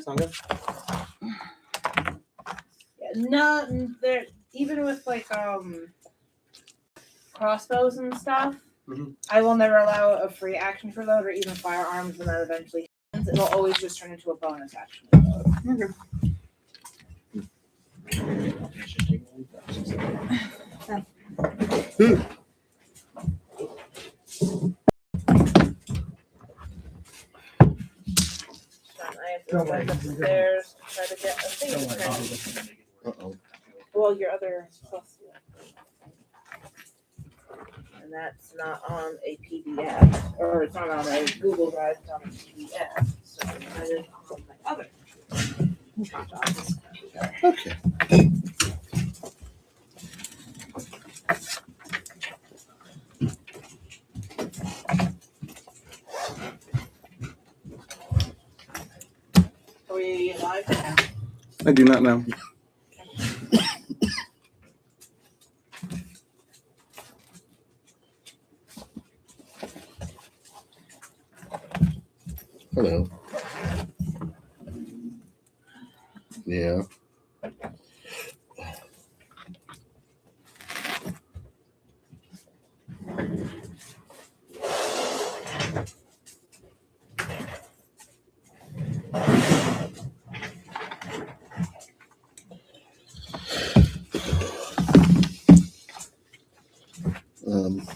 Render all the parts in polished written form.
Sound good? Yeah, no, there. Even with like crossbows and stuff, I will never allow a free action for load or even firearms when that eventually happens. It'll always just turn into a bonus action for load. Okay. I have to go back upstairs to try to get a thing. Uh-oh. Well, your other plus, and that's not on a PDF, or it's not on a Google Drive, it's on a PDF. So I did on my other computer. Okay. Are we live? I do not know. Hello. Yeah.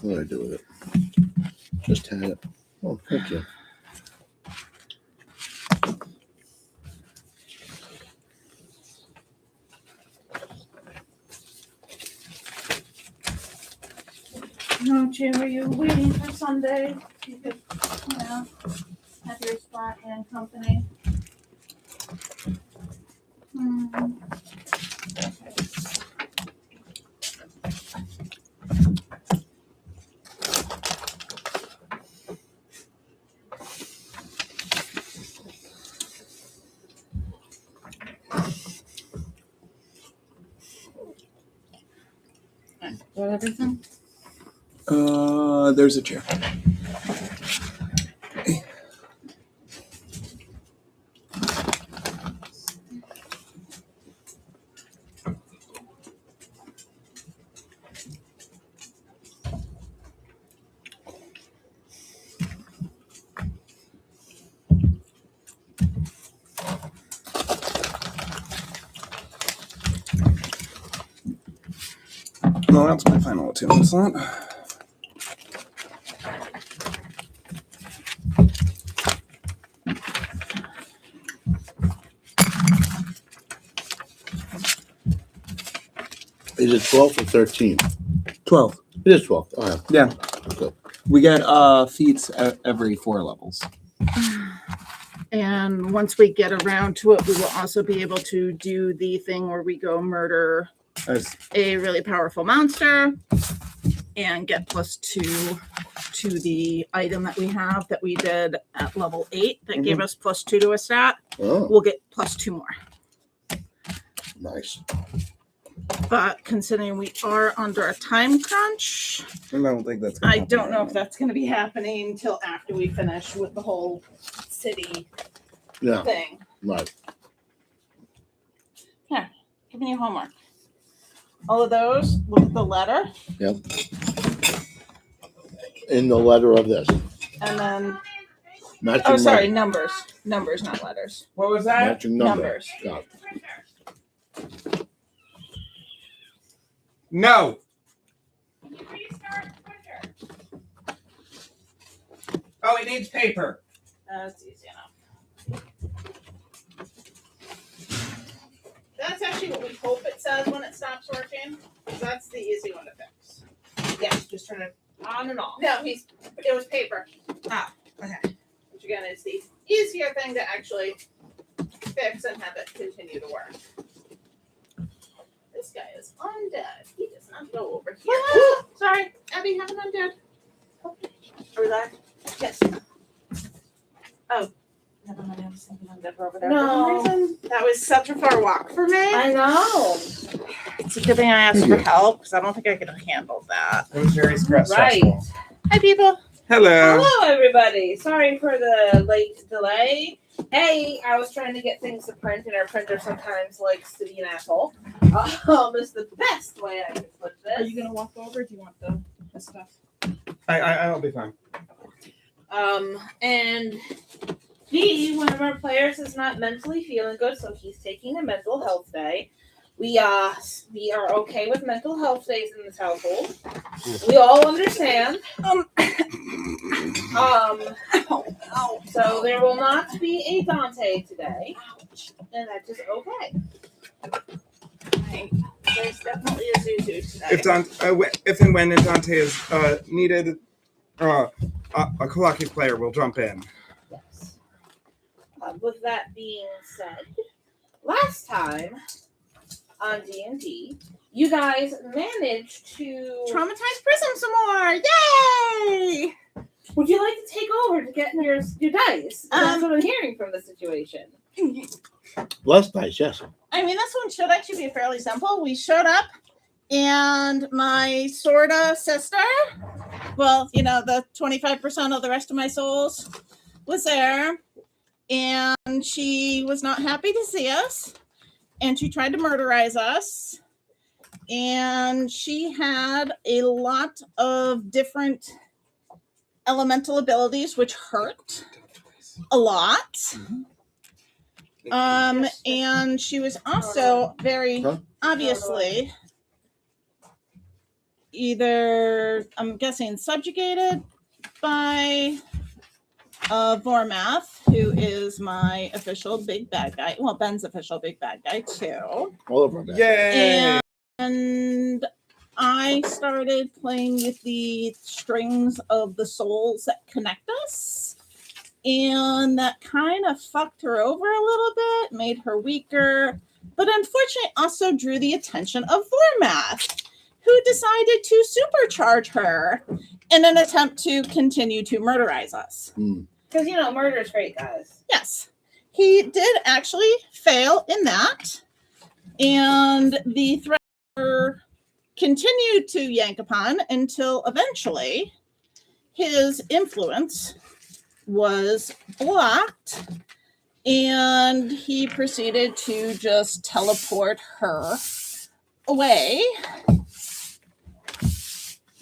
What do I do with it? Just had it. Oh, thank you. No, Jim, are you waiting for Sunday? You could, have your spot and company. Got everything? There's a chair. No, that's my final attunement slot. Is it 12 or 13? 12. It is 12. Oh, yeah. Yeah. Good. We get feats every 4 levels. And once we get around to it, we will also be able to do the thing where we go murder a really powerful monster and get +2 to the item that we have that we did at level 8 that gave us +2 to a stat. Oh, We'll get +2 more. nice. But considering we are under a time crunch, I don't think that's I don't know if that's going to be happening until after we finish with the whole city Yeah, thing. right. Give me your homework. All of those, look at the letter, Yep. In the letter of this. and then, Matching oh, sorry, letter. numbers. Numbers, not letters. What was that? Matching number. Numbers. Got it. No. Oh, it needs paper. That's easy enough. That's actually what we hope it says when it stops working. That's the easy one to fix. Yes, just turn it on and off. No, it was paper. Ah, okay. Which again is the easier thing to actually fix and have it continue to work. This guy is undead. He does not go over here. Sorry, Abby, have an undead. Are we live? Yes. Oh. Never mind, I was thinking undead were over there. No. For some reason. That was such a far walk for me. I know. It's a good thing I asked for help because I don't think I could have handled that. It was very stressful. Hi, people. Hello. Hello, everybody. Sorry for the late delay. I was trying to get things to print, and our printer sometimes likes to be an asshole. Is the best way I can flip this. Are you gonna walk over? Do you want the stuff? I'll be fine. And B, one of our players is not mentally feeling good, so he's taking a mental health day. We are okay with mental health days in this household. We all understand. So there will not be a Dante today, and that is okay. Right. There's definitely a Zuzu today. If and when Dante is needed, a Kalaki player will jump in. Yes. With that being said, last time on D&D, you guys managed to Traumatize Prism some more! Yay! Would you like to take over to get your dice? That's what I'm hearing from the situation. Less dice, yes. I mean, this one should actually be fairly simple. We showed up, and my sorta sister, well, you know, the 25% of the rest of my souls was there, and she was not happy to see us, and she tried to murderize us, and she had a lot of different elemental abilities which hurt a lot. And she was also very obviously either, I'm guessing, subjugated by Vormath, who is my official big bad guy. Well, Ben's official big bad guy too. All over that. Yay! And I started playing with the strings of the souls that connect us. And that kind of fucked her over a little bit, made her weaker, but unfortunately also drew the attention of Vormath, who decided to supercharge her in an attempt to continue to murderize us. Because, you know, murder is great, guys. Yes, he did actually fail in that. And the threat continued to yank upon until eventually his influence was blocked, and he proceeded to just teleport her away.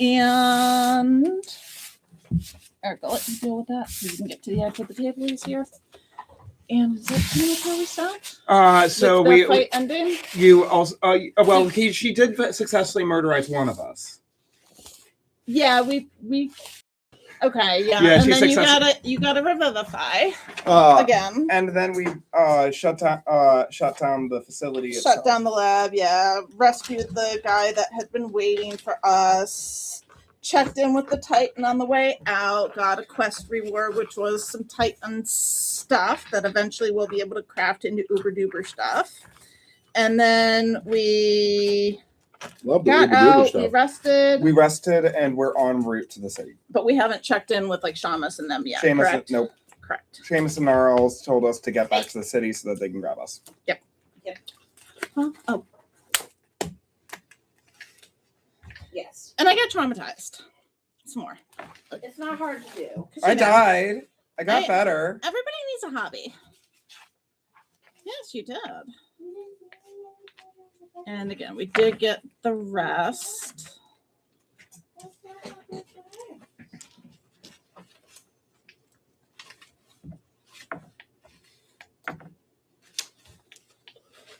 And Erica, let me deal with that so you can get to the edge of the table easier. And is that pretty much where we stopped? So With the fight ending? you also she did successfully murderize one of us. Yeah, we okay, yeah. Yeah, And she then you gotta revivify again. And then we shut down the facility. Shut itself. down the lab, yeah. Rescued the guy that had been waiting for us. Checked in with the Titan on the way out. Got a quest reward, which was some Titan stuff that eventually we'll be able to craft into uber duper stuff. And then we got out. We rested, and we're en route to the city. But we haven't checked in with like Shamus and them yet. Correct? Nope. Correct. Seamus and Gnarls told us to get back to the city so that they can grab us. Yep. Huh? Oh. Yes. And I got traumatized. Some more. It's not hard to do. I died. I got better. Everybody needs a hobby. Yes, you did. And again, we did get the rest.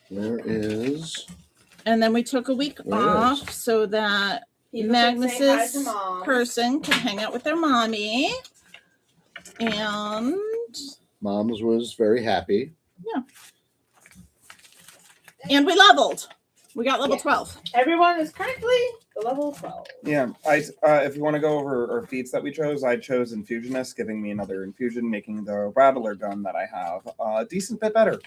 Where is? And then we took a week off so that Magnus's person could hang out with their mommy. And Mom's was very happy. Yeah. And we leveled. We got level 12. Everyone is currently level 12. Yeah, if you want to go over our feats that we chose, I chose Infusionist, giving me another infusion, making the Rattler gun that I have a decent bit better.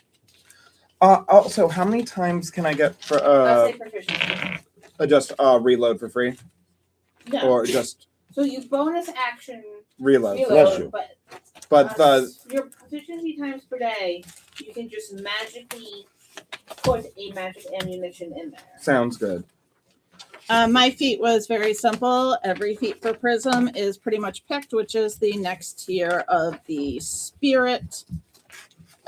Also, how many times can I get for just reload for free? No. Or just so you bonus action reload, but your proficiency times per day, you can just magically put a magic ammunition in there. Sounds good. My feat was very simple. Every feat for Prism is pretty much picked, which is the next tier of the Spirit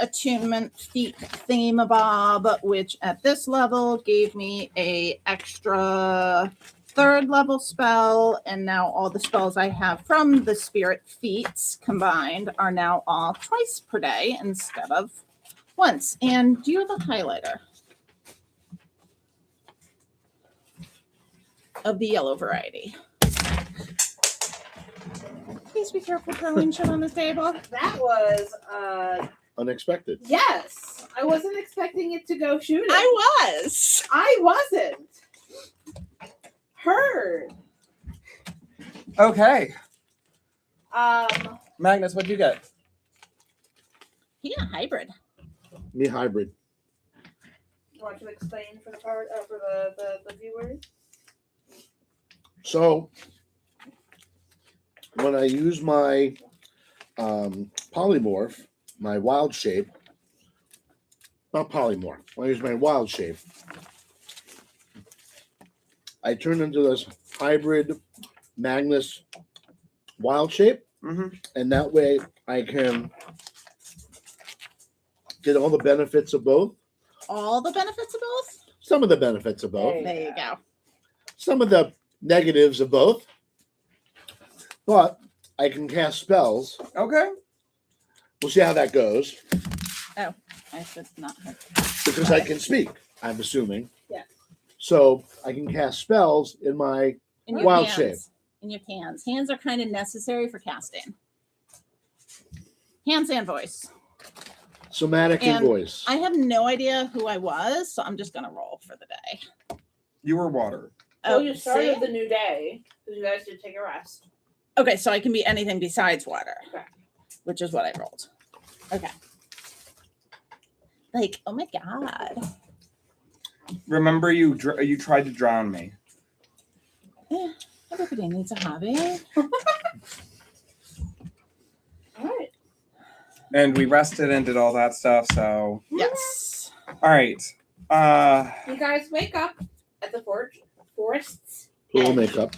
attunement feat thingamabob, which at this level gave me a extra 3rd level spell, and now all the spells I have from the spirit feats combined are now all twice per day instead of once. And you're the highlighter of the yellow variety. Please be careful throwing shit on the table. That was Unexpected. yes. I wasn't expecting it to go shooting. I was. I wasn't. Heard. Okay. Magnus, what'd you get? He got hybrid. Me hybrid. you want to explain for the part for the viewers? So when I use my polymorph, my wild shape, not polymorph, when I use my wild shape, I turn into this hybrid Magnus wild shape, and that way I can get all the benefits of both. All the benefits of both? Some of the benefits of both. There you go. Some of the negatives of both. But I can cast spells. Okay. We'll see how that goes. Oh, I should not have. Because I can speak, I'm assuming. Yeah. So I can cast spells in my In your wild hands. shape. In your hands. Hands are kind of necessary for casting. Hands and voice. Somatic and And voice. I have no idea who I was, so I'm just gonna roll for the day. You were water. So you started see? the new day because you guys did take a rest. Okay, so I can be anything besides water, Okay. which is what I rolled. Okay. Like, oh my god. Remember, you tried to drown me. Eh, everybody needs a hobby. All right. And we rested and did all that stuff, so... Yes. All right. You guys wake up at the forest's Little edge. makeup.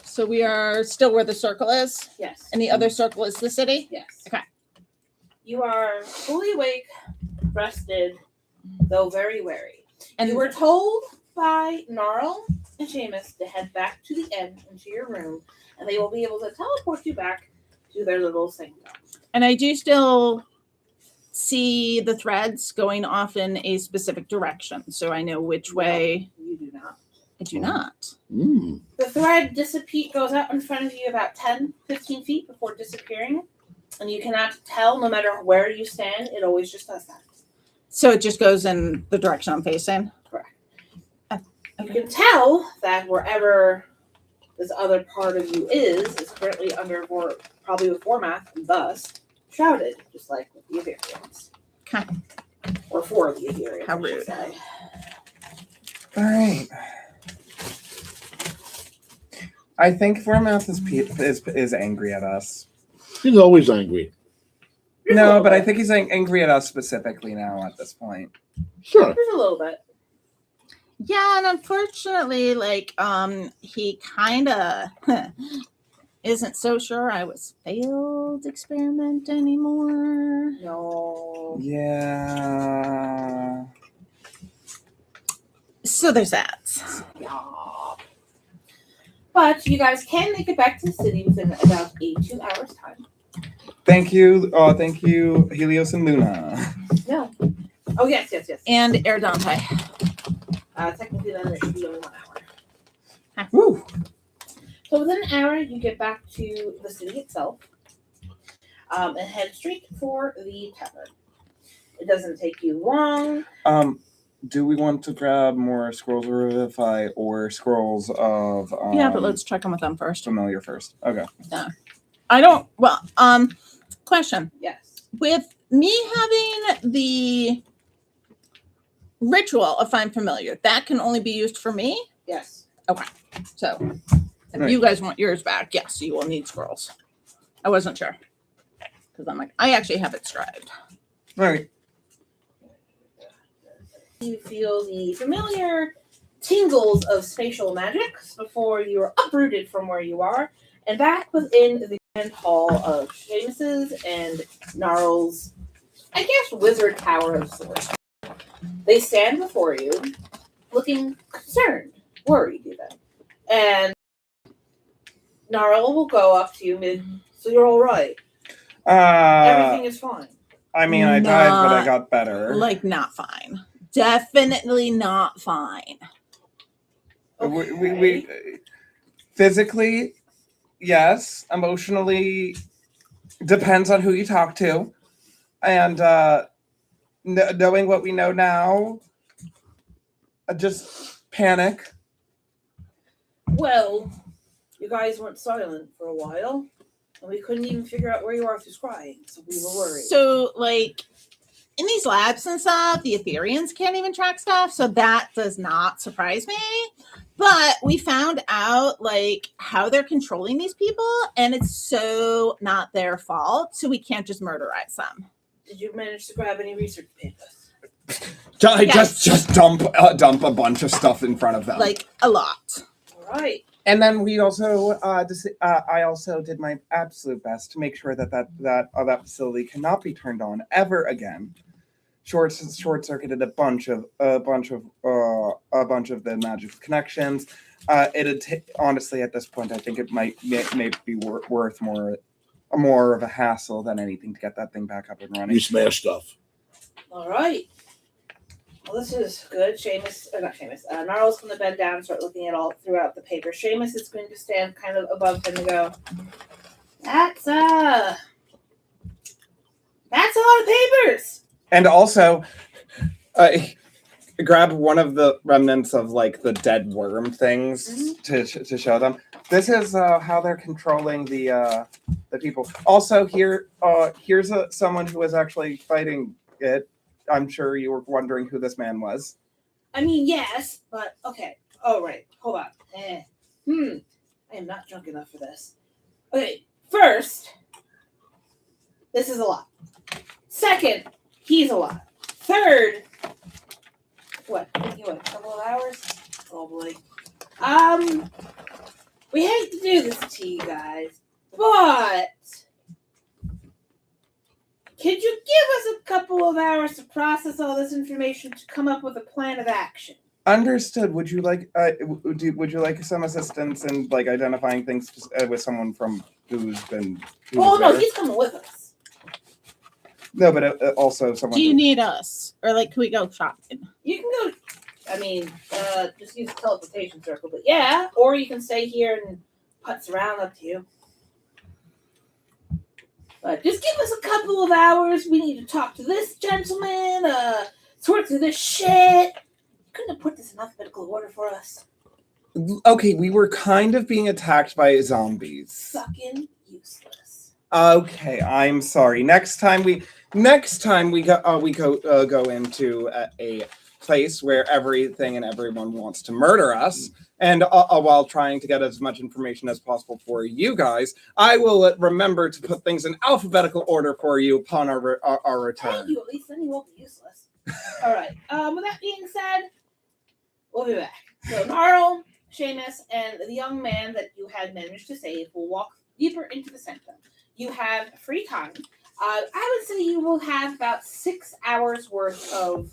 So we are still where the circle is, Yes. and the other circle is the city. Yes. Okay. You are fully awake, rested, though very wary. And You were told by Gnarl and Seamus to head back to the inn into your room, and they will be able to teleport you back to their little sanctum. And I do still see the threads going off in a specific direction, so I know which way. You do not. I do not. Mm. The thread goes out in front of you about 10, 15 feet before disappearing, and you cannot tell no matter where you stand. It always just does that. So it just goes in the direction I'm facing. Correct. Oh, You okay. can tell that wherever this other part of you is currently under probably with Formath and thus shrouded, just like with the Etherians. Okay. Or for the Etherians. How I should rude. say. all right. I think Formath is angry at us. He's always angry. No, but I think he's angry at us specifically now at this point. Sure. Just a little bit. Yeah, and unfortunately, like, he kind of isn't so sure I was failed experiment anymore. No. Yeah. So there's that. Yeah. But you guys can make it back to the city within about a 2 hours time. Thank you, Helios and Luna. No. Oh yes. And Air Dante. Technically then it should be only 1 hour. Woo. So within an hour you get back to the city itself. And head straight for the tavern. It doesn't take you long. Do we want to grab more scrolls of Revivify or scrolls of Yeah, but let's check in with them first. familiar first? Okay. I don't. Well, question. Yes. With me having the ritual of Find Familiar, that can only be used for me. Yes. So if Right. you guys want yours back, yes, you will need scrolls. I wasn't sure. Because I'm like, I actually have it scribed. All right. You feel the familiar tingles of spatial magics before you are uprooted from where you are and back within the grand hall of Seamus's and Gnarl's I guess, wizard power of sorts. They stand before you, looking concerned, worried even. And Gnarl will go up to you so you're all right. Everything is fine. I mean, I died, but I got better. Like, not fine. Definitely not fine. Okay. We physically, yes. Emotionally, depends on who you talk to. And knowing what we know now, just panic. Well, you guys went silent for a while, and we couldn't even figure out where you are through scrying, so we were worried. So, like, in these labs and stuff, the Ethereans can't even track stuff, so that does not surprise me. But we found out, like, how they're controlling these people, and it's so not their fault, so we can't just murderize them. Did you manage to grab any research papers? Just dump a bunch of stuff in front of them. Like, a lot. All right. And then we also, I also did my absolute best to make sure that facility cannot be turned on ever again. Short circuited a bunch of the magic connections. Honestly, at this point, I think it might be worth more of a hassle than anything to get that thing back up and running. You smash stuff. All right. Well, this is good. Gnarl's going to bend down and start looking at all throughout the paper. Seamus is going to stand kind of above him and go, That's a lot of papers. And also, grab one of the remnants of like the dead worm things to show them. This is how they're controlling the people. Also, here's someone who was actually fighting it. I'm sure you were wondering who this man was. I mean, yes, but okay. Oh, right. Hold on. I am not drunk enough for this. Okay, first, this is a lot. Second, he's a lot. Third, what? A couple of hours? Probably. We hate to do this to you guys, but could you give us a couple of hours to process all this information to come up with a plan of action? Understood. Would you like would you like some assistance in like identifying things with someone from who's been? No, he's coming with us. No, but also someone. Do you need us? Or, like, can we go shopping? You can go, I mean, just use the teleportation circle, but yeah, or you can stay here and putz around, up to you. But just give us a couple of hours. We need to talk to this gentleman, sort through this shit. You couldn't have put this in alphabetical order for us. Okay, we were kind of being attacked by zombies. Fucking useless. Okay, I'm sorry. Next time we go into a place where everything and everyone wants to murder us, and while trying to get as much information as possible for you guys, I will remember to put things in alphabetical order for you upon our return. Thank you. At least then you won't be useless. All right. With that being said, we'll be back. So Gnarl, Seamus, and the young man that you had managed to save will walk deeper into the sanctum. You have free time. I would say you will have about 6 hours worth of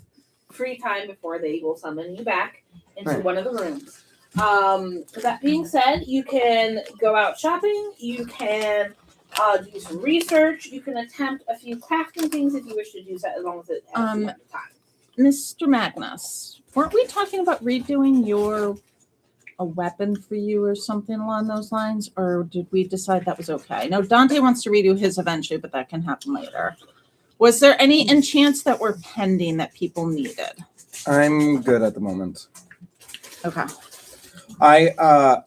free time before they will summon you back into one of the rooms. That being said, you can go out shopping. You can do some research. You can attempt a few crafting things if you wish to do so, as long as it has time. Mr. Magnus, weren't we talking about redoing a weapon for you or something along those lines? Or did we decide that was okay? No, Dante wants to redo his eventually, but that can happen later. Was there any enchants that were pending that people needed? I'm good at the moment. Okay.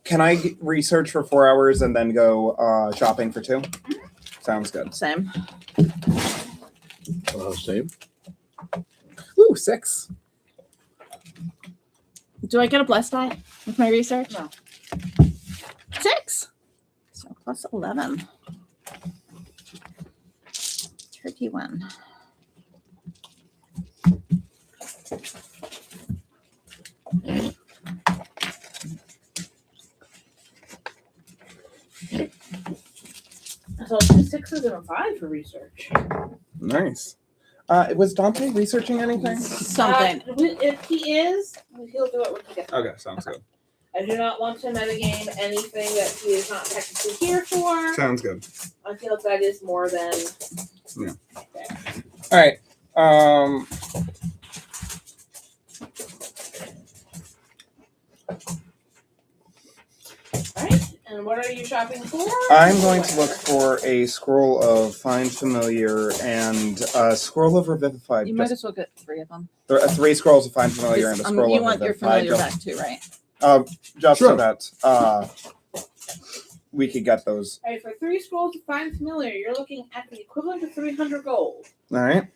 Can I research for 4 hours and then go shopping for 2? Sounds good. Same. Same. Ooh, 6. Do I get a blessed die with my research? No. 6. So plus 11. 31. So 2 6s and a 5 for research. Nice. Was Dante researching anything? Something. If he is, he'll do it when he gets home. Okay, sounds good. I do not want to metagame anything that he is not technically here for Sounds good. until that is more than. Yeah. Okay. All right. Alright, and what are you shopping for? I'm going to look for a scroll of Find Familiar and a scroll of Revivify. You might as well get 3 of them. There are 3 scrolls of Find Familiar and a scroll You of want your Revivify. familiar back too, right? Just Sure. so that we could get those. Alright, for 3 scrolls to find familiar, you're looking at the equivalent of 300 gold. All right.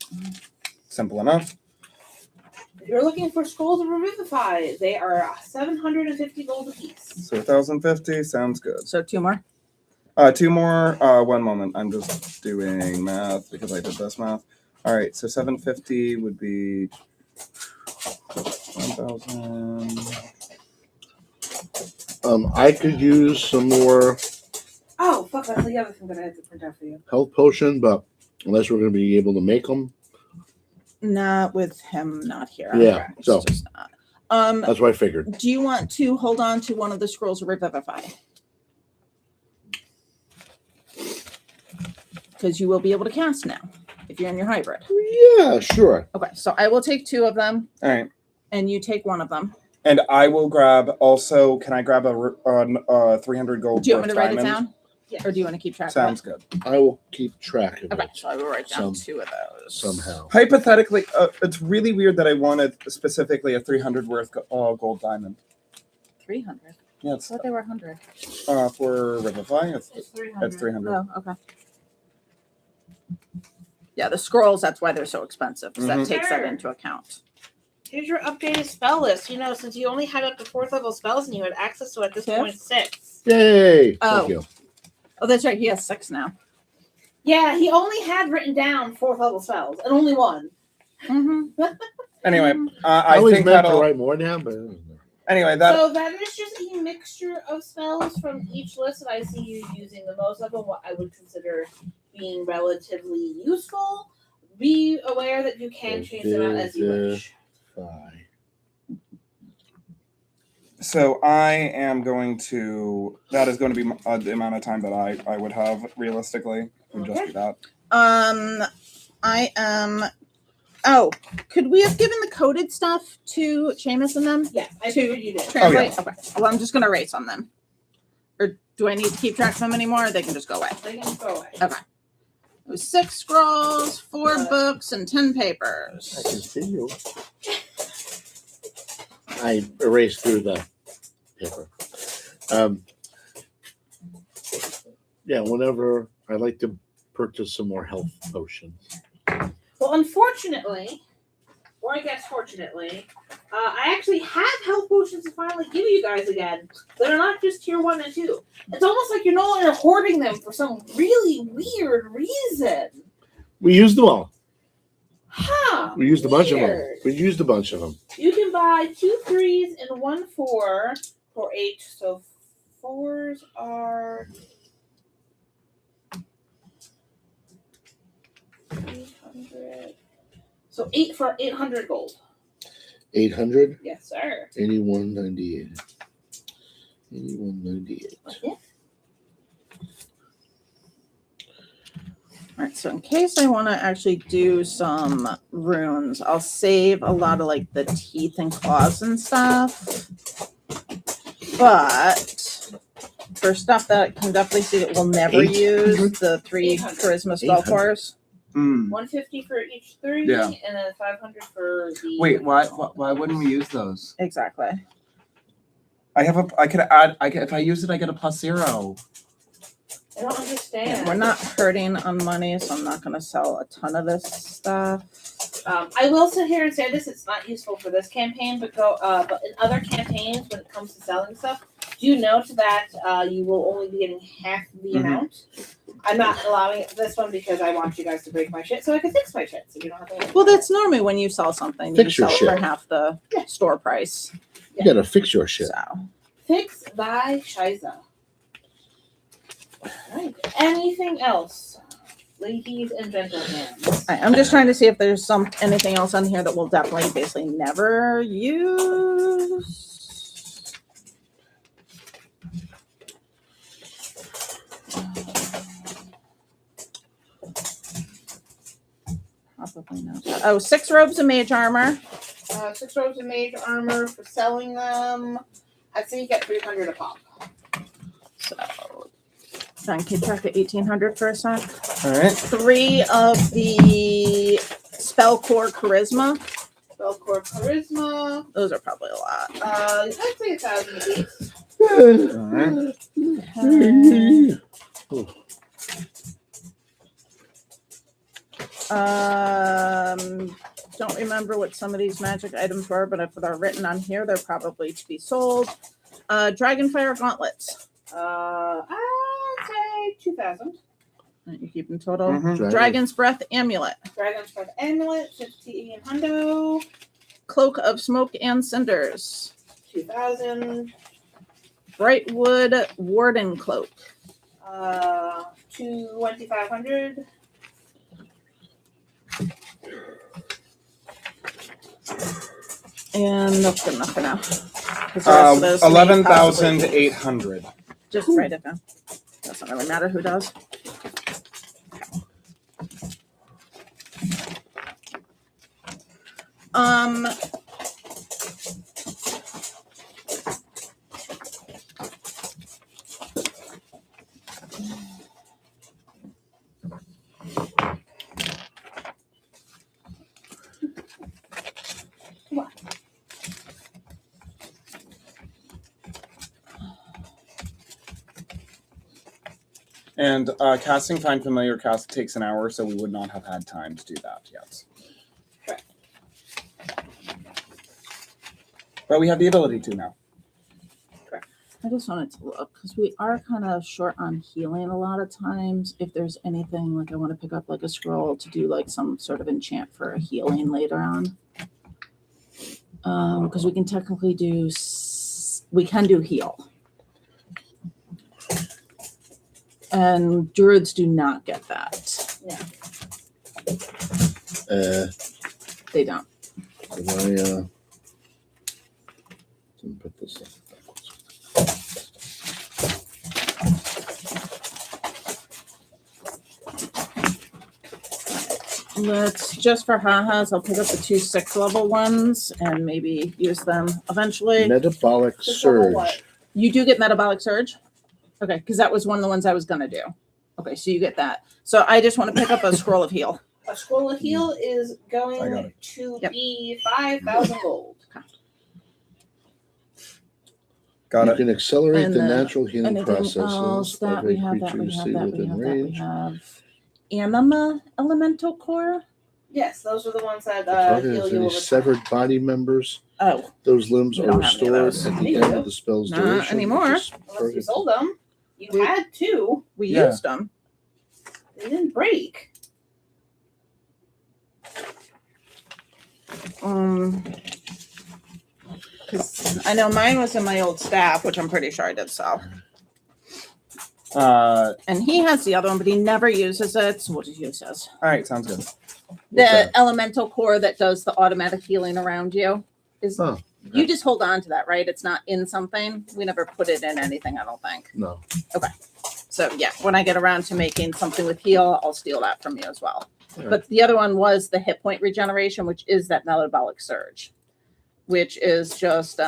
Simple enough. If you're looking for scrolls of Revivify, they are 750 gold apiece. So 1,050 sounds good. So 2 more. 2 more. 1 moment. I'm just doing math because I did this math. All right. So 750 would be 1,000. I could use some more Oh, fuck, that's the other thing that I had to print out for you. health potion, but unless we're going to be able to make them, Not with him not here. Yeah, It's so- just not. that's what I figured. Do you want to hold on to one of the scrolls of Revivify? Because you will be able to cast now if you're in your hybrid. Yeah, sure. Okay, so I will take 2 of them, All right. and you take 1 of them. And I will grab also. Can I grab a 300 gold? Do you want me worth to write it diamond? down, Yeah. or do you want to keep track Sounds of it? good. I will keep track of Okay, it so I will write down Some- 2 of those somehow. Hypothetically, it's really weird that I wanted specifically a 300 worth gold diamond. 300. Yeah, I it's thought they were 100. for Revivify. It's 300. It's 300. Oh, okay. Yeah, the scrolls. That's why they're so expensive. 'Cause Mhm. that takes that Sure. into account. Here's your updated spell list. You know, since you only had up to 4th level spells and you had access to at this 5th? point 6. Yay! Oh. Thank you. Oh, that's right. He has 6 now. Yeah, he only had written down 4th level spells and only 1. Mm-hmm. Anyway, I I always think meant to that'll. write more down, but Anyway, that. So that is just a mixture of spells from each list that I see you using the most of, and what I would consider being relatively useful. Be aware that you can change them out as you wish. Fine. So I am going to. That is going to be the amount of time that I would have realistically. Would just be that. I am. Oh, could we have given the coded stuff to Seamus and them? Yeah, I To figured you did. translate? Okay. Well, I'm just going to erase on them. Or do I need to keep track of them anymore? Or they can just go away. They can go away. Okay. It was 6 scrolls, 4 books, and 10 I papers. can see you. I erased through the paper. Yeah, whenever I like to purchase some more health potions. Well, unfortunately, or I guess fortunately, I actually have health potions to finally give you guys again. That are not just tier 1 and 2. It's almost like you're no longer hoarding them for some really weird reason. We used them all. Huh. We used a bunch of them. weird. We used a bunch of them. You can buy 2 3s and 1 4 for 8. So 4s are 800. So 8 for 800 gold. 800, Yes, sir. 81.98. 81.98. Yeah. All right, so in case I want to actually do some runes, I'll save a lot of like the teeth and claws and stuff. But for stuff that I can definitely see that we'll never 800? use, the 3 800. charisma spell 800. cores. 150 for each 3, Yeah. and then 500 for the. Wait, why wouldn't we use those? Exactly. I could add. If I use it, I get a +0. I don't understand. We're not hurting on money, so I'm not going to sell a ton of this stuff. I will sit here and say this: it's not useful for this campaign, but but in other campaigns, when it comes to selling stuff, do note that you will only be getting half the Mhm. amount. I'm not allowing it for this one because I want you guys to break my shit so I can fix my shit. So you don't have to. Well, that's normally when you sell something, you Fix your sell it for shit. half the store price. You gotta fix your shit. So, Fix thy shiza. Right. Anything else? Ladies and gentlemen. I'm just trying to see if there's anything else on here that we'll definitely basically never use. Probably not. Oh, 6 robes of mage armor. 6 robes of mage armor for selling them. I'd say you get 300 a pop. So, try and keep track of 1800 for a sec. All right. 3 of the spell core charisma. Spell core charisma. Those are probably a lot. I'd say 1,000 a piece. All right. Don't remember what some of these magic items were, but if they're written on here, they're probably to be sold. Dragonfire gauntlets. I'd say 2,000. You keep in total. Mhm. Dragon's breath amulet. Dragon's breath amulet, 50 and hundo. Cloak of smoke and cinders. 2,000. Brightwood warden cloak. 2,500. And that's good enough for now. 'Cause the rest of those may 11,800. Just write it down. Doesn't really matter who does. And casting Find Familiar cast takes an hour, so we would not have had time to do that yet. Correct. But we have the ability to now. I just wanted to look because we are kind of short on healing a lot of times. If there's anything like I want to pick up like a scroll to do like some sort of enchant for a healing later on. Because we can technically do heal. And druids do not get that. Yeah. They don't. Didn't put this in backwards. Let's just for ha-has, I'll pick up the 2 6th-level ones and maybe use them eventually. Metabolic Just level surge. what? You do get metabolic surge? Okay, because that was one of the ones I was gonna do. Okay, so you get that. So I just want to pick up a scroll of heal. A scroll of heal is I got going it. to Yep. be 5,000 gold. Got You it. can accelerate And the then natural healing Anything else processes that of we a have, that creature we you have, see that we within have, that we range. have. Anima elemental core? Yes, those are the ones that Target heal has you any over time. severed body members. Oh, Those limbs We are don't have any of restored those. at Me the end too. of the spell's Not duration. anymore. Just Unless you target- sold them. You We- had 2. we Yeah. used them. They didn't break. Because I know mine was in my old staff, which I'm pretty sure I did sell. All And he has the other one, but he never uses it. So we'll just use his. right, sounds good. The Okay. elemental core that does the automatic healing around you is Oh, you just hold on to that, right? It's not in something. We never put it in anything, I don't think. no. So yeah, when I get around to making something with heal, I'll steal that from you as well. All right. But the other one was the hit point regeneration, which is that metabolic surge, which is just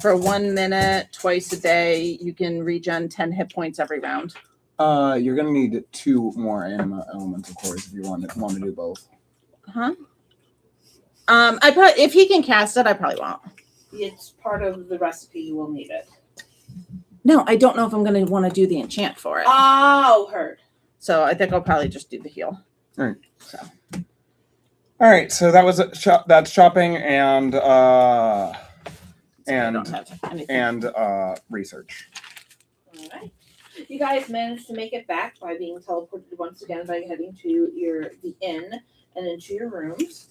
for 1 minute, twice a day, you can regen 10 hit points every round. You're gonna need 2 more anima elemental cores if you want to do both. Huh? I probably if he can cast it, I probably won't. It's part of the recipe. You will need it. No, I don't know if I'm going to want to do the enchant for it. Oh, heard. So I think I'll probably just do the heal. All right, so that was that's shopping and So I and don't have anything. research. All right. You guys managed to make it back by being teleported once again by heading to the inn and into your rooms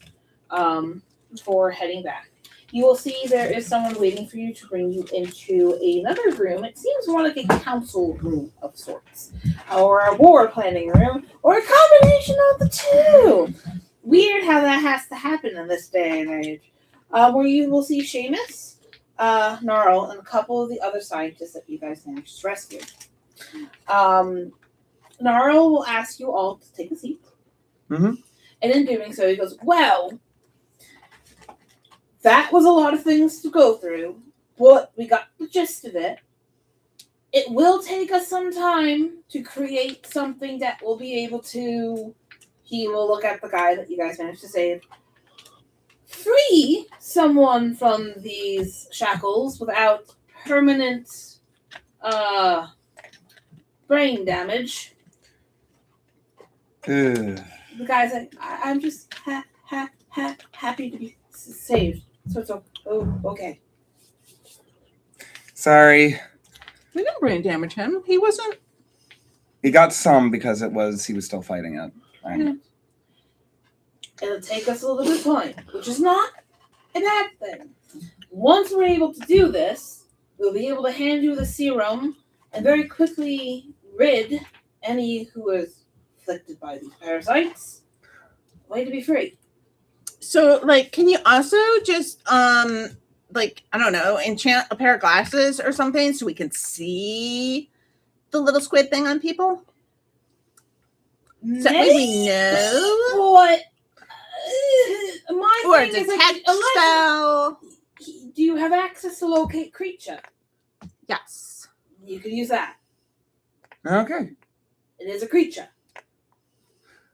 for heading back. you will see there is someone waiting for you to bring you into another room. It seems more like a council room of sorts, or a war planning room, or a combination of the two. Weird how that has to happen in this day and age. Where you will see Seamus, Gnarl, and a couple of the other scientists that you guys managed to rescue. Gnarl will ask you all to take a seat. Mm-hmm. And in doing so, he goes, well, that was a lot of things to go through, but we got the gist of it. It will take us some time to create something that will be able to, he will look at the guy that you guys managed to save, free someone from these shackles without permanent brain damage. The guy's like, I'm just happy to be saved. So, okay. Sorry. We didn't brain damage him. He wasn't. He got some because he was still fighting it. Yeah. It'll take us a little bit of time, which is not a bad thing. Once we're able to do this, we'll be able to hand you the serum and very quickly rid any who is afflicted by these parasites. Way to be free. So, like, can you also just, like, I don't know, enchant a pair of glasses or something so we can see the little squid thing on people? So that way we know. What? My Or thing is detect like, spell. do you have access to locate creature? Yes. You can use that. Okay. It is a creature.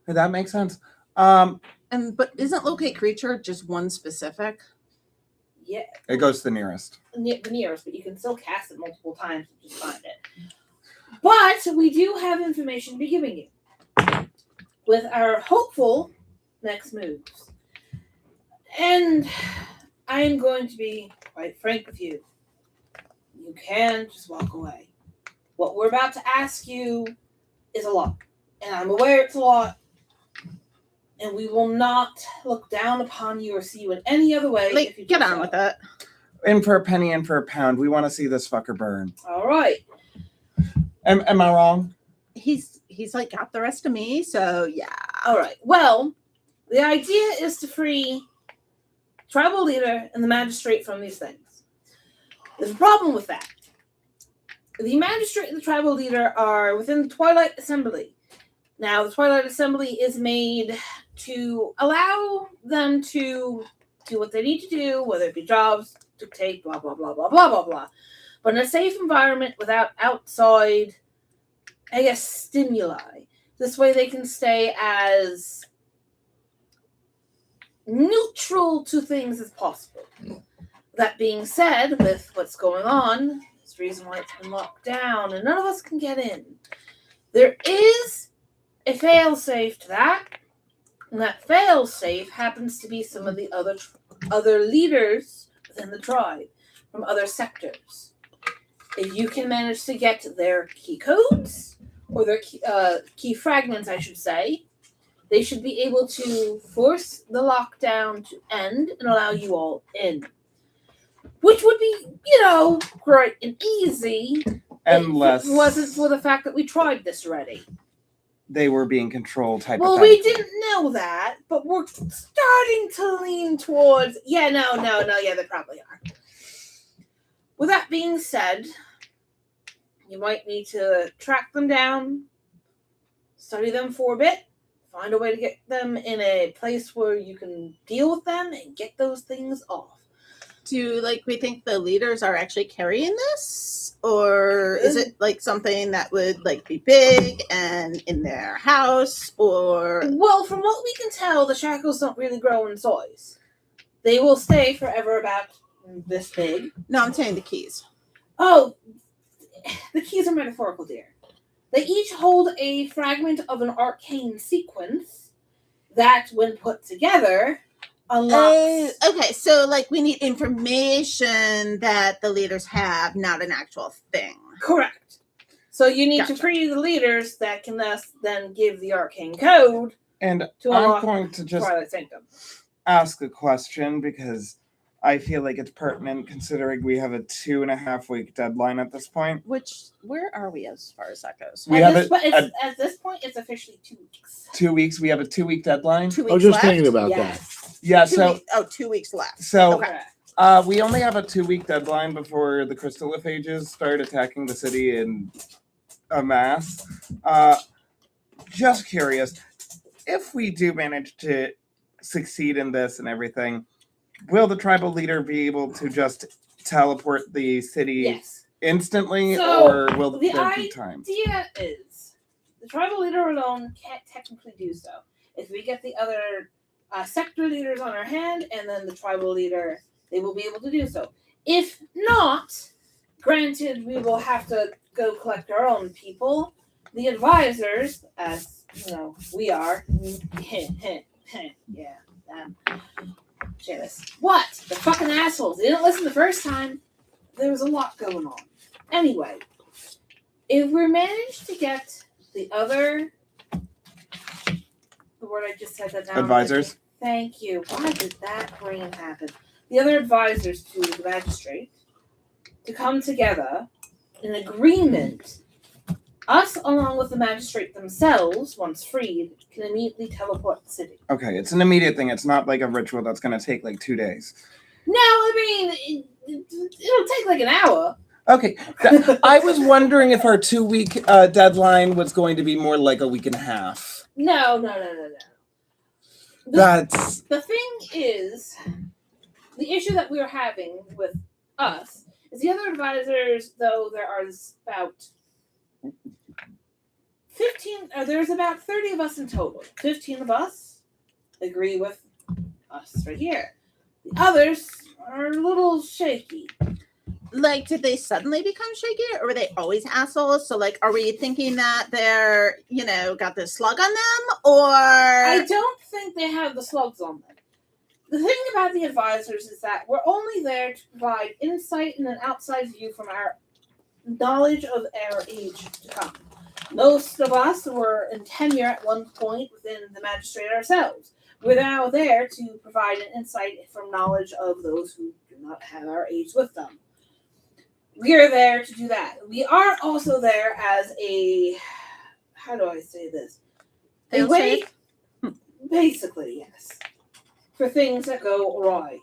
That makes sense. But isn't locate creature just one specific? Yeah. It goes to the nearest. The nearest, but you can still cast it multiple times to just find it. But we do have information to be giving you with our hopeful next moves. And I am going to be quite frank with you. You can just walk away. What we're about to ask you is a lot. And I'm aware it's a lot. And we will not look down upon you or see you in any other way. Like, if you get do on so. with it. In for a penny, in for a pound. We want to see this fucker burn. All right. Am I wrong? He's like got the rest of me, so yeah. All right. Well, the idea is to free tribal leader and the magistrate from these things. There's a problem with that. The magistrate and the tribal leader are within the Twilight Assembly. Now, the Twilight Assembly is made to allow them to do what they need to do, whether it be jobs, dictate, blah, blah, blah, blah, blah, blah, blah. But in a safe environment without outside, I guess, stimuli. This way they can stay as neutral to things as possible. That being said, with what's going on, it's the reason why it's been locked down and none of us can get in. There is a fail-safe to that, and that fail-safe happens to be some of the other leaders within the tribe from other sectors. If you can manage to get their key codes, or their key fragments, I should say, they should be able to force the lockdown to end and allow you all in. Which would be, great and easy. Unless If it wasn't for the fact that we tried this already. they were being controlled Well, we didn't know that, but we're starting to lean towards, yeah, they probably are. With that being said, you might need to track them down, study them for a bit, find a way to get them in a place where you can deal with them and get those things off. Do we think the leaders are actually carrying this? Or is it something that would be big and in their house? Or well, from what we can tell, the shackles don't really grow in size. They will stay forever about this big. No, I'm saying the keys. Oh, the keys are metaphorical, dear. They each hold a fragment of an arcane sequence that, when put together, unlocks. Okay, so we need information that the leaders have, not an actual thing. Correct. So you need Gotcha. to free the leaders that can then give the arcane code And to I'm unlock going to just Twilight Sanctum. ask a question because I feel like it's pertinent considering we have a 2.5 week deadline at this point. Where are we as far as that goes? We have At this point, it's officially 2 weeks. 2 weeks. We have a 2 week deadline. 2 weeks I was just left? thinking about that. Yes. Yeah. 2 weeks left. So Okay. we only have a 2 week deadline before the crystallophages start attacking the city in a mass. Just curious, if we do manage to succeed in this and everything, will the tribal leader be able to just teleport the city Yes. instantly, So, or will the there be time? idea is the tribal leader alone can't technically do so. If we get the other sector leaders on our hand and then the tribal leader, they will be able to do so. If not, granted, we will have to go collect our own people. The advisors, as you know, we are. Yeah. Janice. What? The fucking assholes. They didn't listen the first time. There was a lot going on. Anyway, if we manage to get the other, the word I just said that down. Advisors? Thank you. Why did that brain happen? The other advisors to the magistrate to come together in agreement. Us, along with the magistrate themselves, once freed, can immediately teleport the city. Okay, it's an immediate thing. It's not like a ritual that's going to take like 2 days. No, I mean, it'll take like an hour. Okay, I was wondering if our 2 week deadline was going to be more like a week and a half. No. That's The thing is, the issue that we're having with us is the other advisors, though there are about 15, there's about 30 of us in total. 15 of us agree with us right here. The others are a little shaky. Like, did they suddenly become shaky, or were they always assholes? So, like, are we thinking that they're, got this slug on them, or I don't think they have the slugs on them. The thing about the advisors is that we're only there to provide insight and an outside view from our knowledge of our age to come. Most of us were in tenure at one point within the magistrate ourselves. We're now there to provide an insight from knowledge of those who do not have our age with them. We are there to do that. We are also there as a, how do I say this? A way, basically, yes, for things that go awry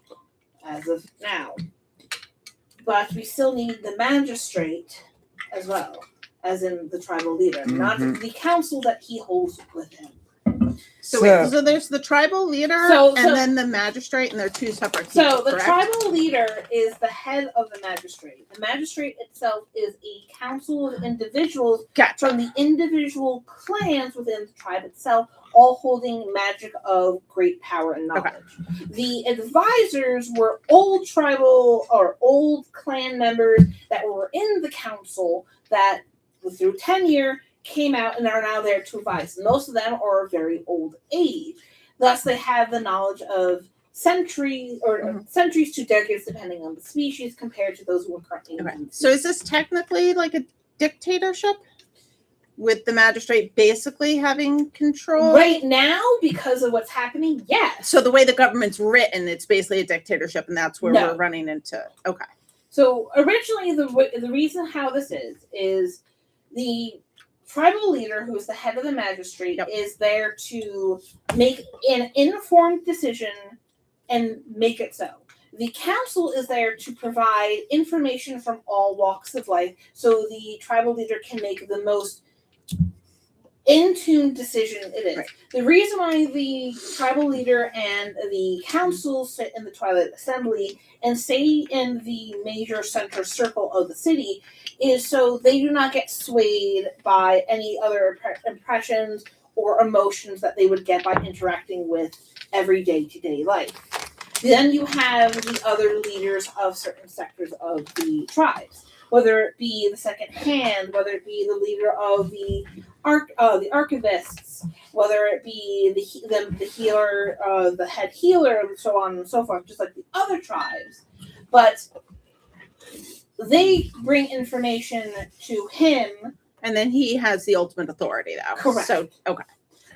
as of now. But we still need the magistrate as well, as in the tribal leader, not the council that he holds with him. So there's the tribal leader and then the magistrate, and they're two separate people. So the correct? tribal leader is the head of the magistrate. The magistrate itself is a council of individuals from the individual clans within the tribe itself, all holding magic of great power and knowledge. Okay. The advisors were old tribal or old clan members that were in the council that, through tenure, came out and are now there to advise. Most of them are very old age. Thus, they have the knowledge of centuries to decades, depending on the species, compared to those who are currently in the So is this technically like a dictatorship? With the magistrate basically having control? Right now, because of what's happening, yes. So the way the government's written, it's basically a dictatorship, and that's where we're running into. Okay. So originally, the reason how this is the tribal leader, who is the head of the magistrate, is there to make an informed decision and make it so. The council is there to provide information from all walks of life, so the tribal leader can make the most in-tune decision it is. Right. The reason why the tribal leader and the council sit in the Twilight Assembly and stay in the major center circle of the city is so they do not get swayed by any other impressions or emotions that they would get by interacting with every day-to-day life. Then you have the other leaders of certain sectors of the tribes, whether it be the second hand, whether it be the leader of the archivists, whether it be the healer, the head healer, and so on and so forth, just like the other tribes. But they bring information to him, and then he has the ultimate authority, though. Correct. So okay,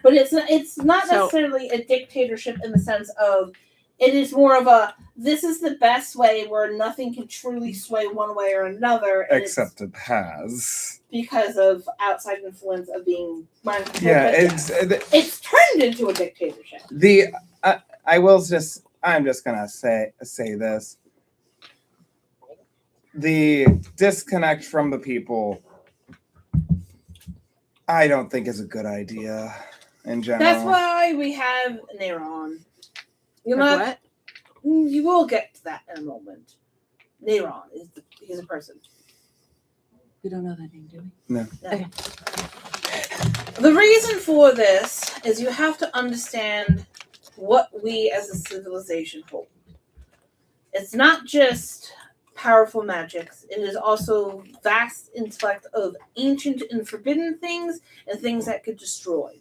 but it's not necessarily a dictatorship in the sense of It is more of a, this is the best way where nothing can truly sway one way or another. Except it has. Because of outside influence of being mind controlled. Yeah, it's turned into a dictatorship. I'm just gonna say this. The disconnect from the people, I don't think is a good idea in general. That's why we have Neron. What? You will get to that in a moment. Neron he's a person. We don't know that name, do we? No. Okay. The reason for this is you have to understand what we as a civilization hold. It's not just powerful magics. It is also vast intellect of ancient and forbidden things and things that could destroy.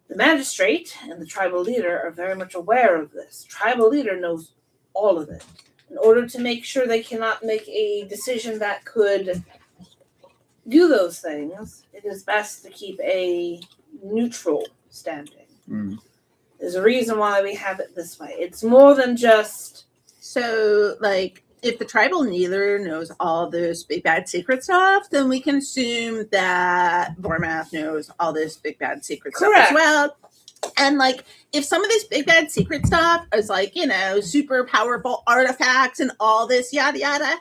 The magistrate and the tribal leader are very much aware of this. Tribal leader knows all of it. In order to make sure they cannot make a decision that could do those things, it is best to keep a neutral standing. Mm. There's a reason why we have it this way. It's more than just... So, like, if the tribal leader knows all this big bad secret stuff, then we can assume that Vormath knows all this big bad secret stuff as well. And, like, if some of this big bad secret stuff is, like, super powerful artifacts and all this yada yada,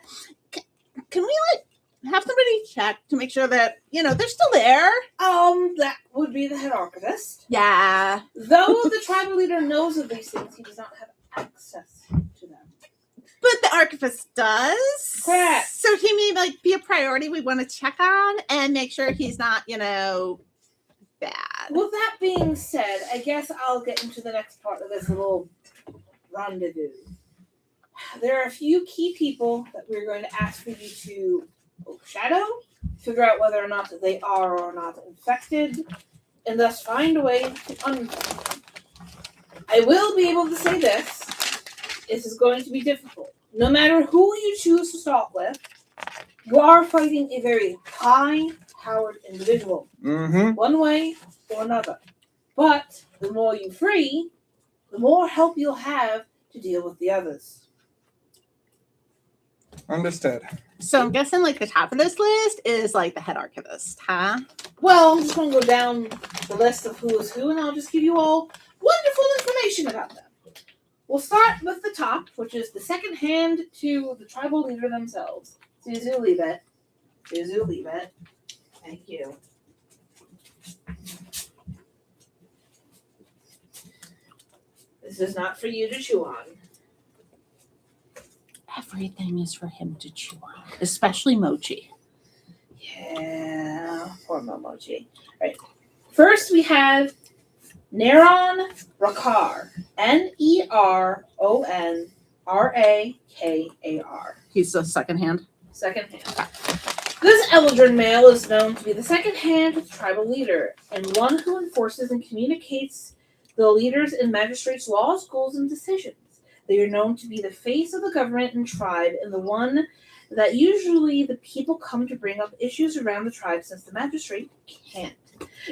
can we, like, have somebody check to make sure that, they're still there? That would be the head archivist. Yeah. Though the tribal leader knows of these things, he does not have access to them. But the archivist does. Correct. So he may be a priority we want to check on and make sure he's not, bad. With that being said, I guess I'll get into the next part of this little rendezvous. There are a few key people that we're going to ask for you to overshadow, figure out whether or not they are or not infected, and thus find a way to uninfect them. I will be able to say this. This is going to be difficult. No matter who you choose to start with, you are fighting a very high-powered individual. Mm-hmm. One way or another. But the more you free, the more help you'll have to deal with the others. Understood. So I'm guessing the top of this list is the head archivist, huh? Well, I'm just going to go down the list of who is who, and I'll just give you all wonderful information about them. We'll start with the top, which is the second hand to the tribal leader themselves. Suzu, leave it. Suzu, leave it. Thank you. This is not for you to chew on. Everything is for him to chew on, especially Mochi. Yeah, poor Momochi. Right. First, we have Neron Rakar. Neronrakar. He's the second hand. Second hand. This Eldrin male is known to be the second hand tribal leader and one who enforces and communicates the leaders and magistrates' laws, goals, and decisions. They are known to be the face of the government and tribe and the one that usually the people come to bring up issues around the tribe since the magistrate can't.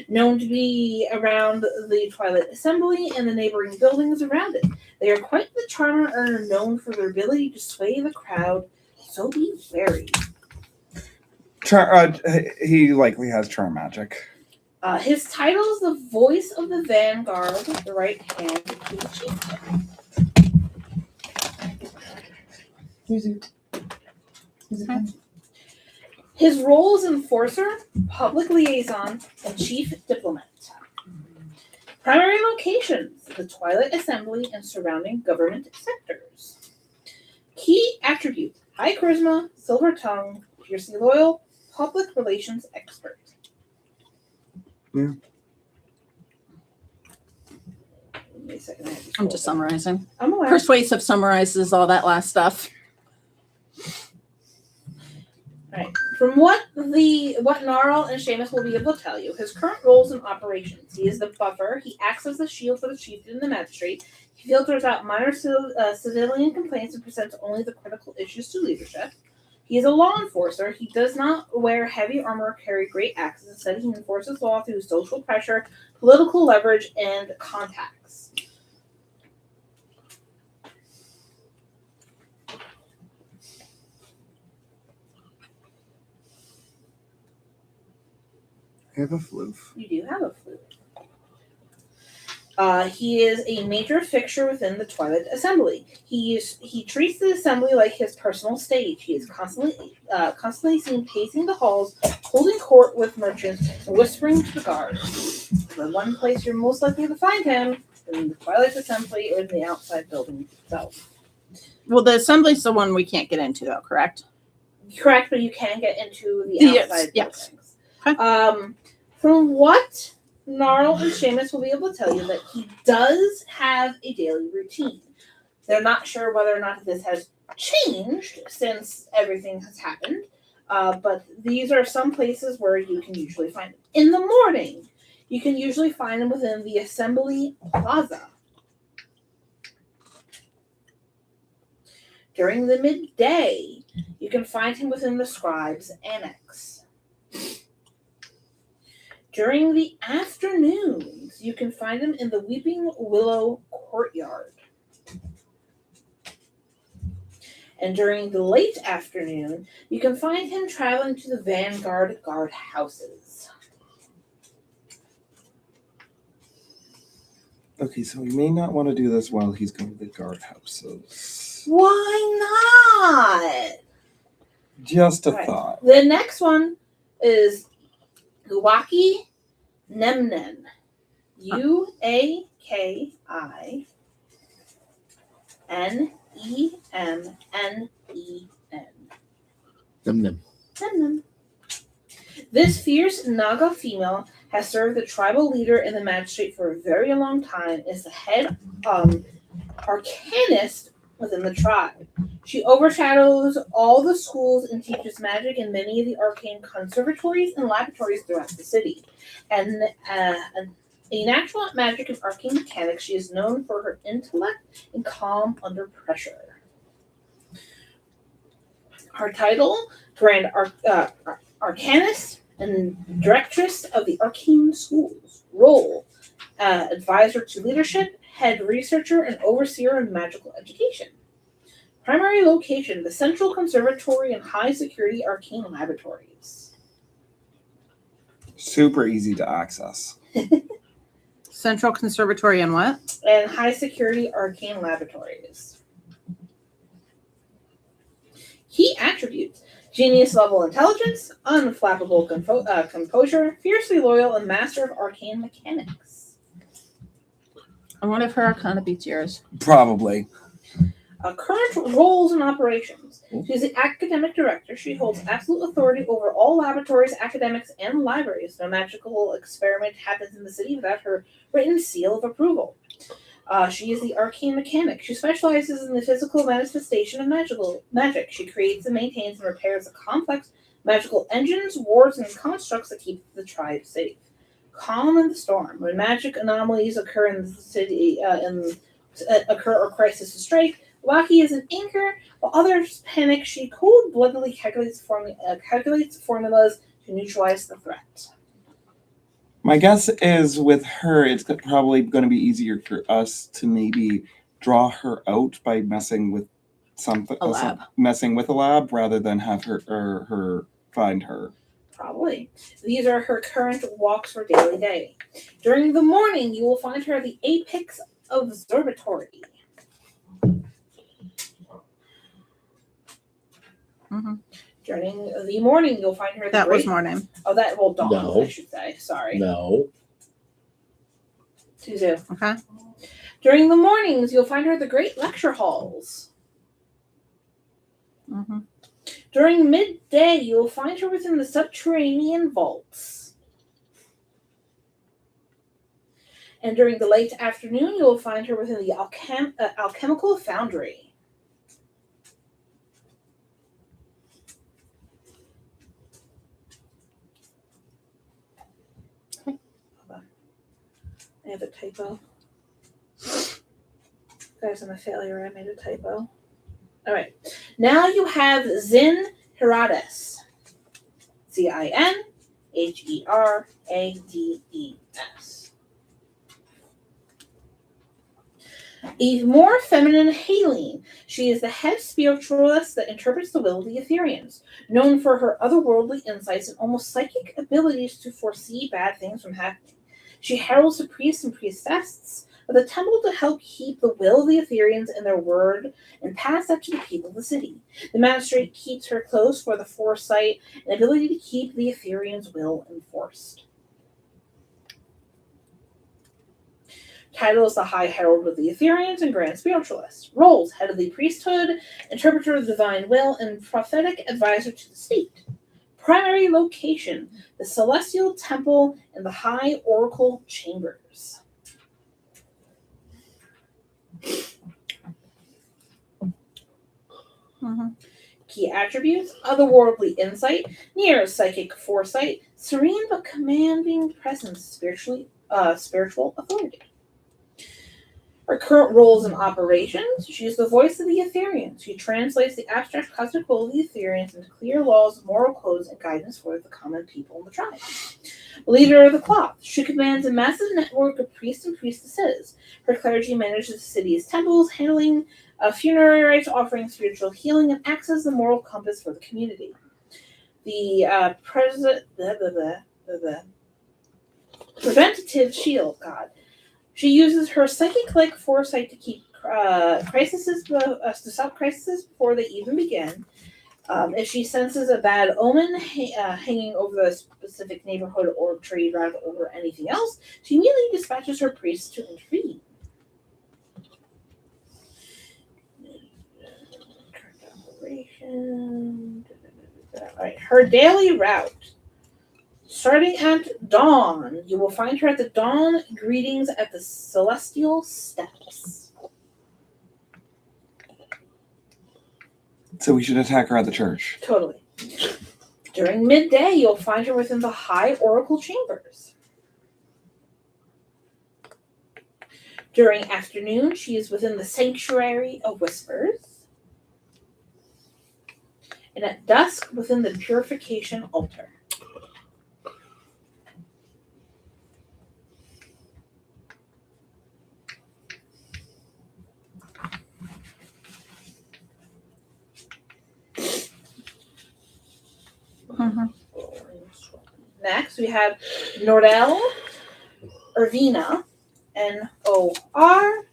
Known to be around the Twilight Assembly and the neighboring buildings around it. They are quite the charmer and are known for their ability to sway the crowd, so be wary. He likely has charm magic. His title is the voice of the vanguard, the right hand to the chieftain. His role is enforcer, public liaison, and chief diplomat. Primary locations: the Twilight Assembly and surrounding government sectors. Key attribute: high charisma, silver tongue, fiercely loyal, public relations expert. Yeah. Give me a second, I have to I'm scroll just down. summarizing. I'm aware. Persuasive summarizes all that last stuff. Right. From what Gnarl and Seamus will be able to tell you, his current roles and operations: he is the buffer. He acts as the shield for the chieftain and the magistrate. He filters out minor civilian complaints and presents only the critical issues to leadership. He is a law enforcer. He does not wear heavy armor or carry great axes. Instead, he enforces law through social pressure, political leverage, and contacts. I have a floof. You do have a flute. He is a major fixture within the Twilight Assembly. He treats the assembly like his personal stage. He is constantly seen pacing the halls, holding court with merchants, and whispering to the guards. The one place you're most likely to find him is in the Twilight Assembly or in the outside building itself. Well, the assembly's the one we can't get into, though, correct? Correct, but you can get into the Yes, outside yes. buildings. Okay. From what Gnarl and Seamus will be able to tell you that he does have a daily routine. They're not sure whether or not this has changed since everything has happened, but these are some places where you can usually find him. In the morning, you can usually find him within the Assembly Plaza. During the midday, you can find him within the Scribes Annex. During the afternoons, you can find him in the Weeping Willow Courtyard. And during the late afternoon, you can find him traveling to the Vanguard guard houses. Okay, so we may not want to do this while he's going to the guard houses. Why not? Just a Right. thought. The next one is Uaki Nemnen. UAKINEMNEN. Them. Nemnen. This fierce Naga female has served the tribal leader in the magistrate for a very long time, is the head arcanist within the tribe. She overshadows all the schools and teaches magic in many of the arcane conservatories and laboratories throughout the city. And a natural at magic and arcane mechanics, she is known for her intellect and calm under pressure. Her title, Grand Arcanist and Directress of the Arcane Schools. Role, Advisor to Leadership, Head Researcher, and Overseer of Magical Education. Primary location, the Central Conservatory and High Security Arcane Laboratories. Super easy to access. Central Conservatory and what? And High Security Arcane Laboratories. Key attributes: genius level intelligence, unflappable composure, fiercely loyal, and master of arcane mechanics. I wonder if her Arcana beats yours. Probably. Current roles and operations. She's the academic director. She holds absolute authority over all laboratories, academics, and libraries. No magical experiment happens in the city without her written seal of approval. She is the arcane mechanic. She specializes in the physical manifestation of magic. She creates and maintains and repairs the complex magical engines, wards, and constructs that keep the tribe safe. Calm in the storm. When magic anomalies occur in the city, or crisis strike, Waki is an anchor, while others panic. She cold-bloodedly calculates formulas to neutralize the threat. My guess is with her, it's probably going to be easier for us to maybe draw her out by messing with something, A lab. messing with a lab, rather than have her find her. Probably. These are her current walks for daily day. During the morning, you will find her at the Apex Observatory. Mm-hmm. During the morning, you'll find her at the That was morning. dawn, No. I should say. Sorry. No. Suzu. Okay. During the mornings, you'll find her at the Great Lecture Halls. Mm-hmm. During midday, you will find her within the subterranean vaults. And during the late afternoon, you will find her within the alchemical foundry. I have a typo. Guys, I'm a failure. I made a typo. All right. Now you have Zin Herades. ZinHerades. A more feminine Haleen. She is the head spiritualist that interprets the will of the Etherians, known for her otherworldly insights and almost psychic abilities to foresee bad things from happening. She heralds the priests and priestesses of the temple to help keep the will of the Etherians in their word and pass that to the people of the city. The magistrate keeps her close for the foresight and ability to keep the Etherians' will enforced. Title is the High Herald of the Etherians and Grand Spiritualist. Roles: Head of the Priesthood, Interpreter of the Divine Will, and Prophetic Advisor to the State. Primary location: the Celestial Temple and the High Oracle Chambers. Key attributes: otherworldly insight, near psychic foresight, serene but commanding presence, spiritual authority. Her current roles and operations: she is the voice of the Etherians. She translates the abstract cosmic will of the Etherians into clear laws, moral codes, and guidance for the common people in the tribe. Leader of the cloth: she commands a massive network of priests and priestesses. Her clergy manages the city's temples, handling funerary rites, offering spiritual healing, and acts as the moral compass for the community. The preventative shield god: she uses her psychic-like foresight to keep to stop crises before they even begin. If she senses a bad omen hanging over the specific neighborhood or trade route over anything else, she immediately dispatches her priests to intervene. Alright, her daily route. Starting at dawn, you will find her at the dawn greetings at the Celestial Steps. So we should attack her at the church. Totally. During midday, you'll find her within the High Oracle Chambers. During afternoon, she is within the Sanctuary of Whispers. And at dusk, within the Purification Altar. Next, we have Nordell Ervina, Nordillervina.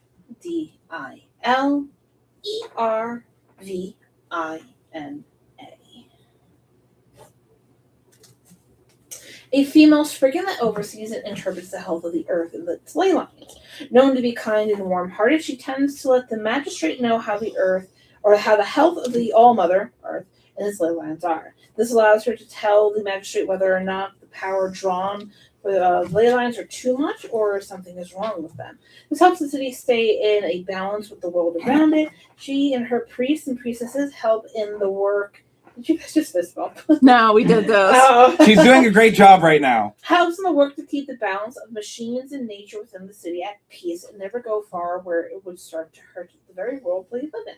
A female Spriggan that oversees and interprets the health of the earth and its ley lines. Known to be kind and warm-hearted, she tends to let the magistrate know how the earth, or how the health of the All-Mother, Earth, and its ley lines are. This allows her to tell the magistrate whether or not the power drawn for the ley lines are too much or something is wrong with them. This helps the city stay in a balance with the world around it. She and her priests and priestesses help in the work. Did you guys just fist bump? No, we did this. She's doing a great job right now. Helps in the work to keep the balance of machines and nature within the city at peace and never go far where it would start to hurt the very world we live in.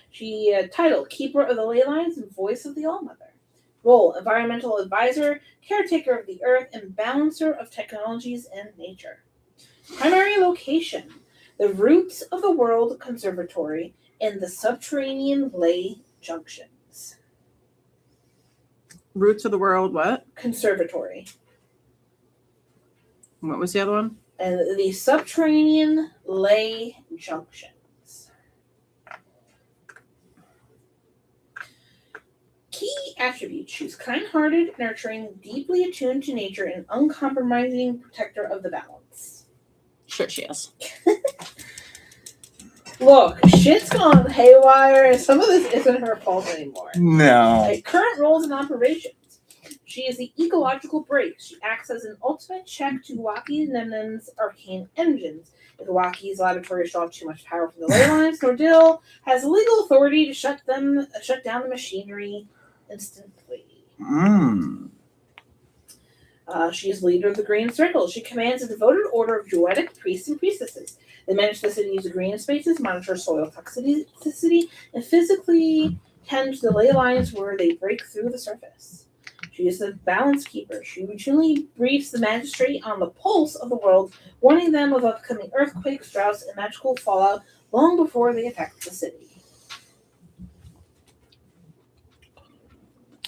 She title: Keeper of the Ley Lines and Voice of the All-Mother. Role: Environmental Advisor, Caretaker of the Earth, and Balancer of Technologies and Nature. Primary location: the Roots of the World Conservatory in the Subterranean Ley Junctions. Roots of the World, what? Conservatory. What was the other one? And the Subterranean Ley Junctions. Key attributes: she's kind-hearted, nurturing, deeply attuned to nature, and uncompromising protector of the balance. Sure she is. Look, shit's gone haywire, and some of this isn't her fault anymore. No. Like, current roles and operations. She is the ecological brake. She acts as an ultimate check to Waki Nemnen's arcane engines. If Waki's laboratories draw too much power from the ley lines, Nordil has legal authority to shut down the machinery instantly. She is leader of the Green Circle. She commands a devoted order of druidic priests and priestesses. They manage the city's green spaces, monitor soil toxicity, and physically tend to the ley lines where they break through the surface. She is the balance keeper. She routinely briefs the magistrate on the pulse of the world, warning them of upcoming earthquakes, droughts, and magical fallout long before they affect the city.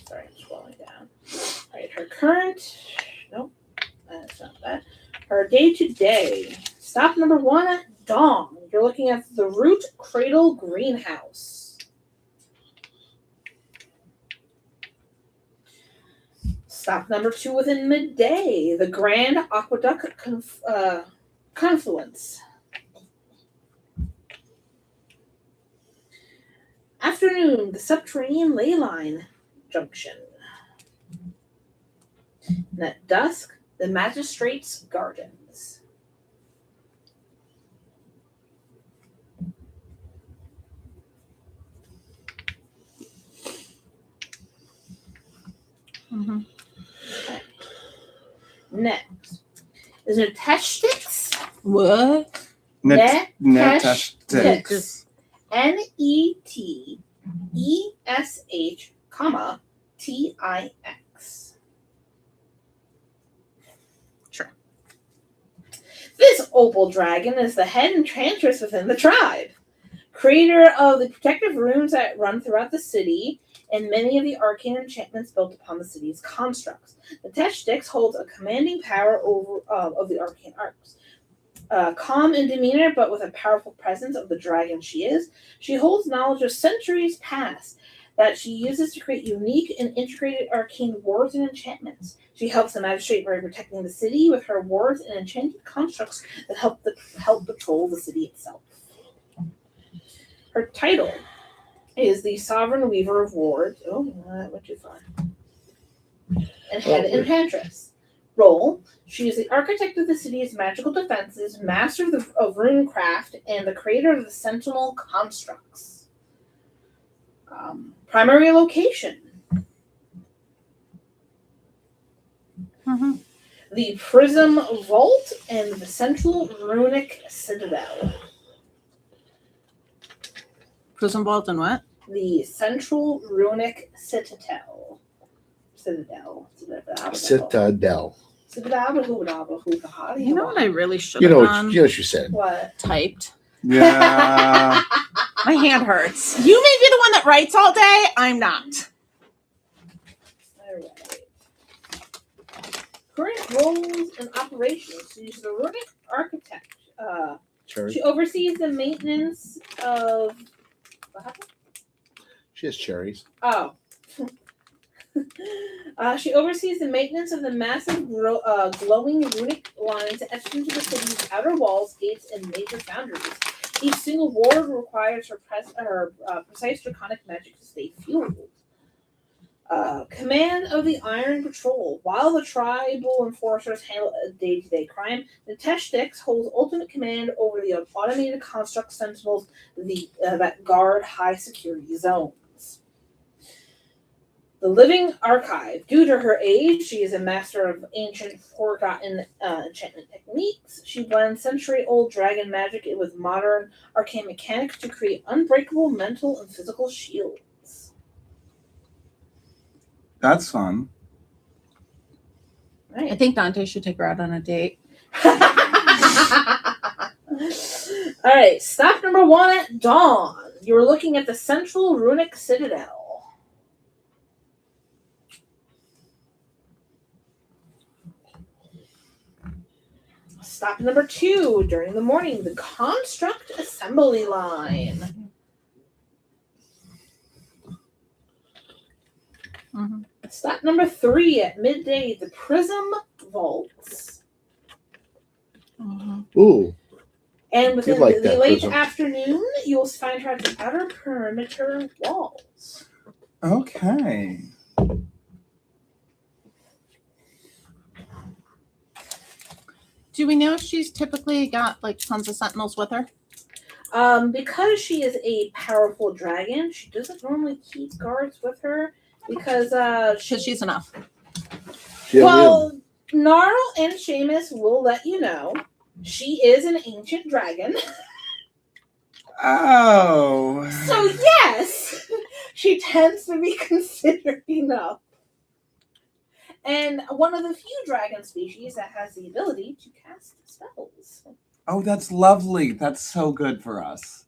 Sorry, I'm scrolling down. All right, her current. Nope, that's not that. Her day-to-day. Stop number 1 at dawn. You're looking at the Root Cradle Greenhouse. Stop number 2 within midday. The Grand Aqueduct Confluence. Afternoon, the Subterranean Ley Line Junction. And at dusk, the Magistrate's Gardens. Mm-hmm. Okay. Next is Neteshtiks. What? Neteshtiks. Netesh, comma, Tix. Sure. This opal dragon is the head enchantress within the tribe, creator of the protective runes that run throughout the city and many of the arcane enchantments built upon the city's constructs. The Neteshtiks holds a commanding power over of the arcane arts. Calm in demeanor, but with a powerful presence of the dragon she is, she holds knowledge of centuries past that she uses to create unique and integrated arcane wards and enchantments. She helps the magistrate by protecting the city with her wards and enchanted constructs that help patrol the city itself. Her title is the Sovereign Weaver of Wards. Oh, that went too far. And Head Enchantress. Role: she is the architect of the city's magical defenses, master of runecraft, and the creator of the Sentinel constructs. Primary location: the Prism Vault and the Central Runic Citadel. Prison Vault and what? The Central Runic Citadel. Citadel. You know what I really should You have know, done? you know what you said. What? Typed. Yeah. My hand hurts. You may be the one that writes all day. I'm not. Alright. Current roles and operations. She's the runic architect. Cherry. She oversees the maintenance of. What happened? She has cherries. Oh. She oversees the maintenance of the massive glowing runic lines etched into the city's outer walls, gates, and major foundries. Each single ward requires her precise draconic magic to stay fueled. Command of the Iron Patrol. While the tribal enforcers handle day-to-day crime, the Neteshtiks holds ultimate command over the automated construct sentinels that guard high security zones. The Living Archive. Due to her age, she is a master of ancient, forgotten enchantment techniques. She blends century-old dragon magic with modern arcane mechanics to create unbreakable mental and physical shields. That's fun. I Right. think Dante should take her out on a date. All right, stop number 1 at dawn. You're looking at the Central Runic Citadel. Stop number 2 during the morning, the Construct Assembly Line. Mm-hmm. Stop number 3 at midday, the Prism Vaults. Mm-hmm. Ooh. And within like the that late prism. afternoon, you'll find her at the outer perimeter walls. Okay. Do we know if she's typically got like tons of sentinels with her? Because she is a powerful dragon, she doesn't normally keep guards with her because She's enough. Yeah, well, Gnarl and Seamus will let you know she is an ancient dragon. Oh. So yes, she tends to be considered enough. and one of the few dragon species that has the ability to cast spells. Oh, that's lovely. That's so good for us.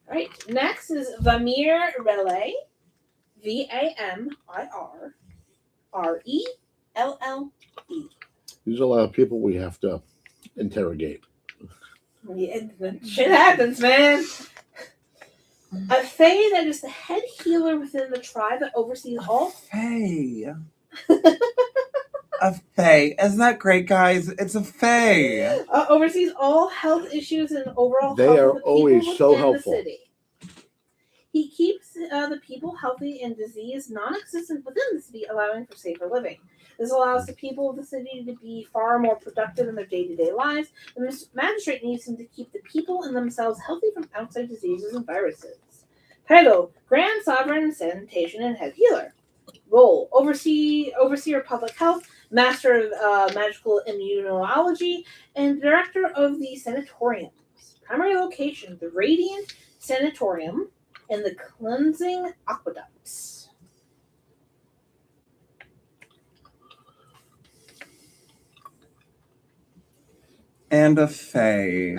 All right. Next is Vamir Relay. VAMIRRELLE. There's a lot of people we have to interrogate. Yeah, shit happens, man. A fae that is the head healer within the tribe that oversees all. Fae. A fae. Isn't that great, guys? It's a fae. Oversees all health issues and overall They health are of the people always so within helpful. The city. He keeps the people healthy and disease non-existent within the city, allowing for safer living. This allows the people of the city to be far more productive in their day-to-day lives. The magistrate needs him to keep the people and themselves healthy from outside diseases and viruses. Title: Grand Sovereign, Sanitation, and Head Healer. Role: Overseer of Public Health, Master of Magical Immunology, and Director of the Sanatoriums. Primary location: the Radiant Sanatorium and the Cleansing Aqueducts. And a fae.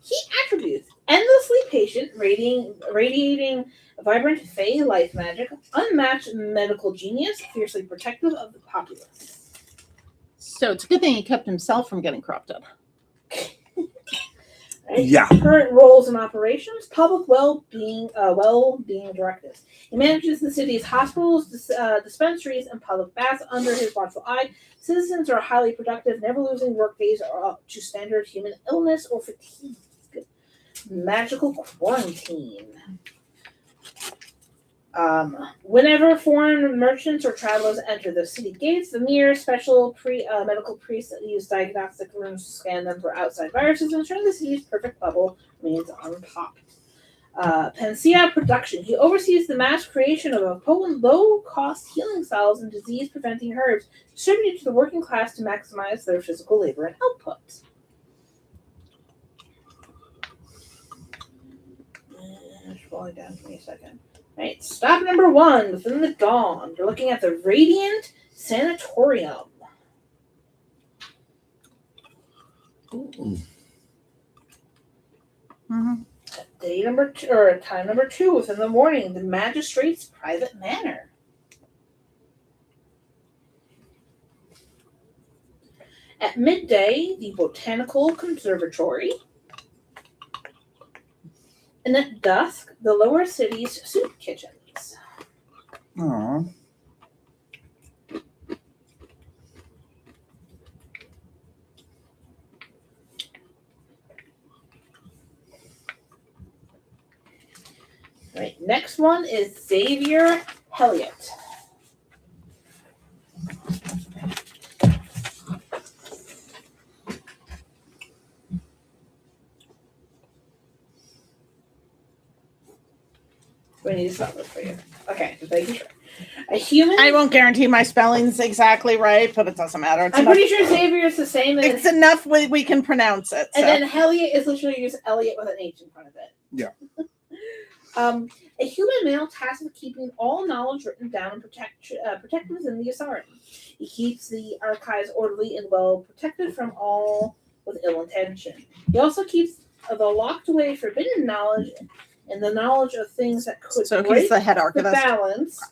Key attributes: endlessly patient, radiating vibrant fae life magic, unmatched medical genius, fiercely protective of the populace. So it's a good thing he kept himself from getting corrupted. Right? Yeah. Current roles and operations: public well-being directives. He manages the city's hospitals, dispensaries, and public baths under his watchful eye. Citizens are highly productive, never losing work days or to standard human illness or fatigue. Magical quarantine. Whenever foreign merchants or travelers enter the city gates, the mere special medical priests that use diagnostic rooms to scan them for outside viruses, ensuring the city's perfect bubble remains unpopped. Panacea production. He oversees the mass creation of a potent low-cost healing salves and disease-preventing herbs distributed to the working class to maximize their physical labor and output. Scrolling down, give me a second. Right, stop number 1, Within the Dawn. You're looking at the Radiant Sanatorium. Mm-hmm. Day number 2, or time number 2, Within the Morning, the Magistrate's Private Manor. At midday, the Botanical Conservatory. And at dusk, the lower city's soup kitchens. Aww. Right, next one is Xavier Helliot. We need to spell this for you. Okay, just making sure. A human. I won't guarantee my spelling's exactly right, but it doesn't matter. It's I'm enough, pretty sure Xavier is the same. it's enough we can pronounce it. And So. then Helliot is literally just Elliot with an H in front of it. Yeah. A human male tasked with keeping all knowledge written down and protected within the Asari. He keeps the archives orderly and well protected from all with ill intention. He also keeps the locked away forbidden knowledge and the knowledge of things that could So break he's the head the archivist. balance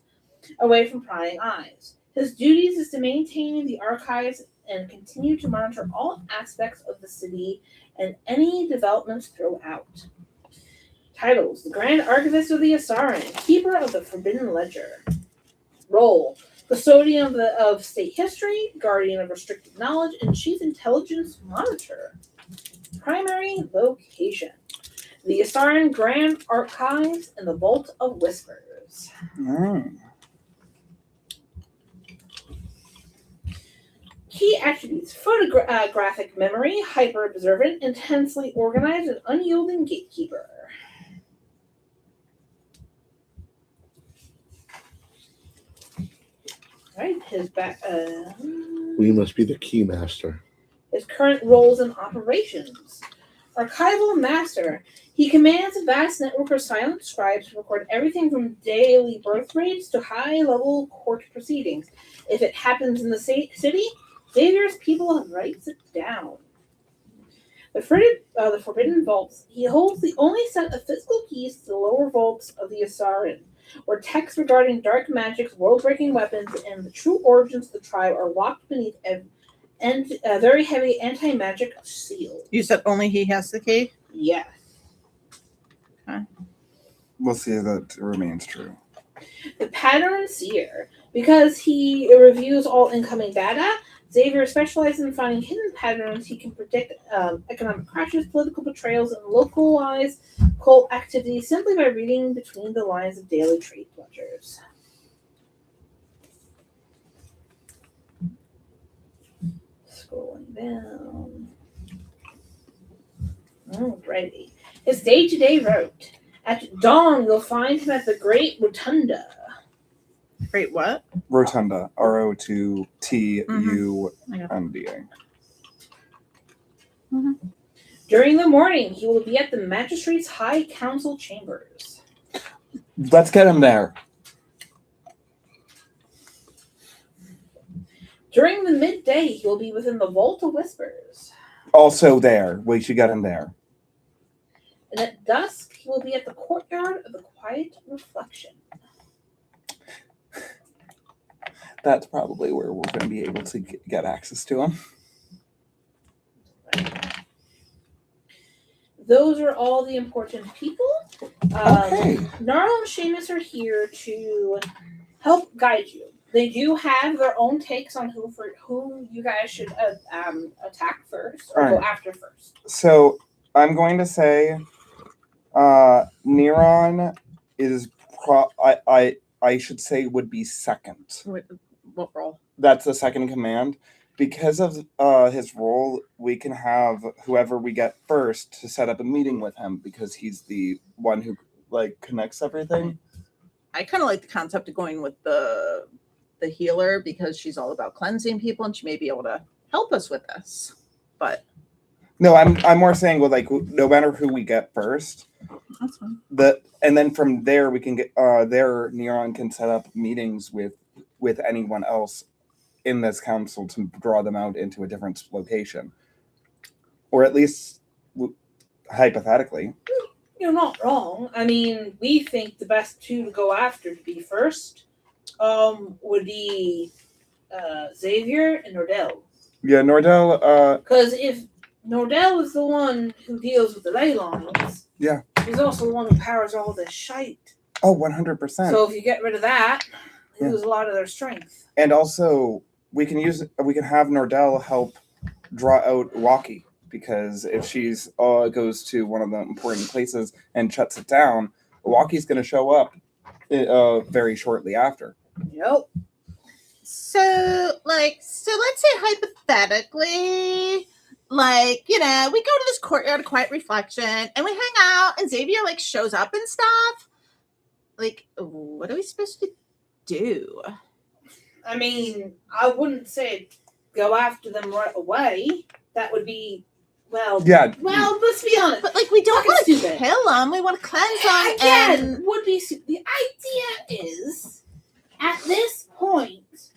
away from prying eyes. His duties is to maintain the archives and continue to monitor all aspects of the city and any developments throughout. Titles: The Grand Archivist of the Asaran, Keeper of the Forbidden Ledger. Role: Custodian of State History, Guardian of Restricted Knowledge, and Chief Intelligence Monitor. Primary location: the Asaran Grand Archives and the Vault of Whispers. Mm. Key attributes: photographic memory, hyper-observant, intensely organized, and unyielding gatekeeper. Right, his back. We must be the key master. His current roles and operations: Archival Master. He commands a vast network of silent scribes to record everything from daily birth rates to high-level court proceedings. If it happens in the city, Xavier's people writes it down. The Forbidden Vaults. He holds the only set of physical keys to the lower vaults of the Asaran, where texts regarding dark magics, world-breaking weapons, and the true origins of the tribe are locked beneath a very heavy anti-magic seal. You said only he has the key? Yes. We'll see if that remains true. The Pattern Seer. Because he reviews all incoming data, Xavier specializes in finding hidden patterns. He can predict economic crashes, political betrayals, and localized cult activity simply by reading between the lines of daily trade ledgers. Scrolling down. Alrighty. His day-to-day route. At dawn, you'll find him at the Great Rotunda. Great what? Rotunda. ROTUNDA. During the morning, he will be at the Magistrate's High Council chambers. Let's get him there. During the midday, he will be within the Vault of Whispers. Also there. We should get him there. And at dusk, he will be at the Courtyard of the Quiet Reflection. That's probably where we're going to be able to get access to him. Those are all the important people. Okay. Gnarl and Seamus are here to help guide you. They do have their own takes on who you guys should attack first or go after first. So I'm going to say Neron is I should say would be second. What role? That's the second in command. Because of his role, we can have whoever we get first to set up a meeting with him because he's the one who connects everything. I kind of like the concept of going with the healer because she's all about cleansing people and she may be able to help us with this. But no, I'm more saying no matter who we get first, that's fine. And then from there we can get Neron can set up meetings with anyone else in this council to draw them out into a different location, or at least hypothetically. You're not wrong. I mean, we think the best two to go after to be first would be Xavier and Nordell. Yeah, Nordell. Because if Nordell is the one who deals with the ley lines, yeah, he's also the one who powers all this shite. Oh, 100%. So if you get rid of that, they lose a lot of their strength. And also, we can have Nordell help draw out Walkie, because if she's goes to one of the important places and shuts it down, Walkie's going to show up very shortly after. Yep. So let's say hypothetically, we go to this courtyard of quiet reflection and we hang out and Xavier shows up and stuff. What are we supposed to do? I mean, I wouldn't say go after them right away. That would be, well, let's be honest. But we don't want to kill them. We want to cleanse them. Again, would be the idea is at this point,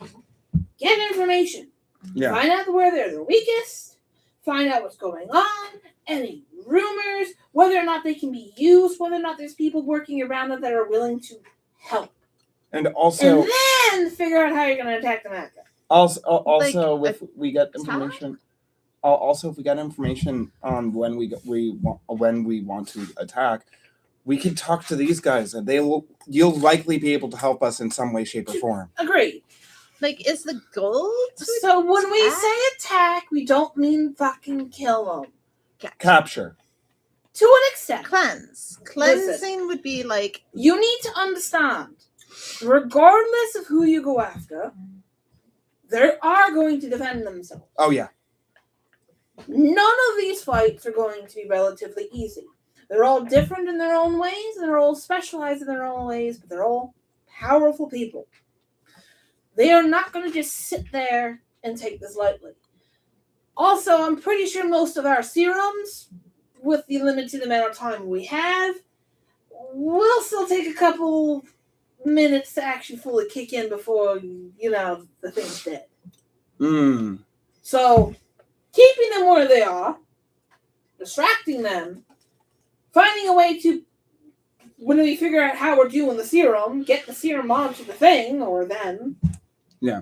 get information. Yeah. Find out where they're the weakest. Find out what's going on. Any rumors, whether or not they can be used, whether or not there's people working around them that are willing to help. And also, and then figure out how you're going to attack the Mecca. Also, if we get information, if we get information on when we want to attack, we can talk to these guys, and you'll likely be able to help us in some way, shape, or form. Agreed. Is the goal? So when we say attack, we don't mean fucking kill them. Capture. To an extent. Cleansing would be you need to understand. Regardless of who you go after, they are going to defend themselves. Oh, yeah. None of these fights are going to be relatively easy. They're all different in their own ways, and they're all specialized in their own ways, but they're all powerful people. They are not going to just sit there and take this lightly. Also, I'm pretty sure most of our serums with the limited amount of time we have, we'll still take a couple minutes to actually fully kick in before, the thing's dead. So, keeping them where they are, distracting them, finding a way to, when we figure out how we're doing the serum, get the serum onto the thing or them. Yeah.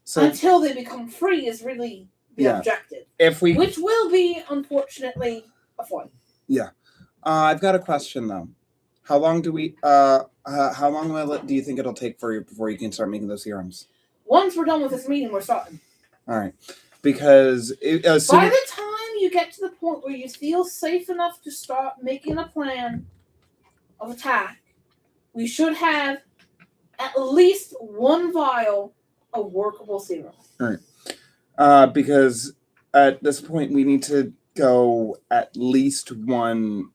So until they become free is really the objective. Which will be, unfortunately, a foil. Yeah. I've got a question though. How long do you think it'll take before you can start making those serums? Once we're done with this meeting, we're starting. All right. Because by the time you get to the point where you feel safe enough to start making a plan of attack, we should have at least one vial of workable serum. All right. Because at this point, we need to go at least one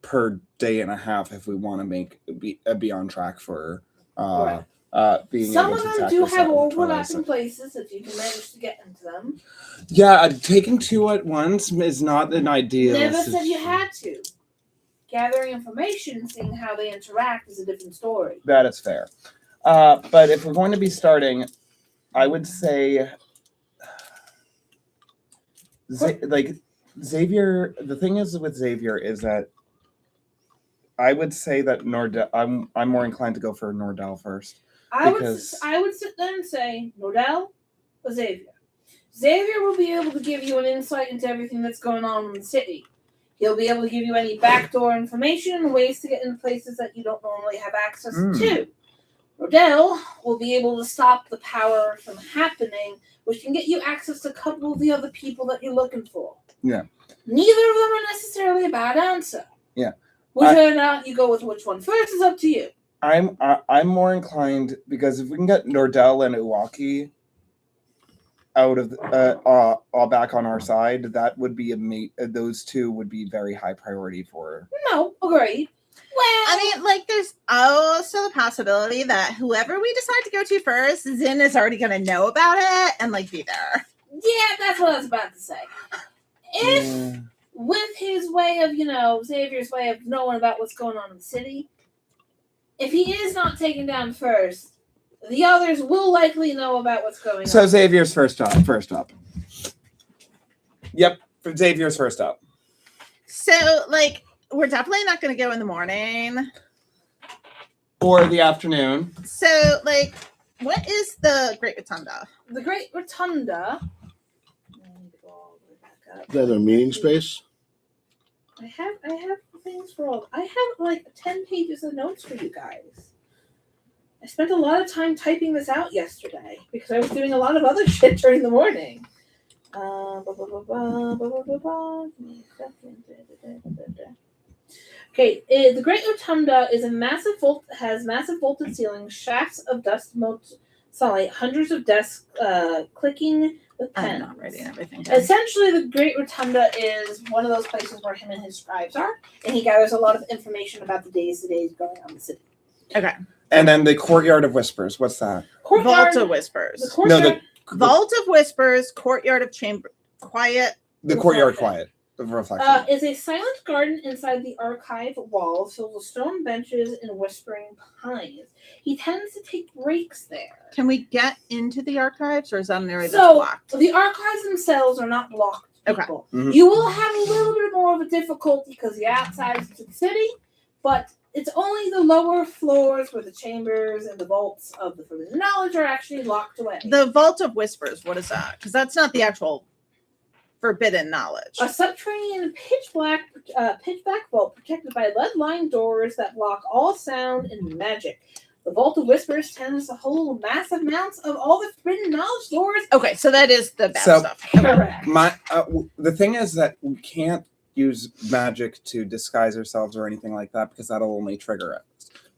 per day and a half if we want to be on track for being Some able of to them do have overlapping places if you can manage to get into them. Yeah, taking two at once is not an ideal. Never said you had to. Gathering information and seeing how they interact is a different story. That is fair. But if we're going to be starting, I would say Xavier. The thing is with Xavier is that I would say that Nordell. I'm more inclined to go for Nordell first. I would sit there and say Nordell or Xavier. Xavier will be able to give you an insight into everything that's going on in the city. He'll be able to give you any backdoor information, ways to get into places that you don't normally have access to. Nordell will be able to stop the power from happening, which can get you access to a couple of the other people that you're looking for. Yeah. Neither of them are necessarily a bad answer. Yeah. Whether or not you go with which one first is up to you. I'm more inclined because if we can get Nordell and Iwaki out of all back on our side, that would be those two would be very high priority for. No, agreed. Well, I mean, there's also the possibility that whoever we decide to go to first, Zin is already going to know about it and be there. Yeah, that's what I was about to say. If with his way of, Xavier's way of knowing about what's going on in the city, if he is not taken down first, the others will likely know about what's going on. So Xavier's first up. Yep, Xavier's first up. So, we're definitely not going to go in the morning. Or the afternoon. So, what is the Great Rotunda? The Great Rotunda. I need to go all the way back up. Is that a meeting space? I have things for all. I have 10 pages of notes for you guys. I spent a lot of time typing this out yesterday because I was doing a lot of other shit during the morning. Okay, the Great Rotunda is has massive vaulted ceilings, shafts of dust sunlight, hundreds of desks clicking with pens. I'm not writing everything down. Essentially, the Great Rotunda is one of those places where him and his scribes are, and he gathers a lot of information about the days going on in the city. Okay. And then the Courtyard of Whispers. What's that? Vault of Whispers. Vault of Whispers, Courtyard of Quiet. The Courtyard Quiet of Reflection. Is a silent garden inside the archive walls filled with stone benches and whispering pines. He tends to take breaks there. Can we get into the archives, or is that an area that's So, blocked? the archives themselves are not blocked, people. Okay. Mm-hmm. You will have a little bit more of a difficulty because the outside is to the city, but it's only the lower floors where the chambers and the vaults of the forbidden knowledge are actually locked away. The Vault of Whispers, what is that? Because that's not the actual forbidden knowledge. A subterranean pitch black vault protected by lead-lined doors that block all sound and magic. The Vault of Whispers tends to hold massive amounts of all the forbidden knowledge doors. Okay, so that is the bad stuff. Correct. The thing is that we can't use magic to disguise ourselves or anything like that because that'll only trigger us.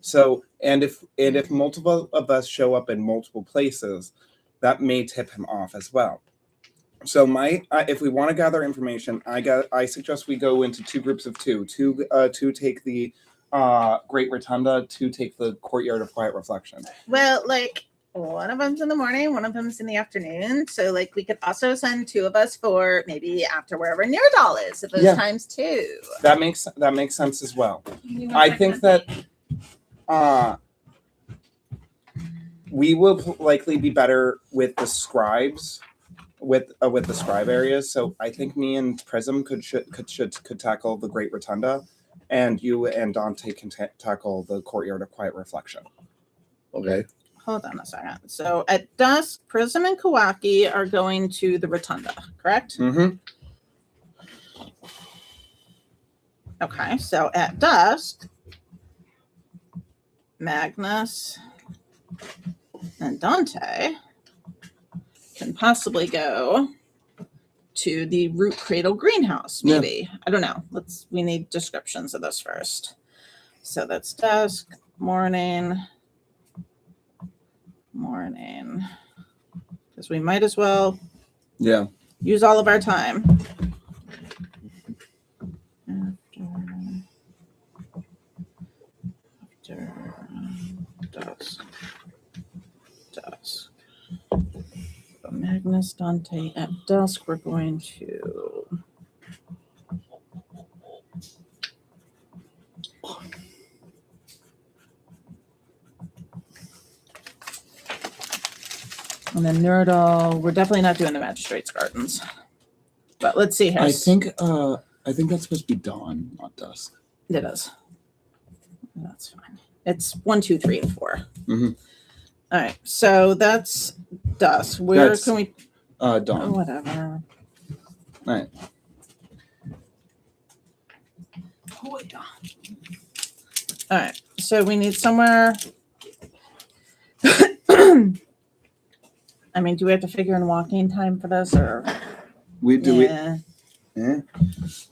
So, and if multiple of us show up in multiple places, that may tip him off as well. So if we want to gather information, I suggest we go into two groups of two take the Great Rotunda, two take the Courtyard of Quiet Reflection. Well, one of them's in the morning, one of them's in the afternoon. So like we could also send 2 of us for maybe after wherever Neardall is at those Yeah. times too. That makes sense as well. I think that we will likely be better with the scribes, with the scribe areas. So I think me and Prism could tackle the Great Rotunda, and you and Dante can tackle the Courtyard of Quiet Reflection. Okay. Hold on a second. So at dusk, Prism and Kawaki are going to the Rotunda, correct? Mm-hmm. Okay, so at dusk, Magnus and Dante can possibly go to the Root Cradle Greenhouse, maybe. Yeah. I don't know. We need descriptions of this first. So that's dusk, morning. Because we might as well use all of our time. After dusk. So Magnus, Dante at dusk, we're going to and then Neardall, we're definitely not doing the Magistrate's Gardens. But let's see here. I think that's supposed to be dawn, not dusk. It is. That's fine. It's 1, 2, 3, and 4. Mm-hmm. All right. So that's dusk. Where can we? Dawn. Oh, whatever. All right. Oh, yeah. All right. So we need somewhere. I mean, do we have to figure in walking time for this, or Yeah.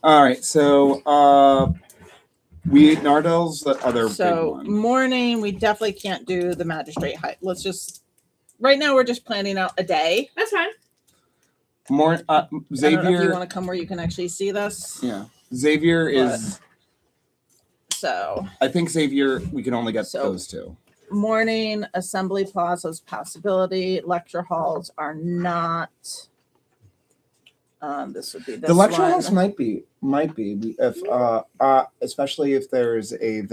All right. So Nardell's the other big one. Morning, we definitely can't do the Magistrate High. Let's just right now we're just planning out a day. That's fine. More I don't know Xavier. if you want to come where you can actually see this. Yeah, Xavier is. So I think Xavier, we can only get those 2. Morning, Assembly Plaza's possibility. Lecture halls are not. This would be this the lecture one. halls might be if especially if there's a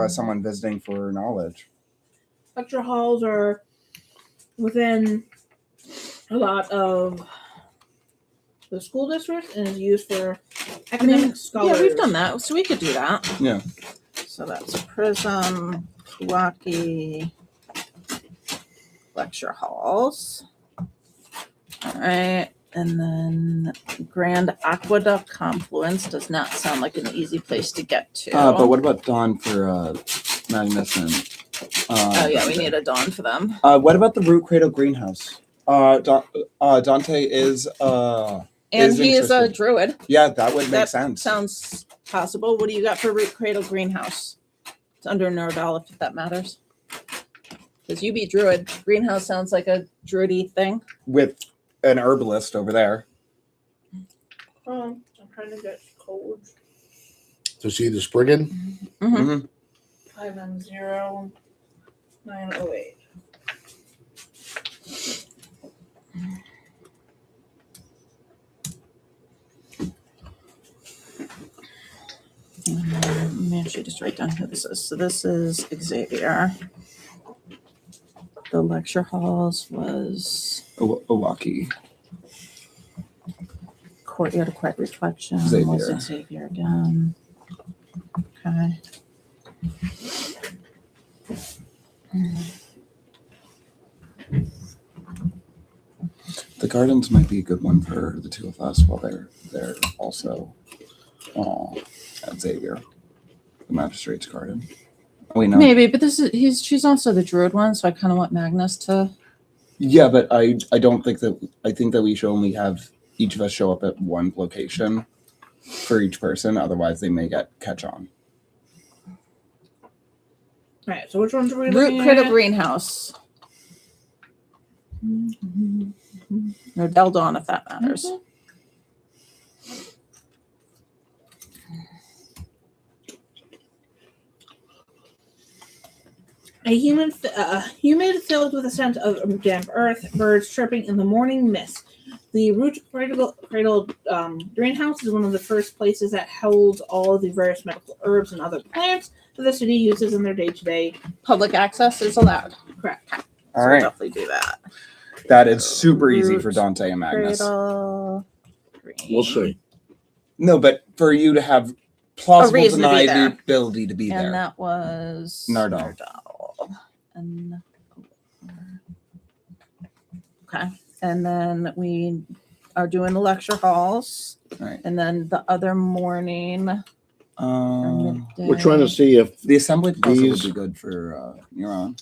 someone visiting for knowledge. Lecture halls are within a lot of the school district and is used for academic scholars. Yeah, we've done that, so we could do that. Yeah. So that's Prism, Kawaki, lecture halls. All right. And then Grand Aqueduct Confluence does not sound like an easy place to get to. But what about Dawn for Magnus and oh yeah, we need a Dawn for them. What about the Root Cradle Greenhouse? Dante is and he is a druid. Yeah, that would make sense. Sounds possible. What do you got for Root Cradle Greenhouse? It's under Neardall, if that matters. Because you be druid. Greenhouse sounds like a druidy thing. With an herbalist over there. I'm trying to get codes. To see the Spriggan? Mm-hmm. Mm-hmm. 5M0908. Let me actually just write down who this is. So this is Xavier. The lecture halls was Owaki. Courtyard of Quiet Reflection. Xavier. Was Xavier again. Okay. The gardens might be a good one for the 2 of us while they're also at Xavier, the Magistrate's Garden. Wait, no. Maybe, but she's also the druid one, so I kind of want Magnus to. Yeah, but I don't think that. I think that we should only have each of us show up at one location for each person. Otherwise, they may catch on. All right, so which ones are we Root looking Cradle at? Greenhouse. Or Del Dawn, if that matters. Mm-hmm. A humid filled with a scent of damp earth, birds chirping in the morning mist. The root cradled greenhouse is one of the first places that holds all of the various medical herbs and other plants that the city uses in their day-to-day. Public access is allowed. Correct. All So right. definitely do that. That is super easy for Dante and Magnus. Cradle, We'll see. No, but for you to have plausible reason to be denied there. the ability to be and there. that was Nardal. And okay, and then we are doing the lecture halls, Right. and then the other morning. or midday- We're trying to see if The assembly plaza would These- be good for Neuron.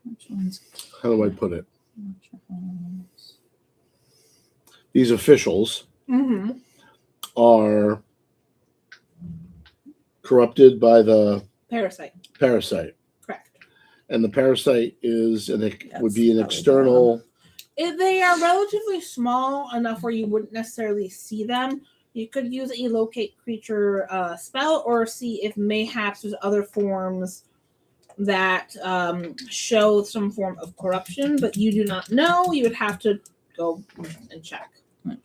Which one's how do I put it? lecture halls? These officials Mm-hmm. are corrupted by the Parasite. parasite, Correct. and the parasite is would be an That's probably external. They are relatively small enough where you wouldn't necessarily see them. You could use a locate creature spell or see if mayhaps there's other forms that show some form of corruption, but you do not know. You would have to go and check.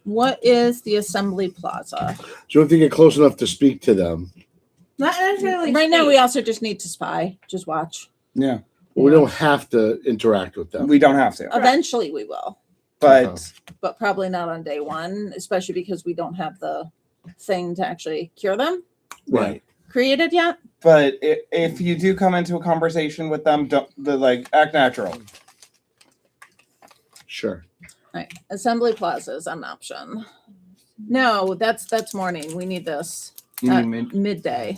What is the assembly plaza? So if you get close enough to speak to them, Not necessarily. Right now, speak. we also just need to spy, just watch. Yeah. we don't have to interact with them. We don't have to. Eventually, we will, But but probably not on day one, especially because we don't have the thing to actually cure them right. created yet. But if you do come into a conversation with them, don't act natural. Sure. Right. Assembly plaza is an option. No, that's morning. We need this You at need midday.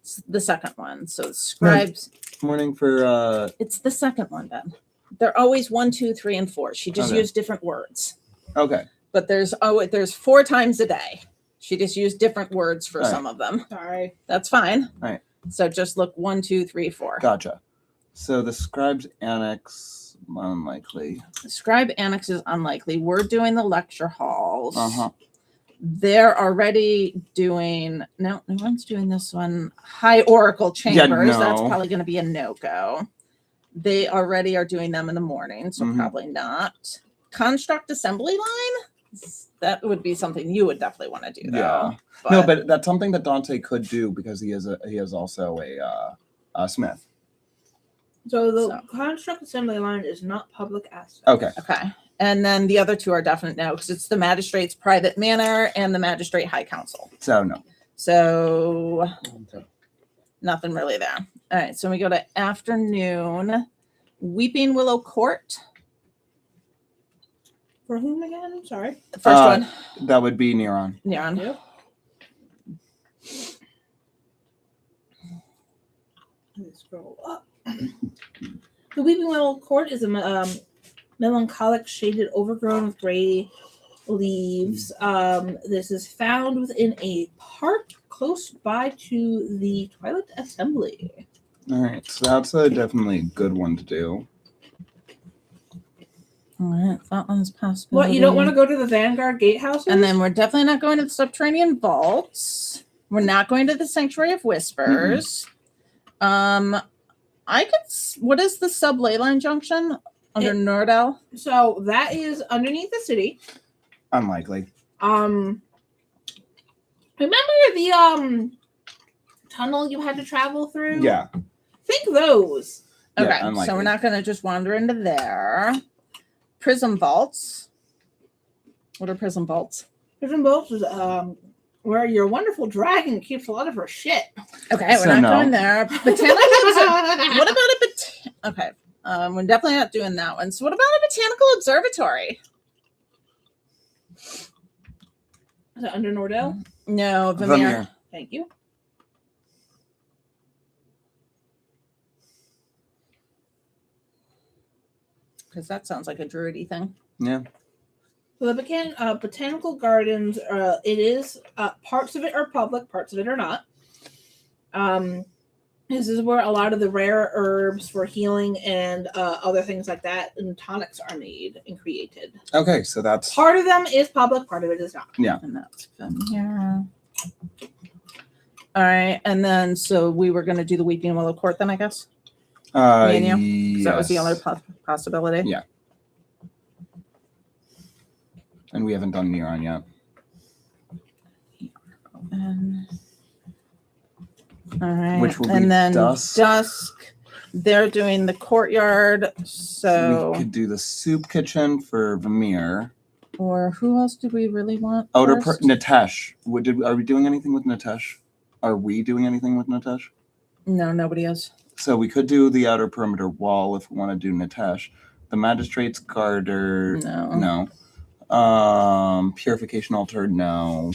It's the second one. So scribes. morning for It's the second one, Ben. They're always 1, 2, 3, and 4. She just Okay. used different words. okay. But there's 4 times a day. She just used different words for Right. some of them. Sorry. That's fine. Right. So just look 1, 2, 3, 4. Gotcha. So the scribes annex unlikely. Scribe annex is unlikely. We're doing the lecture halls. Uh-huh. They're already doing no one's doing this one. High Oracle Chambers. That's no. probably going to be a no-go. They already are doing them in the morning, so Mhm. probably not. Construct assembly line. That would be something you would definitely want to do, though. Yeah. No, but that's something that Dante could do because he is also a smith. So the So. construct assembly line is not public access. Okay. okay. And then the other two are definite no because it's the magistrate's private manor and the magistrate high council. So no. So Okay. nothing really there. All right, so we go to afternoon. Weeping Willow Court. For whom again? Sorry. The first one. That would be Neuron. Neon. Yep. Let me scroll up. The Weeping Willow Court is a melancholic, shaded, overgrown with gray leaves. This is found within a park close by to the Twilight Assembly. All right. So that's a definitely good one to do. All right, that one's possible. What, you don't want to go to the Vanguard Gatehouses? And then we're definitely not going to the subterranean vaults. We're not going to the Sanctuary of Whispers. I could. What is the sub ley line junction under Nordell? So that is underneath the city. Unlikely. Remember the tunnel you had to travel through? Yeah. Think those. Yeah, Okay, so unlikely. we're not going to just wander into there. Prism vaults. What are prism vaults? Prison Bolts is where your wonderful dragon keeps a lot of her shit. Okay, we're So not no. going there. Botanical. What about a Okay, we're definitely not doing that one. So what about a botanical observatory? Is that under Nordell? No, Vermeer. Vermeer. Thank you. Because that sounds like a druidy thing. Yeah. So the botanical gardens, it is parts of it are public, parts of it are not. This is where a lot of the rare herbs for healing and other things like that and tonics are made and created. Okay. So that's Part of them is public, part of it is not. Yeah. And that's Vermeer. All right, and then so we were going to do the Weeping Willow Court then, I guess. Me and you? 'Cause that was the other possibility. Yeah. And we haven't done Neon yet. All right. Which will be and then dusk. They're doing the courtyard. So we could do the soup kitchen for Vermeer. Or who else do we really want? Nitesh. Are we doing anything with Nitesh? Are we doing anything with Nitesh? No, nobody is. So we could do the outer perimeter wall if we want to do Nitesh. The magistrate's garter. No. Purification altar. No.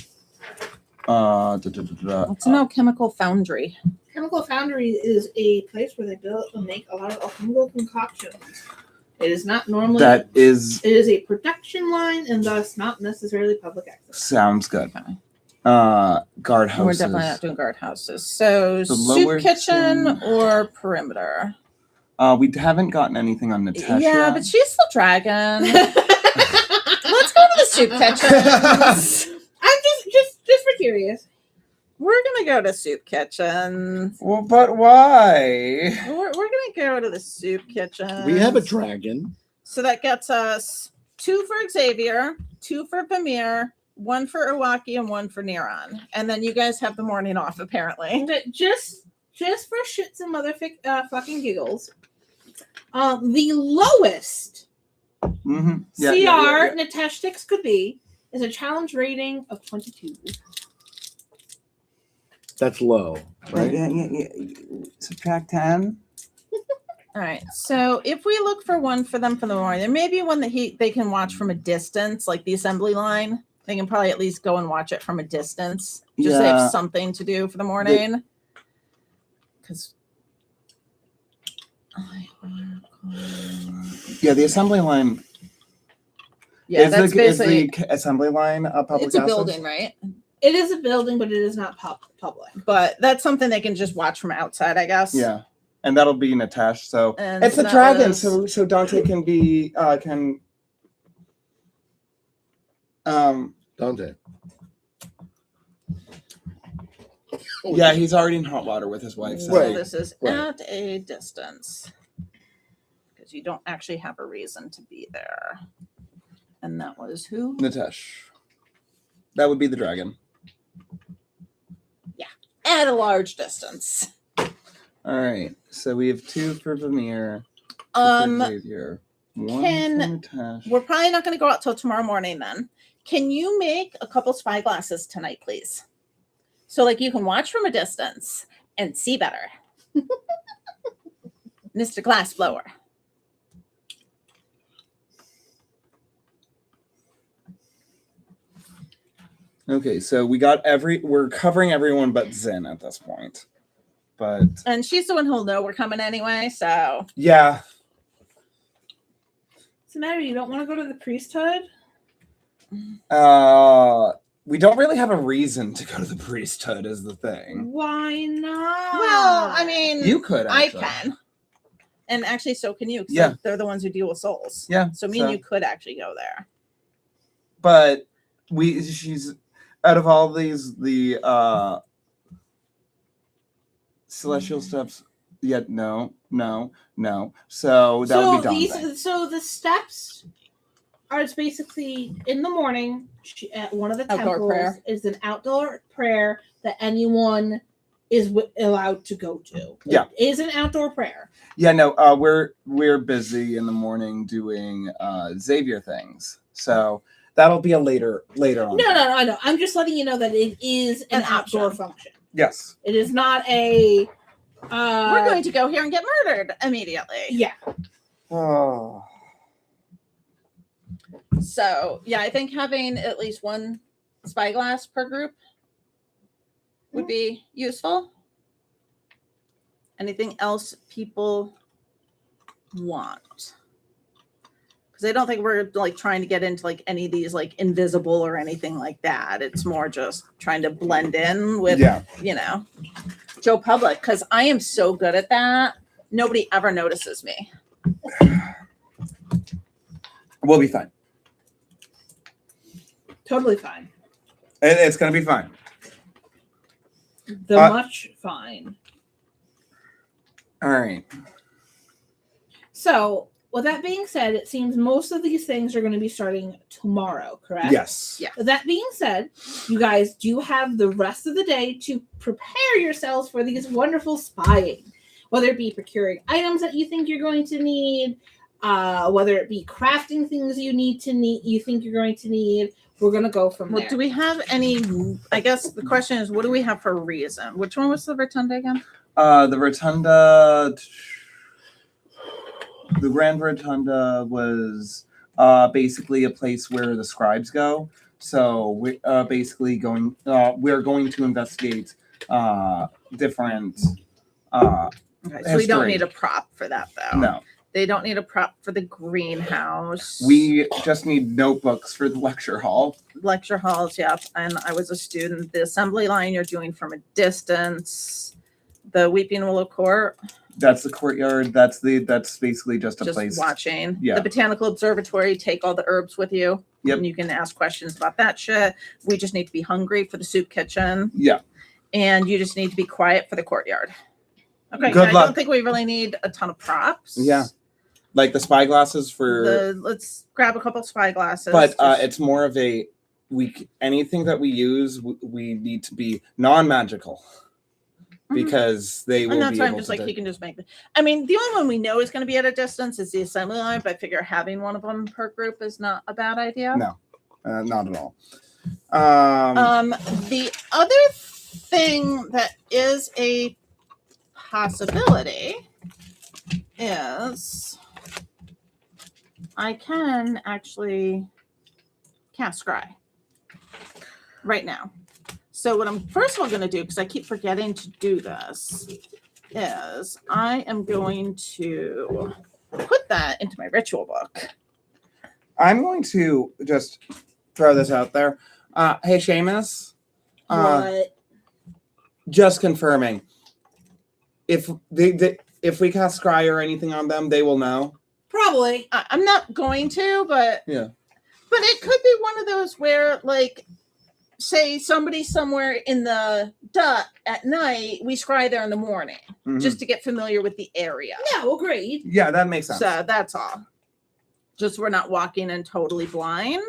It's no chemical foundry. Chemical Foundry is a place where they build and make a lot of alchemical concoctions. It is not normally. That is. It is a production line and thus not necessarily public access. Sounds good. Okay. Guardhouses. We're definitely not doing guardhouses. So The lower soup kitchen or perimeter. We haven't gotten anything on Natasha. Yeah, but she's the dragon. Let's go to the soup kitchen. I'm just for curious. We're gonna go to soup kitchen. Well, but why? We're gonna go to the soup kitchen. We have a dragon. So that gets us 2 for Xavier, 2 for Pamir, 1 for Iwaki, and 1 for Neron. And then you guys have the morning off, apparently. Just for shits and fucking giggles. The lowest Mm-hmm. CR Natashtics could be is a challenge rating of 22. That's low, right? Yeah. Subtract 10. All right. So if we look for one for them for the morning, there may be one that they can watch from a distance, like the assembly line. They can probably at least go and watch it from a distance. Just so they have something to do for the morning. Because the assembly line. Yeah, that's basically is the assembly line a public it's a access? building, right? It is a building, but it is not public. But that's something they can just watch from outside, I guess. Yeah, and that'll be Nitesh. So And it's a that dragon. was- So Dante can be Dante. Yeah, he's already in hot water with his wife. So Right. This is Right. at a distance because you don't actually have a reason to be there. And that was who? Nitesh. That would be the dragon. At a large distance. All right. So we have 2 for Vermeer. 2 for Xavier. 1 can- for Nitesh. We're probably not going to go out till tomorrow morning then. Can you make a couple spy glasses tonight, please? So like you can watch from a distance and see better. Mr. Glassblower. Okay, so we're covering everyone but Zin at this point. But And she's the one who'll know we're coming anyway, so yeah. What's the matter? You don't want to go to the priesthood? We don't really have a reason to go to the priesthood is the thing. Why not? well, I mean You could I actually. can. And actually so can you, 'cause Yeah. they're the ones who deal with souls. Yeah. So me and you could actually go there. But she's out of all these the celestial steps. Yet no. So that would be daunting. So the steps are basically in the morning at one of the Outdoor temples prayer. is an outdoor prayer that anyone is allowed to go to. Yeah. It is an outdoor prayer. Yeah, no, we're busy in the morning doing Xavier things. So that'll be a later on. No, I know. I'm just letting you know that it is an An outdoor option. function. Yes. It is not a We're going to go here and get murdered immediately. Yeah. Oh. So yeah, I think having at least one spyglass per group would be useful. Anything else people want? Because I don't think we're like trying to get into like any of these like invisible or anything like that. It's more just trying to blend in with Joe Public, because I am so good at that. Nobody ever notices me. We'll be fine. Totally fine. It's gonna be fine. The much fine. All right. So, with that being said, it seems most of these things are going to be starting tomorrow, correct? Yes. Yeah. With that being said, you guys do have the rest of the day to prepare yourselves for these wonderful spying. Whether it be procuring items that you think you're going to need, whether it be crafting things you think you're going to need. We're going to go from Well, there. do we have any? I guess the question is, what do we have for reason? Which one was the rotunda again? The rotunda. The Grand Rotunda was basically a place where the scribes go. So we're basically going. We're going to investigate different. Okay, so we don't History. need a prop for that, though. No, They don't need a prop for the greenhouse. we just need notebooks for the lecture hall. Lecture halls, yeah. And I was a student. The assembly line you're doing from a distance. The Weeping Willow Court, That's the courtyard. That's basically just a just place. watching. Yeah. The Botanical Observatory, take all the herbs with you. Yep. And you can ask questions about that shit. We just need to be hungry for the soup kitchen. Yeah. And you just need to be quiet for the courtyard. Okay. Good I luck. don't think we really need a ton of props. Yeah. Like the spy glasses for. Let's grab a couple spy glasses. But Just- it's more of a anything that we use we need to be non-magical because they will and that's be why able I'm just to like, he can just make I mean, the only one we know is going to be at a distance is the assembly line, but I figure having one of them per group is not a bad idea. No, not at all. The other thing that is a possibility is I can actually cast Scry right now. So what I'm first of all going to do, because I keep forgetting to do this, is I am going to put that into my ritual book. I'm going to just throw this out there. Hey, Seamus. What? Just confirming. If if we cast Scry or anything on them, they will know. Probably. I'm not going to, but Yeah. But it could be one of those where, like, say somebody somewhere in the at night, we scry there in the morning Mhm. just to get familiar with the area. No, agreed. Yeah, that makes sense. So that's all. Just we're not walking in totally blind.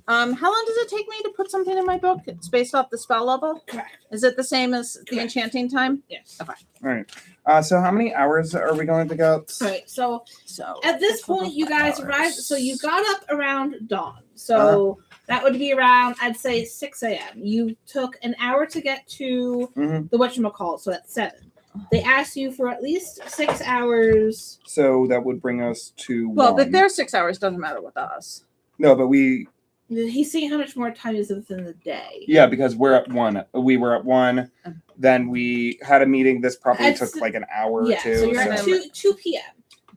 How long does it take me to put something in my book? It's based off the spell level. Correct. Is it the same as the Correct. enchanting time? Yes. Okay. All right. So how many hours are we going to go? All right. So So at this point, you guys arrived. So you got up around dawn. So Uh-huh. that would be around, I'd say, 6 a.m. You took an hour to get to Mhm. the whatchamacallit, so that's 7. They asked you for at least 6 hours. So that would bring us to. well, but 1. their 6 hours doesn't matter with us. No, but we. He's seeing how much more time is within the day. Yeah, because we're at 1. We were at 1. Then we had a meeting. This probably I'd took say- like an hour Yeah, or two. so you're at so- 2 p.m.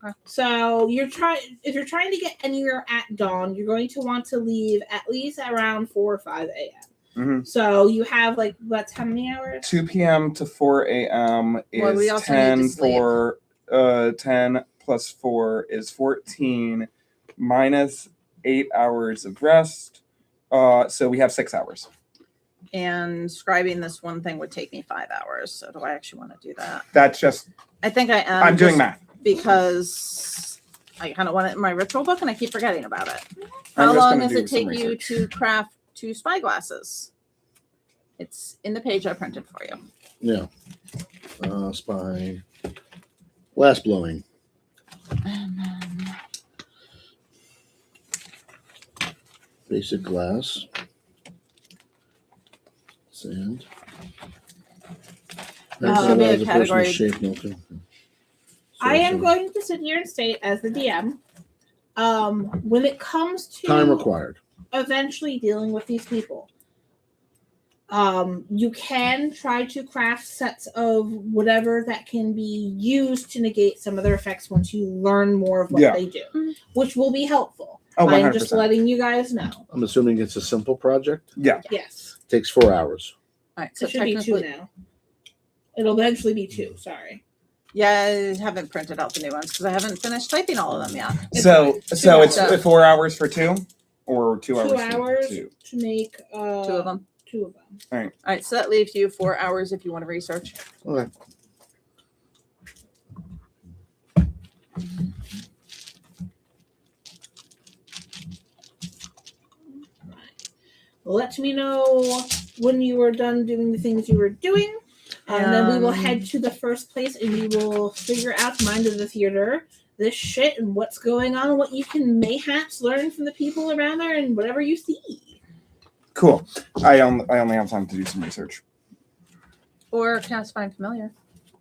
Okay. So if you're trying to get anywhere at dawn, you're going to want to leave at least around 4 or 5 a.m. Mhm. So you have that's how many hours? 2 p.m. to 4 a.m. is Well, we also need to 10 sleep. for 10 plus 4 is 14 minus 8 hours of rest. So we have 6 hours. And scribing this one thing would take me 5 hours. So do I actually want to do that? That's just I think I am. I'm doing just math. because I kind of want it in my ritual book and I keep forgetting about it. I'm How just long gonna does do it some take you research. to craft 2 spy glasses? It's in the page I printed for you. Yeah. Spy. Glass blowing. And then Basic glass. Sand. Should be a As opposed to category. shape melting. I am going to sit here and state as the DM, when it comes to Time required. eventually dealing with these people, you can try to craft sets of whatever that can be used to negate some of their effects once you learn more of what Yeah. they do, which will be helpful. Oh, I'm 100%. just letting you guys know. I'm assuming it's a simple project. Yeah. Yes, Takes 4 hours. all right, so it should be 2 technically, now. It'll eventually be 2. Sorry. yeah, I haven't printed out the new ones because I haven't finished typing all of them yet. So It's so it's hours. 4 hours for 2 or 2 hours 2 for hours 2. to make 2 of them. 2 of them. All right, so that leaves you 4 hours if you want to research. Okay. Let me know when you are done doing the things you were doing, and then we will head to the first place, and we will figure out Mind of the Theater, this shit, and what's going on, what you can mayhaps learn from the people around there, and whatever you see. Cool. I only have time to do some research. Or cast Find Familiar.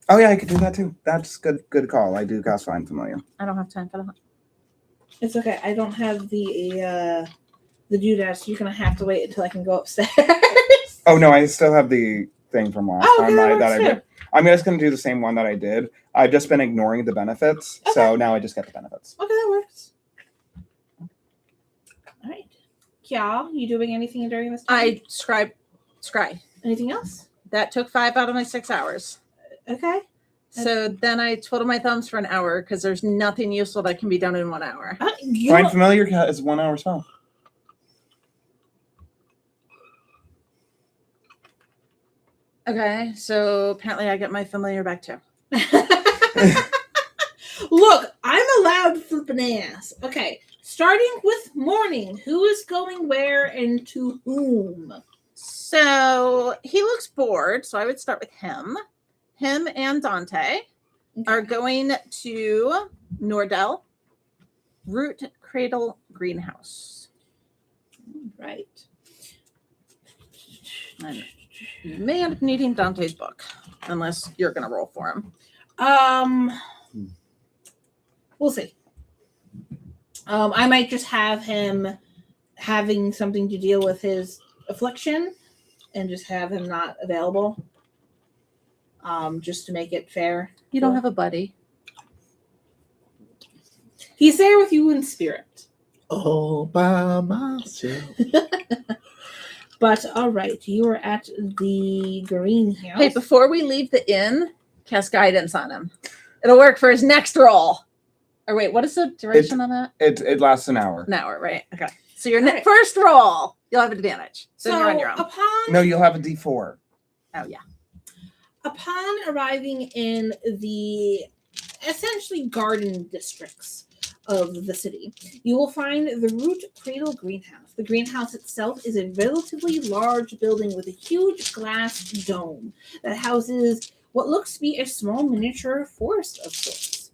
Oh yeah, I could do that too. That's good call. I do cast Find Familiar. I don't have time for that. It's okay. I don't have the doodads. You're gonna have to wait until I can go upstairs. Oh no, I still have the thing from last time that I did. I'm just gonna do the same one that I did. I've just been ignoring the benefits, so now I just get the benefits. Okay, that works. All right. Kya, you doing anything during this time? I scry. Anything else? That took 5 out of my 6 hours. Okay. So then I twiddle my thumbs for an hour because there's nothing useful that can be done in 1 hour. Find Familiar is 1 hour spell. Okay, so apparently I get my familiar back too. Look, I'm allowed flipping ass. Okay, starting with morning. Who is going where and to whom? So he looks bored, so I would start with him. Him and Dante are going to Nordell, Root Cradle Greenhouse. Right. And you may end up needing Dante's book, unless you're going to roll for him. We'll see. I might just have him having something to deal with his affliction and just have him not available. Just to make it fair. You don't have a buddy. He's there with you in spirit. All by myself. But all right, you are at the greenhouse. Hey, before we leave the inn, cast guidance on him. It'll work for his next roll. Or wait, what is the duration on that? It lasts an hour. An hour, right? Okay. So your first roll, you'll have an advantage. So you're on your own. No, you'll have a D4. Oh yeah. Upon arriving in the essentially garden districts of the city, you will find the Root Cradle Greenhouse. The greenhouse itself is a relatively large building with a huge glass dome that houses what looks to be a small miniature forest of sorts.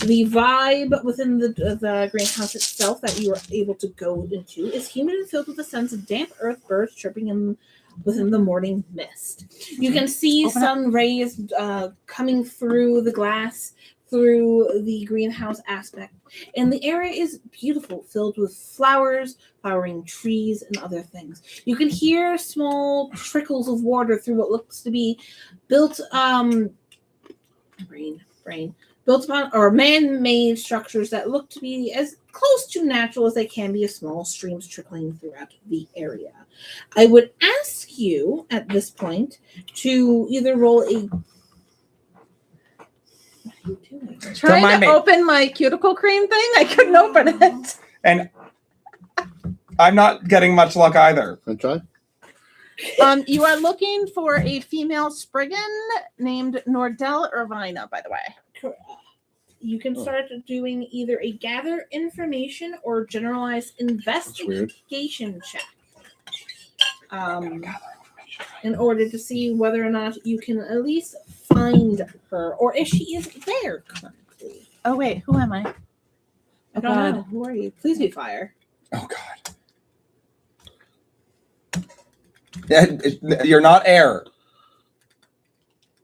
The vibe within the greenhouse itself that you are able to go into is humid and filled with a sense of damp earth, birds chirping within the morning mist. You can see sun rays coming through the glass, through the greenhouse aspect. And the area is beautiful, filled with flowers, flowering trees, and other things. You can hear small trickles of water through what looks to be built built upon or man-made structures that look to be as close to natural as they can be, as small streams trickling throughout the area. I would ask you at this point to either roll a... What are you doing? Trying to open my cuticle cream thing, I couldn't open it. And I'm not getting much luck either. Can I try? You are looking for a female Spriggan named Nordell Irvina, by the way. You can start doing either a gather information or generalized investigation check. In order to see whether or not you can at least find her, or if she is there currently. Oh wait, who am I? I don't know. Who are you? Please be fire. Oh God. You're not air.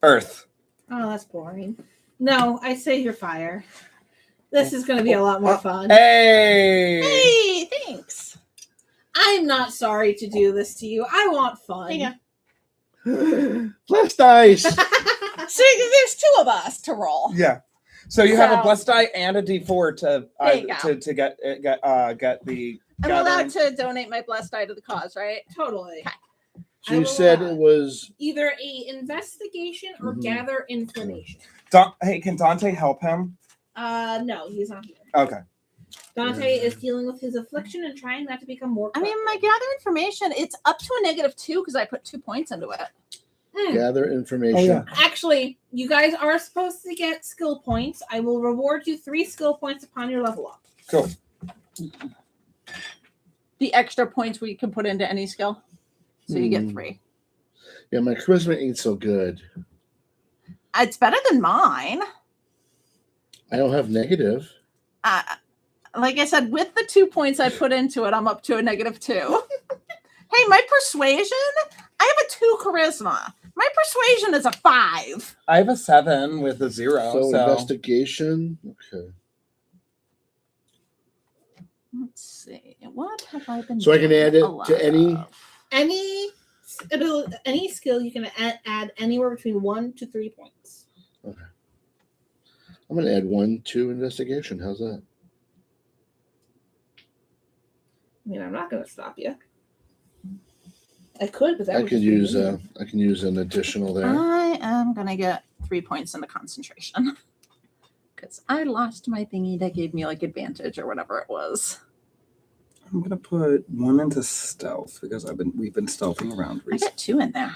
Earth. Oh, that's boring. No, I say you're fire. This is going to be a lot more fun. Hey! Hey, thanks. I'm not sorry to do this to you. I want fun. Yeah. Blessed dice. So there's 2 of us to roll. Yeah. So you have a blessed die and a D4 to get the. I'm allowed to donate my blessed die to the cause, right? Totally. Okay. So you said it was either a investigation or gather information. Hey, can Dante help him? No, he's not here. Okay. Dante is dealing with his affliction and trying not to become more. I mean, my gather information, it's up to a -2 because I put 2 points into it. Gather information. Oh, yeah. Actually, you guys are supposed to get skill points. I will reward you 3 skill points upon your level up. Cool. The extra points we can put into any skill. So you get 3. Yeah, my charisma ain't so good. It's better than mine. I don't have negative. Like I said, with the 2 points I put into it, I'm up to a -2. Hey, my persuasion, I have a 2 charisma. My persuasion is a 5. I have a 7 with a 0. So So investigation. Okay. Let's see. What have I been So I can doing add it a lot to any. of? Any skill you can add anywhere between 1 to 3 points. Okay. I'm going to add 1 to investigation. How's that? I mean, I'm not going to stop you. I could, but that I would can just be use mean. I can use an additional there. I am going to get 3 points into concentration. Because I lost my thingy that gave me like advantage or whatever it was. I'm gonna put 1 into stealth because we've been stealthing around I recently. got 2 in there.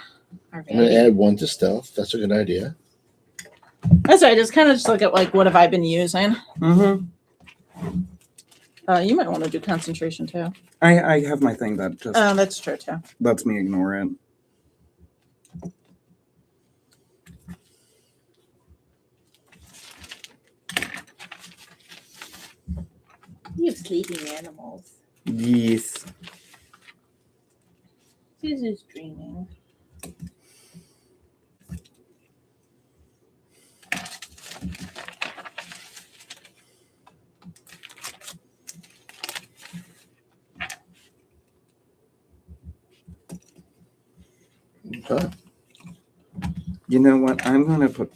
I'm going to add 1 to stealth. That's a good idea. That's right. Just kind of just look at like what have I been using. Mm-hmm. You might want to do concentration too. I have my thing that just That's true too. lets me ignore it. You have sleeping animals. Yes. Suzu's dreaming. Okay. You know what? I'm gonna put.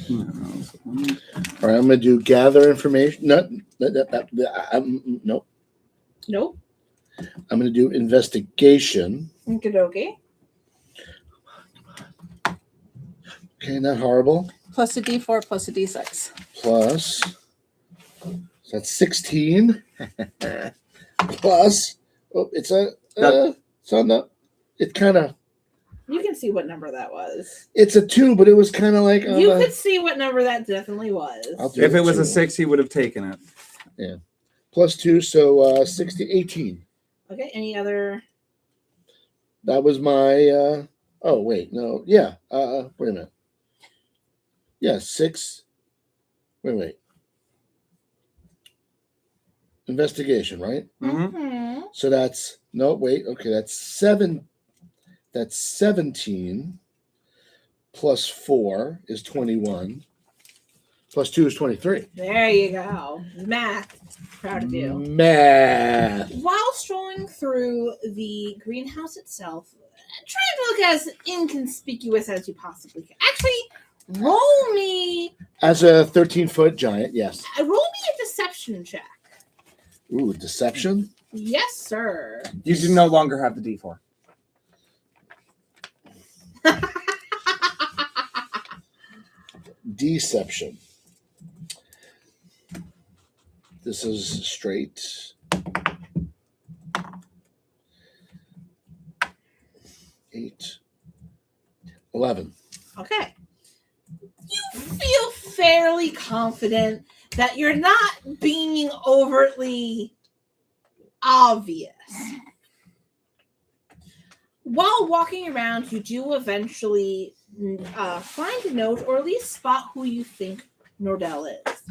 No. All right. I'm going to do gather information. Nope. Nope. I'm going to do investigation. Okie Okay, not horrible. Plus a D4 plus a D6. Plus, so that's 16. Plus, it's a, so no, it kind of, You can see what number that was. it's a 2, but it was kind of like, You could see what number that definitely was. I'll do If it was a 2. 6, he would have taken it. Plus 2, so 18. Okay, any other? That was my, oh, wait, no, yeah, wait a minute. Yeah, 6, wait. Investigation, right? Mm-hmm. So that's, no, wait, okay, that's 17 plus 4 is 21 plus 2 is 23. There you go. Math. Proud of you. Math. While strolling through the greenhouse itself, try to look as inconspicuous as you possibly can. Actually, roll me As a 13-foot giant, yes. a deception check. Ooh, deception. Yes, sir. You do no longer have the D4. Deception. This is straight. 8, 11. Okay. You feel fairly confident that you're not being overtly obvious. While walking around, you do eventually find a note or at least spot who you think Nordell is.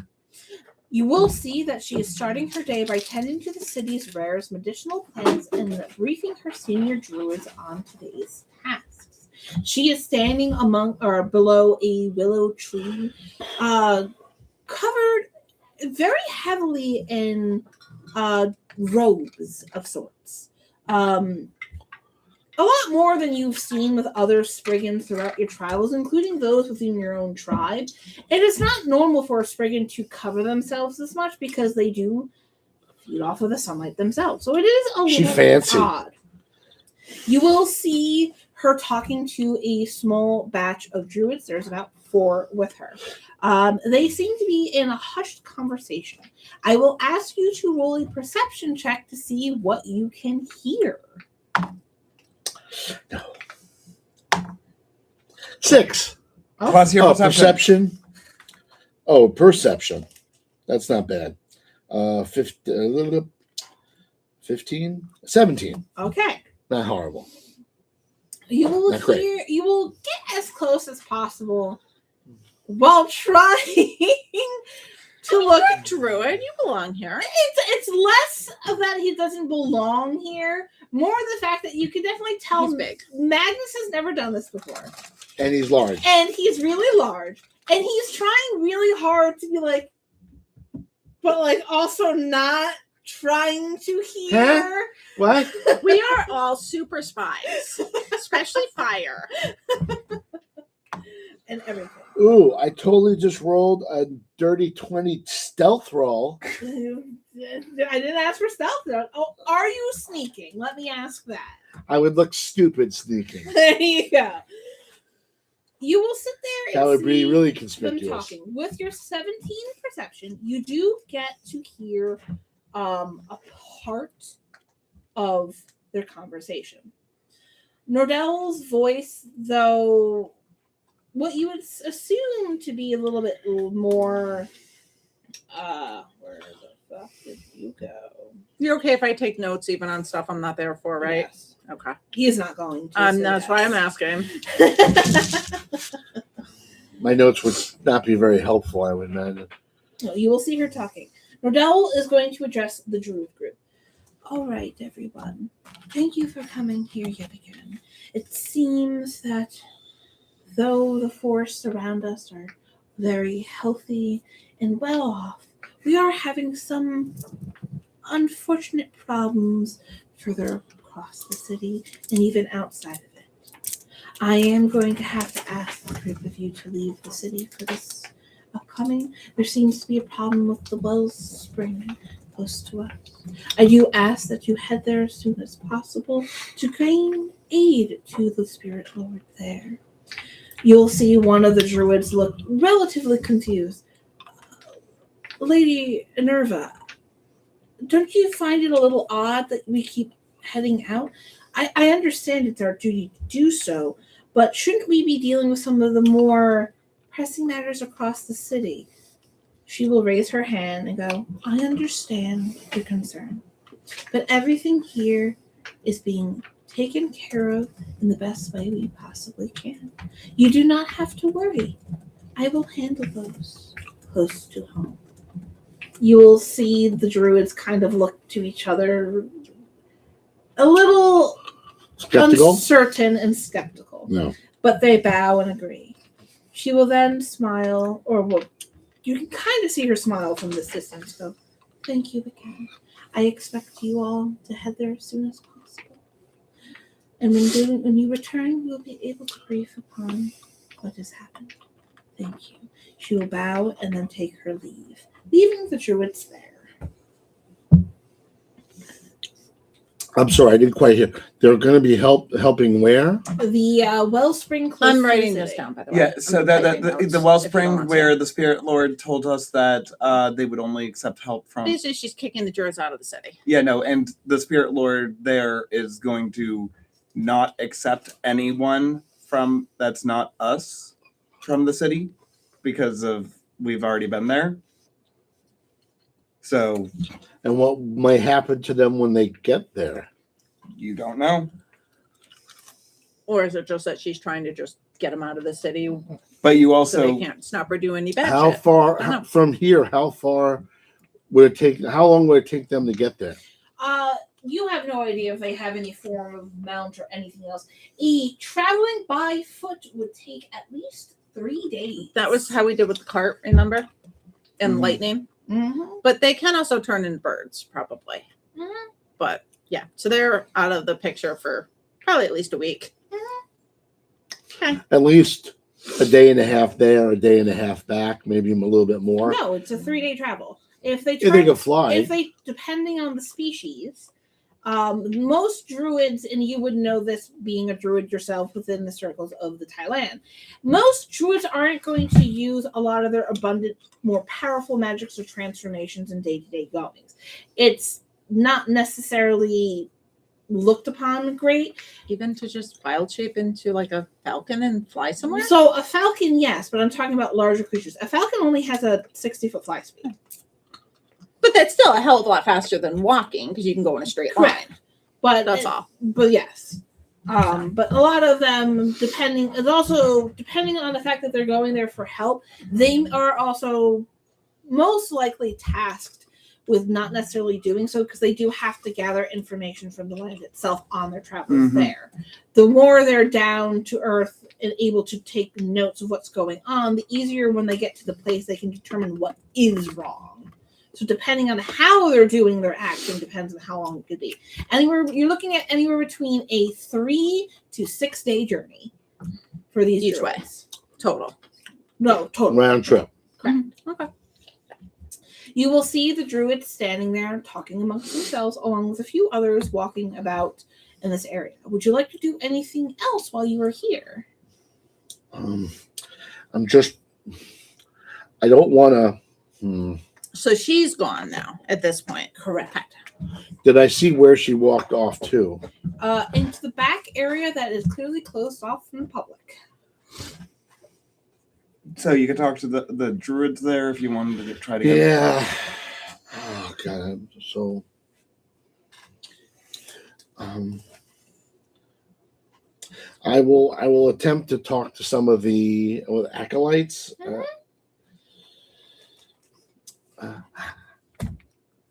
You will see that she is starting her day by tending to the city's rarest medicinal plants and briefing her senior druids on today's tasks. She is standing among or below a willow tree, covered very heavily in robes of sorts. A lot more than you've seen with other Spriggans throughout your travels, including those within your own tribe. It is not normal for a Spriggan to cover themselves this much because they do feed off of the sunlight themselves. So it is a She little fancy. odd. You will see her talking to a small batch of druids. There's about with her. They seem to be in a hushed conversation. I will ask you to roll a perception check to see what you can hear. 6. Plus your perception. Perception. That's not bad. 15, 17. Okay. Not horrible. You will Not great. hear. You will get as close as possible while trying to look. You're a druid. You belong here. It's less that he doesn't belong here, more the fact that you can definitely tell He's big. Magnus has never done this before, And he's large. and he's really large, and he's trying really hard to be like, but like also not trying to hear. Huh? What? We are all super spies, especially fire. And everything. Ooh, I totally just rolled a dirty 20 stealth roll. I didn't ask for stealth though. Oh, are you sneaking? Let me ask that. I would look stupid sneaking. There you go. You will sit there and That would be see really them conspicuous. talking. With your 17 perception, you do get to hear a part of their conversation. Nordel's voice, though, what you would assume to be a little bit more. Where the fuck did you go? You're okay if I take notes even on stuff I'm not there for, right? Yes. Okay. He is not going to. say That's why I'm yes. asking. My notes would not be very helpful, I would imagine. No, you will see her talking. Nordell is going to address the Druid group. All right, everyone. Thank you for coming here yet again. It seems that though the forests around us are very healthy and well off, we are having some unfortunate problems further across the city and even outside of it. I am going to have to ask the group of you to leave the city for this upcoming. There seems to be a problem with the wellspring close to us. I do ask that you head there as soon as possible to gain aid to the Spirit Lord there. You'll see one of the druids look relatively confused. Lady Enerva, don't you find it a little odd that we keep heading out? I understand it's our duty to do so, but shouldn't we be dealing with some of the more pressing matters across the city? She will raise her hand and go, I understand your concern, but everything here is being taken care of in the best way we possibly can. You do not have to worry. I will handle those close to home. You will see the druids kind of look to each other a little Skeptical? uncertain and skeptical. No. But they bow and agree. She will then smile, you can kind of see her smile from this distance. Go, thank you again. I expect you all to head there as soon as possible. And when you return, we'll be able to brief upon what has happened. Thank you. She will bow and then take her leave, leaving the druids there. I'm sorry, I didn't quite hear. They're going to be helping where? The wellspring close I'm to writing the this city. down, by the way. Yeah, so I'm that typing the notes if you wellspring want where to. the Spirit Lord told us that they would only accept help from. Basically, she's kicking the druids out of the city. Yeah, no, and the Spirit Lord there is going to not accept anyone from that's not us from the city because we've already been there. So And what might happen to them when they get there? you don't know. Or is it just that she's trying to just get them out of the city But you so also they can't stop her doing any bad How shit? far I don't know. from here? How far would it take? How long would it take them to get there? You have no idea if they have any form of mount or anything else. Traveling by foot would take at least 3 days. That was how we did with the cart, remember? And Mhm. lightning. Mm-hmm. But they can also turn into birds, probably. Mm-hmm. But yeah, so they're out of the picture for probably at least a week. At least a day and a half there, a day and a half back, maybe a little bit more. No, it's a 3-day travel. If they If they could fly. if they depending on the species, Most druids, and you would know this being a druid yourself within the circles of the Thailand, most druids aren't going to use a lot of their abundant, more powerful magics or transformations in day-to-day goings. It's not necessarily looked upon great. Even to just wild shape into like a falcon and fly somewhere? So a falcon, yes, but I'm talking about larger creatures. A falcon only has a 60-foot fly speed. But that's still a hell of a lot faster than walking because you can go in a straight line. But That's all. But yes. But a lot of them, depending on the fact that they're going there for help, they are also most likely tasked with not necessarily doing so because they do have to gather information from the land itself on their travels there. The more they're down to earth and able to take notes of what's going on, the easier when they get to the place they can determine what is wrong. So depending on how they're doing their action depends on how long it could be. You're looking at anywhere between a 3 to 6 day journey for these Each druids. way. Total. No, total. Round trip. Correct. Okay. You will see the druids standing there talking amongst themselves, along with a few others walking about in this area. Would you like to do anything else while you are here? I don't want to. So she's gone now at this point. Correct. Did I see where she walked off to? Into the back area that is clearly closed off from the public. So you could talk to the druids there if you wanted to try to get. Yeah. Oh God. So. I will attempt to talk to some of the acolytes.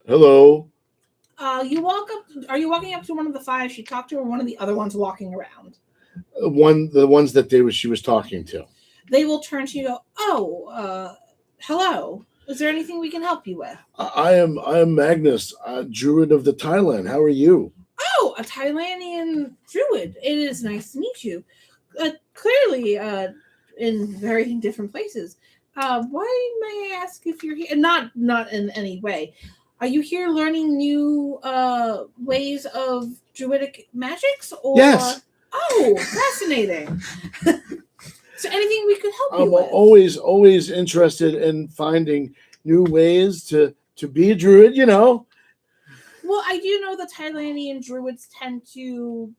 Hello. You walk up. Are you walking up to one of the 5 she talked to, or one of the other ones walking around? The ones that she was talking to. They will turn to you and go, hello. Is there anything we can help you with? I am Magnus, druid of the Thailand. How are you? Oh, a Thailandian druid. It is nice to meet you. Clearly, in very different places. Why may I ask if you're here? Not in any way. Are you here learning new ways of druidic magics? Or... Yes. Oh, fascinating. Is there anything we could help you I'm with? always interested in finding new ways to be a druid, Well, I do know the Thailandian druids tend to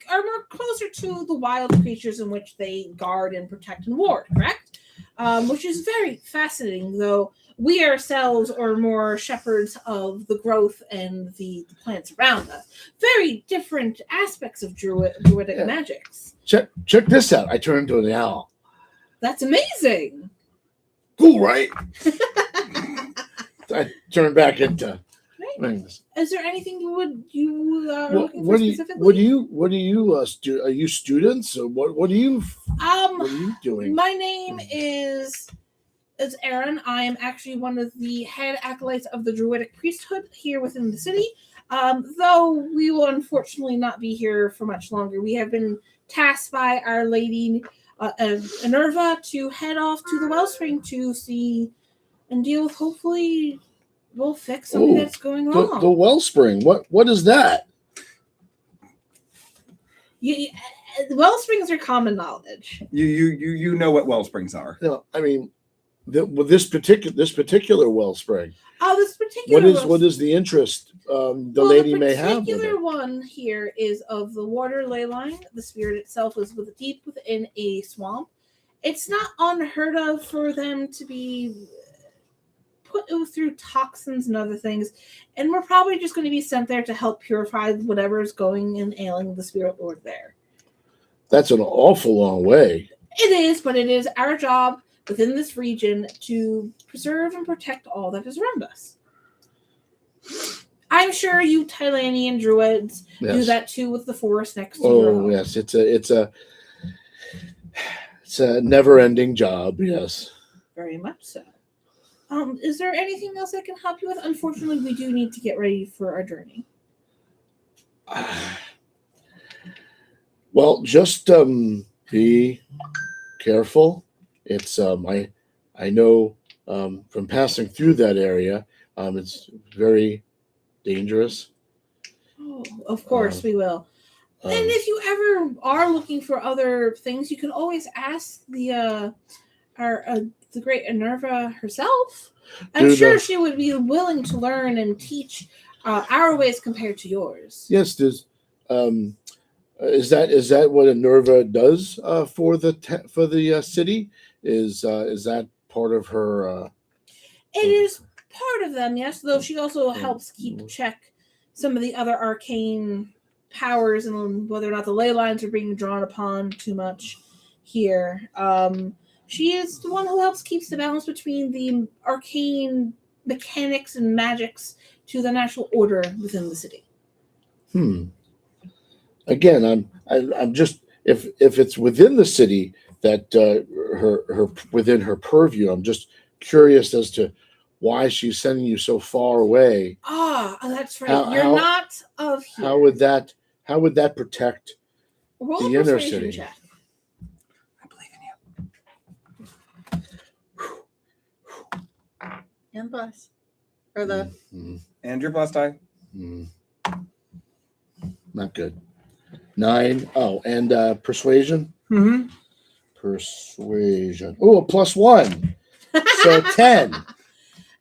are more closer to the wild creatures in which they guard and protect and ward, correct? Which is very fascinating, though we ourselves are more shepherds of the growth and the plants around us. Very different aspects of druidic magics. Check this out. I turned into an owl. That's amazing. Cool, right? I turned back into Magnus. Is there anything you are looking for specifically? What do you are you students? Or what are you doing? My name is Aaron. I am actually one of the head acolytes of the druidic priesthood here within the city. Though we will unfortunately not be here for much longer. We have been tasked by Our Lady Minerva to head off to the wellspring to see and deal with. Hopefully, we'll fix something that's going wrong. The wellspring. What is that? Wellsprings are common knowledge. You know what wellsprings are. No, I mean, this particular wellspring. Oh, this particular. What is the interest the lady may have? The particular one here is of the water ley line. The spirit itself is deep within a swamp. It's not unheard of for them to be put through toxins and other things, and we're probably just going to be sent there to help purify whatever is going and ailing the spirit lord there. That's an awful long way. It is, but it is our job within this region to preserve and protect all that is around us. I'm sure you Thailandian druids do that too with the forest next to your home. Yes, it's a never-ending job. Yes, very much so. Is there anything else I can help you with? Unfortunately, we do need to get ready for our journey. Well, just be careful. It's I know from passing through that area, it's very dangerous. Oh, of course we will. Um, And if you ever are looking for other things, you can always ask the great Enerva herself. I'm Do sure the- she would be willing to learn and teach our ways compared to yours. Yes, there's. Is that what Enerva does for the city? Is that part of her? It is part of them, yes, though she also helps keep check some of the other arcane powers and whether or not the ley lines are being drawn upon too much here. She is the one who helps keeps the balance between the arcane mechanics and magics to the natural order within the city. Again, I'm just if it's within the city that her within her purview, I'm just curious as to why she's sending you so far away. Ah, that's right. How- You're how- not of here. How would that protect? Roll the a inner persuasion city? check. I believe in you. And bless. Or the Mm, And your blessed eye. mm. Not good. 9. Oh, and persuasion. Mm-hmm. Persuasion. Oh, a +1. So 10.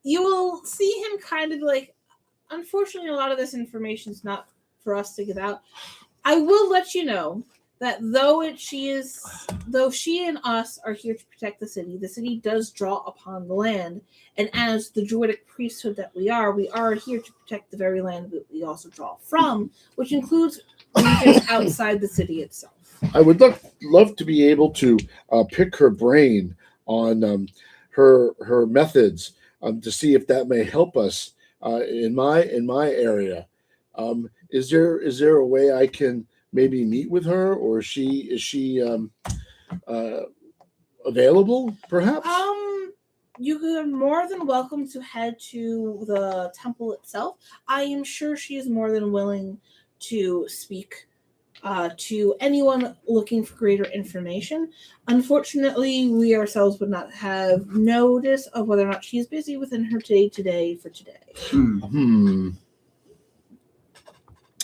You will see him kind of like, unfortunately, a lot of this information is not for us to give out. I will let you know that though she and us are here to protect the city does draw upon the land. And as the druidic priesthood that we are here to protect the very land that we also draw from, which includes regions outside the city itself. I would love to be able to pick her brain on her methods to see if that may help us in my area. Is there a way I can maybe meet with her, or is she available perhaps? You are more than welcome to head to the temple itself. I am sure she is more than willing to speak to anyone looking for greater information. Unfortunately, we ourselves would not have notice of whether or not she is busy within her day-to-day for today.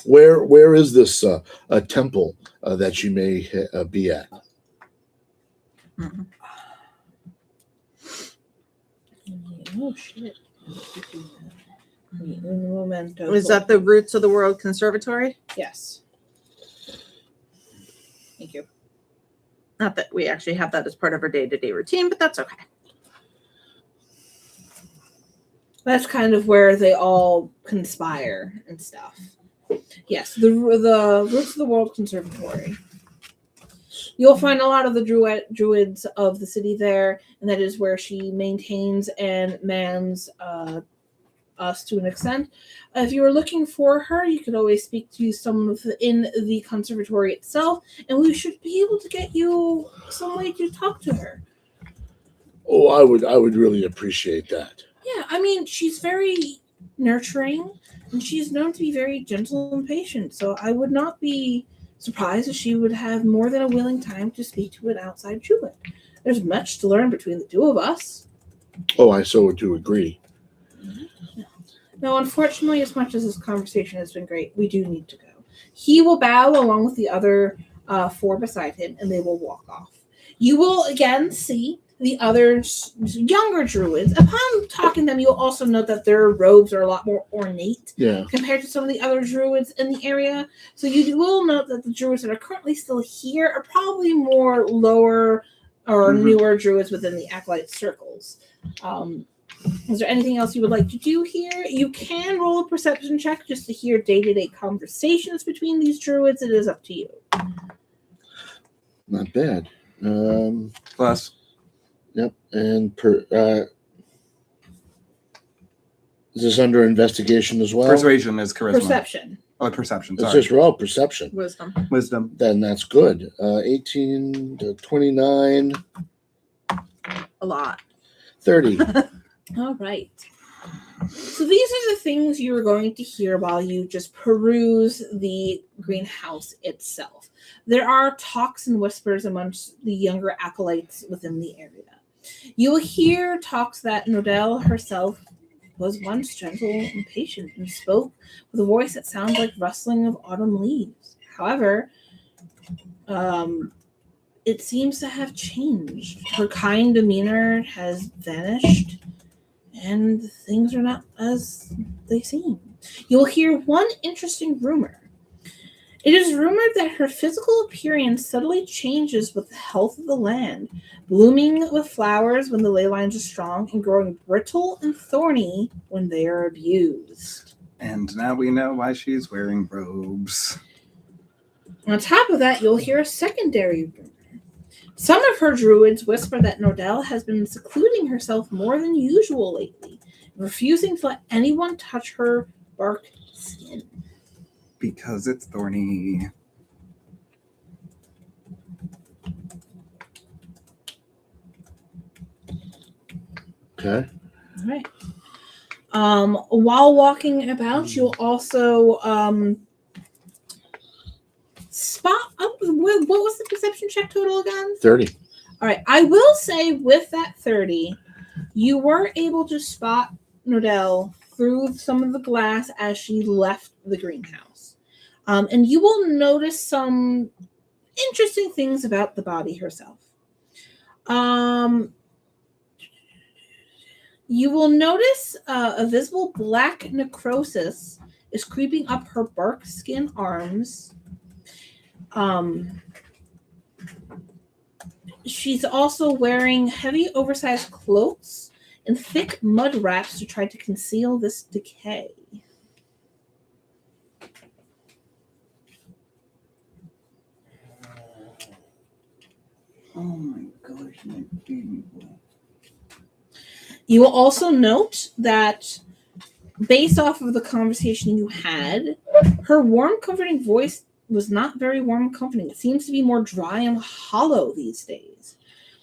Where is this a temple that you may be at? Oh shit! Un momento. was that the Roots of the World Conservatory? Yes. Thank you. Not that we actually have that as part of our day-to-day routine, but that's okay. That's kind of where they all conspire and stuff. Yes, the Roots of the World Conservatory. You'll find a lot of the druids of the city there, and that is where she maintains and mans us to an extent. If you were looking for her, you could always speak to someone within the conservatory itself, and we should be able to get you some way to talk to her. Oh, I would really appreciate that. Yeah, I mean, she's very nurturing, and she's known to be very gentle and patient, so I would not be surprised if she would have more than a willing time to speak to an outside druid. There's much to learn between the two of us. Oh, I so do agree. Now, unfortunately, as much as this conversation has been great, we do need to go. He will bow along with the other 4 beside him, and they will walk off. You will again see the other younger druids. Upon talking to them, you'll also note that their robes are a lot more ornate compared to some of the other druids in the area. So you will note that the druids that are currently still here are probably more lower or newer druids within the acolyte circles. Is there anything else you would like to do here? You can roll a perception check just to hear day-to-day conversations between these druids. It is up to you. Not bad. Plus. Yep. And is this under investigation as well? Persuasion is charisma. Perception. Oh, perception. It's Sorry. just raw perception. Wisdom. Then that's good. 18 to 29. A lot. 30. All right. So these are the things you are going to hear while you just peruse the greenhouse itself. There are talks and whispers amongst the younger acolytes within the area. You will hear talks that Nodell herself was once gentle and patient and spoke with a voice that sounded like rustling of autumn leaves. However, it seems to have changed. Her kind demeanor has vanished, and things are not as they seem. You will hear one interesting rumor. It is rumored that her physical appearance subtly changes with the health of the land, blooming with flowers when the ley lines are strong and growing brittle and thorny when they are abused. And now we know why she's wearing robes. On top of that, you'll hear a secondary rumor. Some of her druids whisper that Nordell has been secluding herself more than usual lately, refusing to let anyone touch her bark skin. Because it's thorny. Okay. All right. While walking about, you'll also spot up. What was the perception check total again? 30. All right. I will say with that 30, you were able to spot Nordell through some of the glass as she left the greenhouse. And you will notice some interesting things about the body herself. You will notice a visible black necrosis is creeping up her bark skin arms. She's also wearing heavy, oversized cloaks and thick mud wraps to try to conceal this decay. Oh my gosh, my baby boy. You will also note that, based off of the conversation you had, her warm, comforting voice was not very warm and comforting. It seems to be more dry and hollow these days.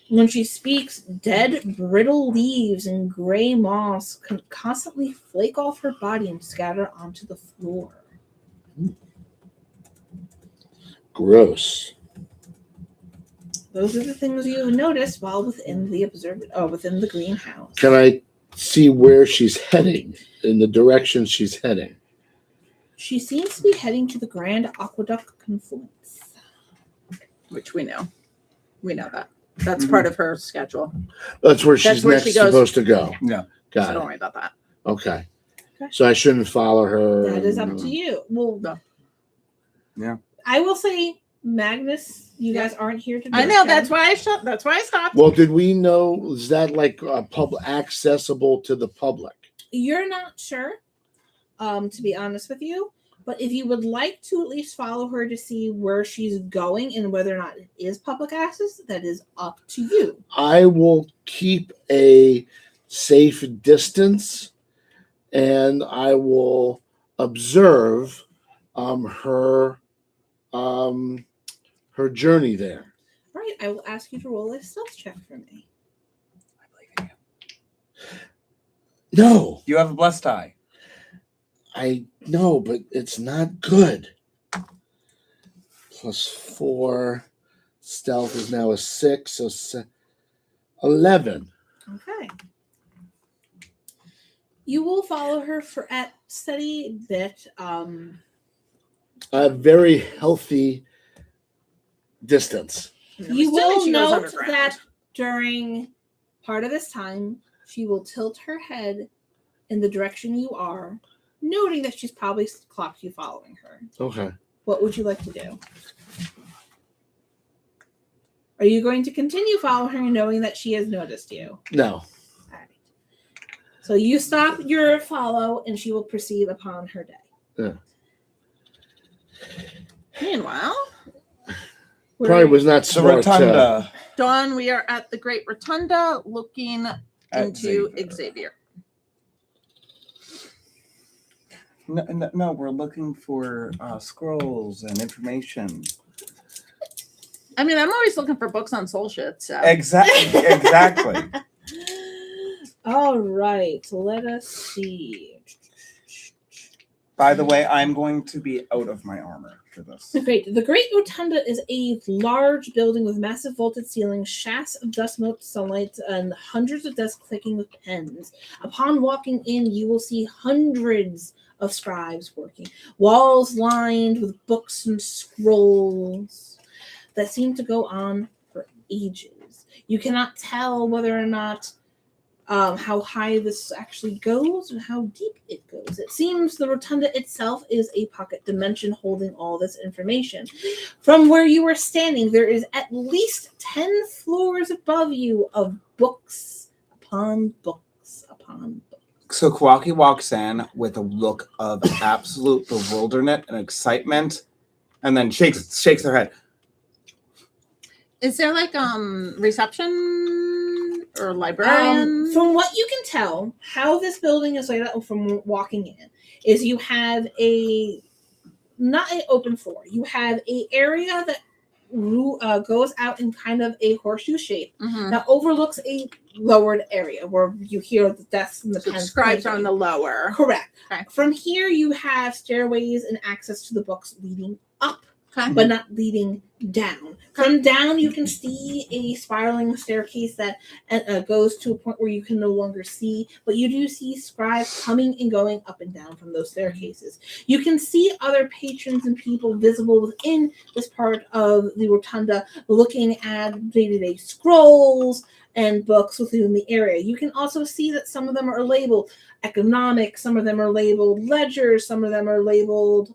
When she speaks, dead, brittle leaves and gray moss constantly flake off her body and scatter onto the floor. Gross. Those are the things you notice while within the greenhouse. Can I see where she's heading, in the direction she's heading? She seems to be heading to the Grand Aqueduct Confluence. Which we know. We know that. That's part of her schedule. That's where she's where next she goes. supposed to go. Yeah. So Got don't it. worry about that. Okay. Okay. So I shouldn't follow her. That is up to you. Well, No. Yeah. I will say, Magnus, you guys aren't here to. I know. That's why I stopped. That's why I stopped. Well, did we know, is that like accessible to the public? You're not sure, to be honest with you. But if you would like to at least follow her to see where she's going and whether or not it is public access, that is up to you. I will keep a safe distance and I will observe her her journey there. All right, I will ask you to roll a stealth check for me. I believe in you. No, You have a blessed eye. I know, but it's not good. +4. Stealth is now a 6, so 11. Okay. You will follow her for at steady bit. A very healthy distance. You will note that during part of this time, she will tilt her head in the direction you are, noting that she's probably clocked you following her. Okay. What would you like to do? Are you going to continue following her knowing that she has noticed you? No. All right. So you stop your follow and she will proceed upon her day. Yeah. Meanwhile, Probably was not The smart. rotunda. Dawn, we are at the Great Rotunda looking into Xavier. No, we're looking for scrolls and information. I mean, I'm always looking for books on soul shit. So. Exactly. All right. Let us see. By the way, I'm going to be out of my armor. after this. Great. The Great Rotunda is a large building with massive vaulted ceilings, shafts of dust-mote sunlight, and hundreds of desks clicking with pens. Upon walking in, you will see hundreds of scribes working. Walls lined with books and scrolls that seem to go on for ages. You cannot tell whether or not how high this actually goes and how deep it goes. It seems the rotunda itself is a pocket dimension holding all this information. From where you are standing, there is at least 10 floors above you of books upon books upon books. So Kawaki walks in with a look of absolute bewilderment and excitement, and then shakes their head. Is there like reception or librarian? From what you can tell, how this building is laid out from walking in is you have not an open floor. You have a area that goes out in kind of a horseshoe shape that overlooks a lowered area where you hear the desks and the pens. Scribes are on the lower. Correct. Okay. From here, you have stairways and access to the books leading up, Okay. but not leading down. From down, you can see a spiraling staircase that goes to a point where you can no longer see, but you do see scribes coming and going up and down from those staircases. You can see other patrons and people visible within this part of the rotunda looking at day-to-day scrolls and books within the area. You can also see that some of them are labeled economics, some of them are labeled ledgers, some of them are labeled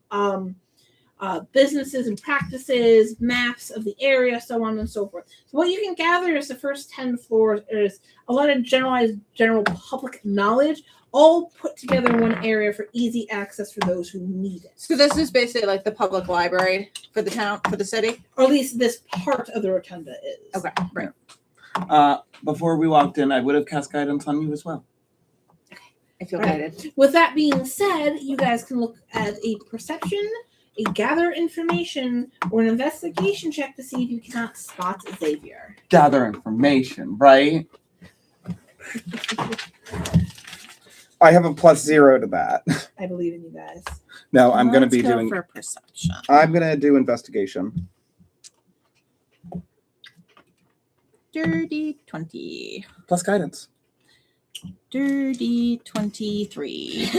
businesses and practices, maps of the area, so on and so forth. So what you can gather is the first 10 floors is a lot of general public knowledge, all put together in one area for easy access for those who need it. So this is basically like the public library for the town, for the city? Or at least this part of the rotunda is. Okay, right. Before we walked in, I would have cast guidance on you as well. I feel Right. guided. With that being said, you guys can look at a perception, a gather information, or an investigation check to see if you cannot spot Xavier. Gather information, right? I have a +0 to that. I believe in you guys. No, I'm going to be Let's go doing. for perception. I'm going to do investigation. Dirty 20. Plus guidance. Dirty 23.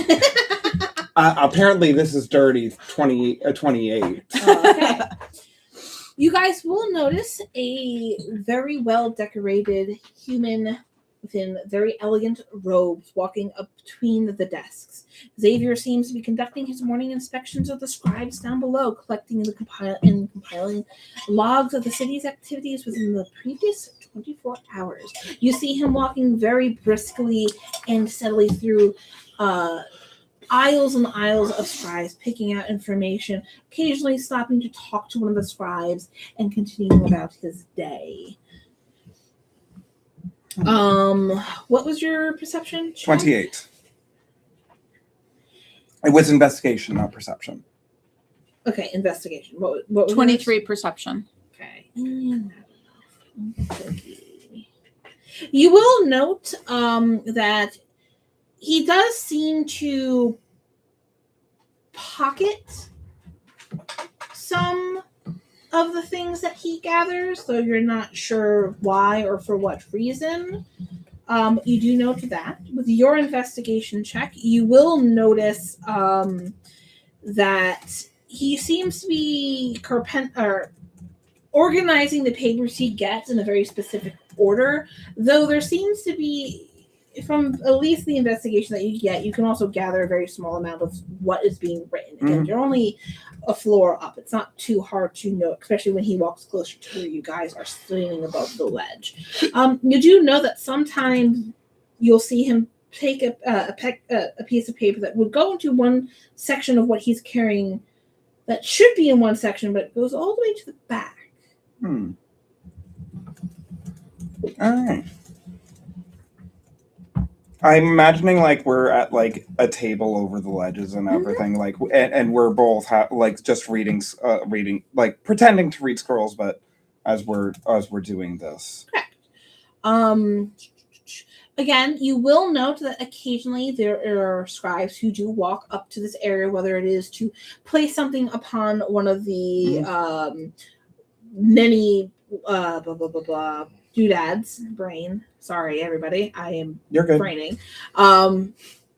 Apparently, this is dirty 28. Okay. You guys will notice a very well decorated human within very elegant robes walking up between the desks. Xavier seems to be conducting his morning inspections of the scribes down below, collecting and compiling logs of the city's activities within the previous 24 hours. You see him walking very briskly and steadily through aisles and aisles of scribes, picking out information, occasionally stopping to talk to one of the scribes and continuing about his day. What was your perception? 28. It was investigation, not perception. Okay, investigation. What was 23 perception. Okay. You will note that he does seem to pocket some of the things that he gathers, though you're not sure why or for what reason. You do note that. With your investigation check, you will notice that he seems to be organizing the papers he gets in a very specific order, though there seems to be, from at least the investigation that you get, you can also gather a very small amount of what is being written. Again, you're only a floor up. It's not too hard to know, especially when he walks closer to where you guys are standing above the ledge. You do know that sometimes you'll see him take a piece of paper that would go into one section of what he's carrying that should be in one section, but it goes all the way to the back. All right. I'm imagining like we're at like a table over the ledges and everything, like, and we're both like just reading, like pretending to read scrolls, but as we're doing this. Correct. Again, you will note that occasionally there are scribes who do walk up to this area, whether it is to place something upon one of the many blah blah blah blah doodads. Brain. Sorry, everybody. I am You're good. braining.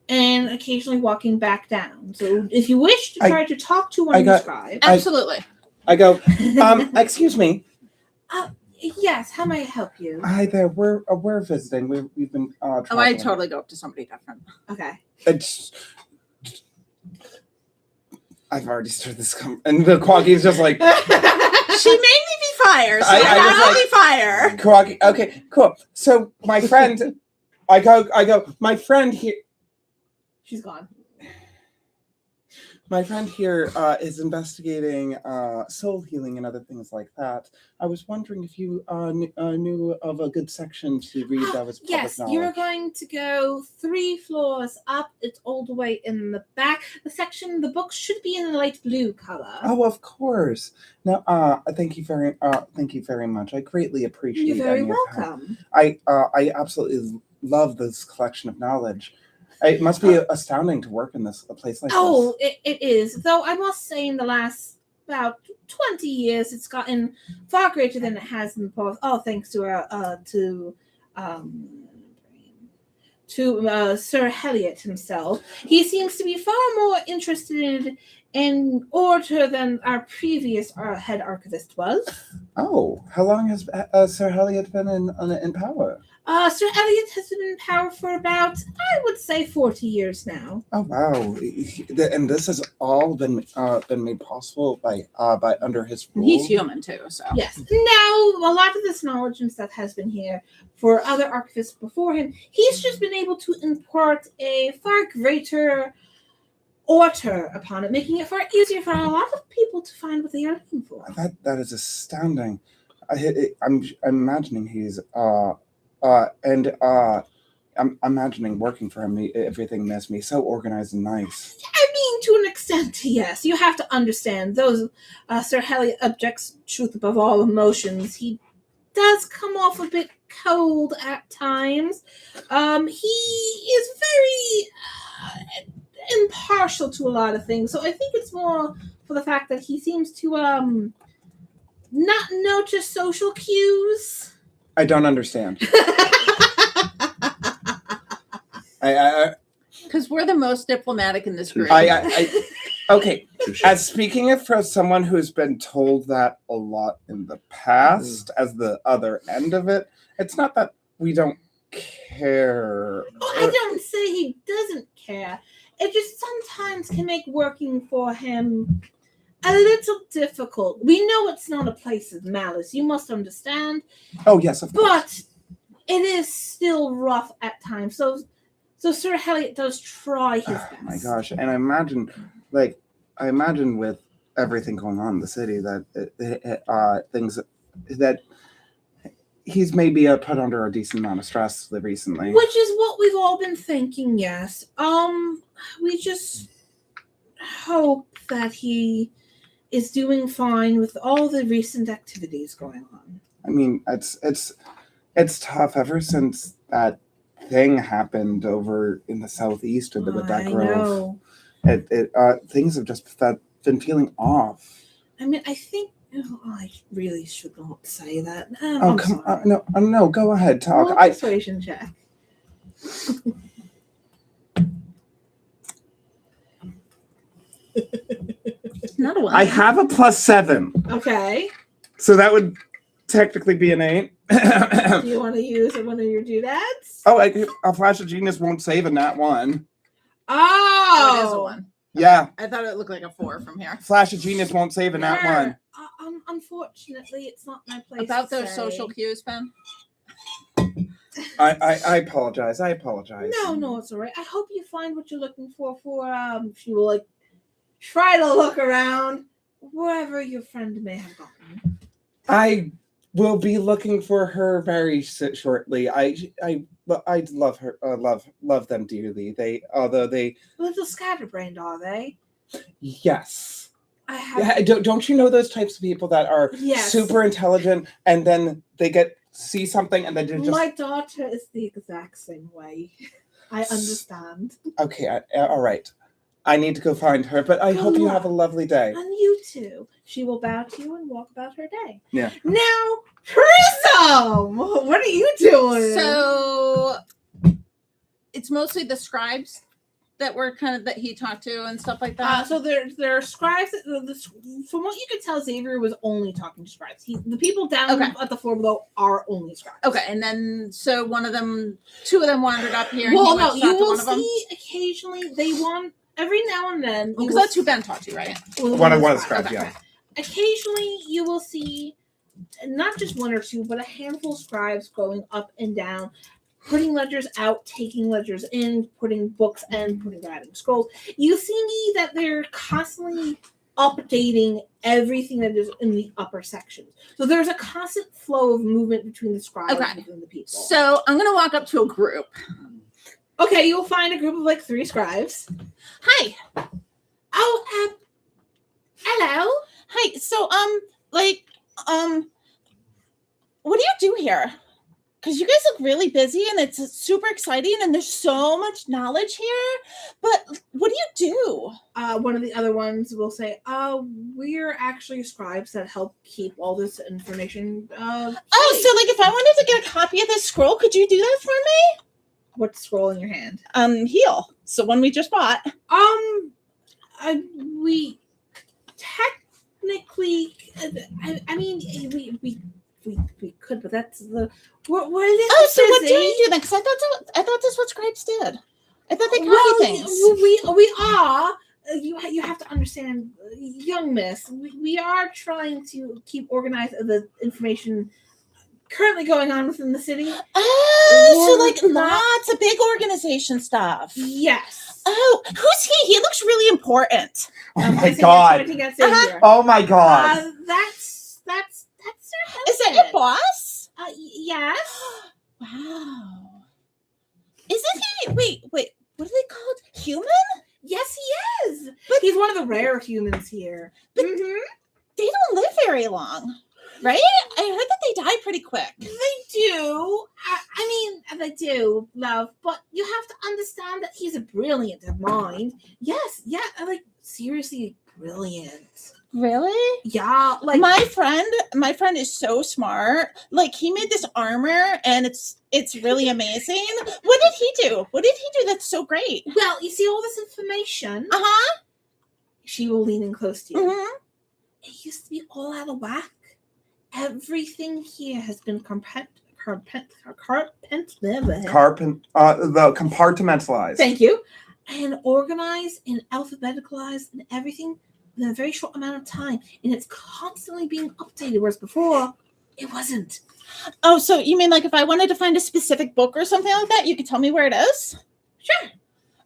And occasionally walking back down. So if you wish to try to talk to one of the scribes, Absolutely. I go, excuse me. yes, how may I help you? Hi there. We're visiting. We've been. I traveling. totally go up to somebody different. Okay. It's. I've already started this. And the Quaggy's just like. She made me be fire, so I I'll was be fire. Quaggy. Okay, cool. So my friend, I go. My friend here. She's gone. My friend here is investigating soul healing and other things like that. I was wondering if you knew of a good section to read that was public Yes, knowledge. you're going to go 3 floors up. It's all the way in the back. The section, the book should be in a light blue color. Oh, of course. No, thank you very much. I greatly appreciate. You're very any of that. welcome. I absolutely love this collection of knowledge. It must be astounding to work in a place like Oh, this. it is. Though I must say, in the last about 20 years, it's gotten far greater than it has in the past. Oh, thanks to Sir Heliot himself. He seems to be far more interested in order than our previous head archivist was. Oh, how long has Sir Heliot been in power? Sir Heliot has been in power for about, I would say, 40 years now. Oh wow! And this has all been made possible by under his rule. He's human too, so Yes. Now, a lot of this knowledge and stuff has been here for other archivists before him. He's just been able to impart a far greater order upon it, making it far easier for a lot of people to find what they are looking for. That is astounding. I'm imagining he's I'm imagining working for him. Everything must be so organized and nice. I mean, to an extent, yes. You have to understand those Sir Heliot objects truth above all emotions. He does come off a bit cold at times. He is very impartial to a lot of things. So I think it's more for the fact that he seems to not notice social cues. I don't understand. because we're the most diplomatic in this group. Okay. As speaking it for someone who's been told that a lot in the past, as the other end of it, it's not that we don't care. Oh, I don't say he doesn't care. It just sometimes can make working for him a little difficult. We know it's not a place of malice. You must understand. Oh, yes, of course. But it is still rough at times. So Sir Heliot does try his best. My gosh. And I imagine with everything going on in the city that things that he's maybe put under a decent amount of stress recently. Which is what we've all been thinking, yes. We just hope that he is doing fine with all the recent activities going on. I mean, it's tough ever since that thing happened over in the southeast of the Back Grove. Things have just been feeling off. I mean, I think I really should not say that. Oh, come on. No, go ahead, talk. Roll a persuasion check. Not a one. I have a +7. Okay. So that would technically be an 8. Do you want to use one of your doodads? Oh, a Flash of Genius won't save in that one. Oh, it is a one. Yeah. I thought it looked like a 4 from here. Flash of Genius won't save in that one. Unfortunately, it's not my place. About to those say. social cues, Ben? I apologize. No, it's all right. I hope you find what you're looking for. If you will try to look around wherever your friend may have gotten. I will be looking for her very shortly. I love her. Love them dearly. Although they A little scatterbrained, are they? yes. I have. Don't you know those types of people that are Yes. super intelligent and then they get see something and then to just My daughter is the exact same way. I understand. okay, all right. I need to go find her, but I Good hope you luck. have a lovely day. And you too. She will bow to you and walk about her day. Yeah. Now, Prism, what are you doing? So it's mostly the scribes that were that he talked to and stuff like that. So there are scribes. From what you could tell, Xavier was only talking to scribes. The people down at the floor below are only scribes. Okay, and then so two of them wandered up here. Well, and no, he you went to will one of them. see occasionally they want every now and then. Because that's who Ben talked to, right? One of the scribes, Okay. yeah. Occasionally, you will see not just one or two, but a handful of scribes going up and down, putting ledgers out, taking ledgers in, putting books in, writing scrolls. You see that they're constantly updating everything that is in the upper sections. So there's a constant flow of movement between the scribes and the people. So I'm gonna walk up to a group. Okay, you'll find a group of like 3 scribes. Hi. Oh, hello. Hi. So what do you do here? Because you guys look really busy and it's super exciting and there's so much knowledge here. But what do you do? One of the other ones will say, we're actually scribes that help keep all this information. So like if I wanted to get a copy of this scroll, could you do that for me? What's scroll in your hand? Heal. So one we just bought. We technically, I mean, we could, but that's the. We're so what do you do then? Because I thought that's what scribes did. I thought they copy things. We are. You have to understand, young miss. We are trying to keep organized the information currently going on within the city. Oh, so like lots of big organization stuff. Yes. Oh, who's he? He looks really important. Oh my god. Oh my god. That's their Is that your boss? Yes. Wow. Isn't he? Wait. What are they called? Human? Yes, he is. But he's one of the rare humans here. But they don't live very long, right? I heard that they die pretty quick. They do. I mean, they do, love. But you have to understand that he's a brilliant mind. Yes, yeah, like seriously brilliant. Really? Yeah, like my friend is so smart. Like he made this armor and it's really amazing. What did he do? That's so great? Well, you see all this information. Uh-huh. She will lean in close to you. Mm-hmm. It used to be all out of whack. Everything here has been compartmentalized. Thank you. And organized and alphabeticalized and everything in a very short amount of time, and it's constantly being updated, whereas before it wasn't. Oh, so you mean like if I wanted to find a specific book or something like that, you could tell me where it is? Sure.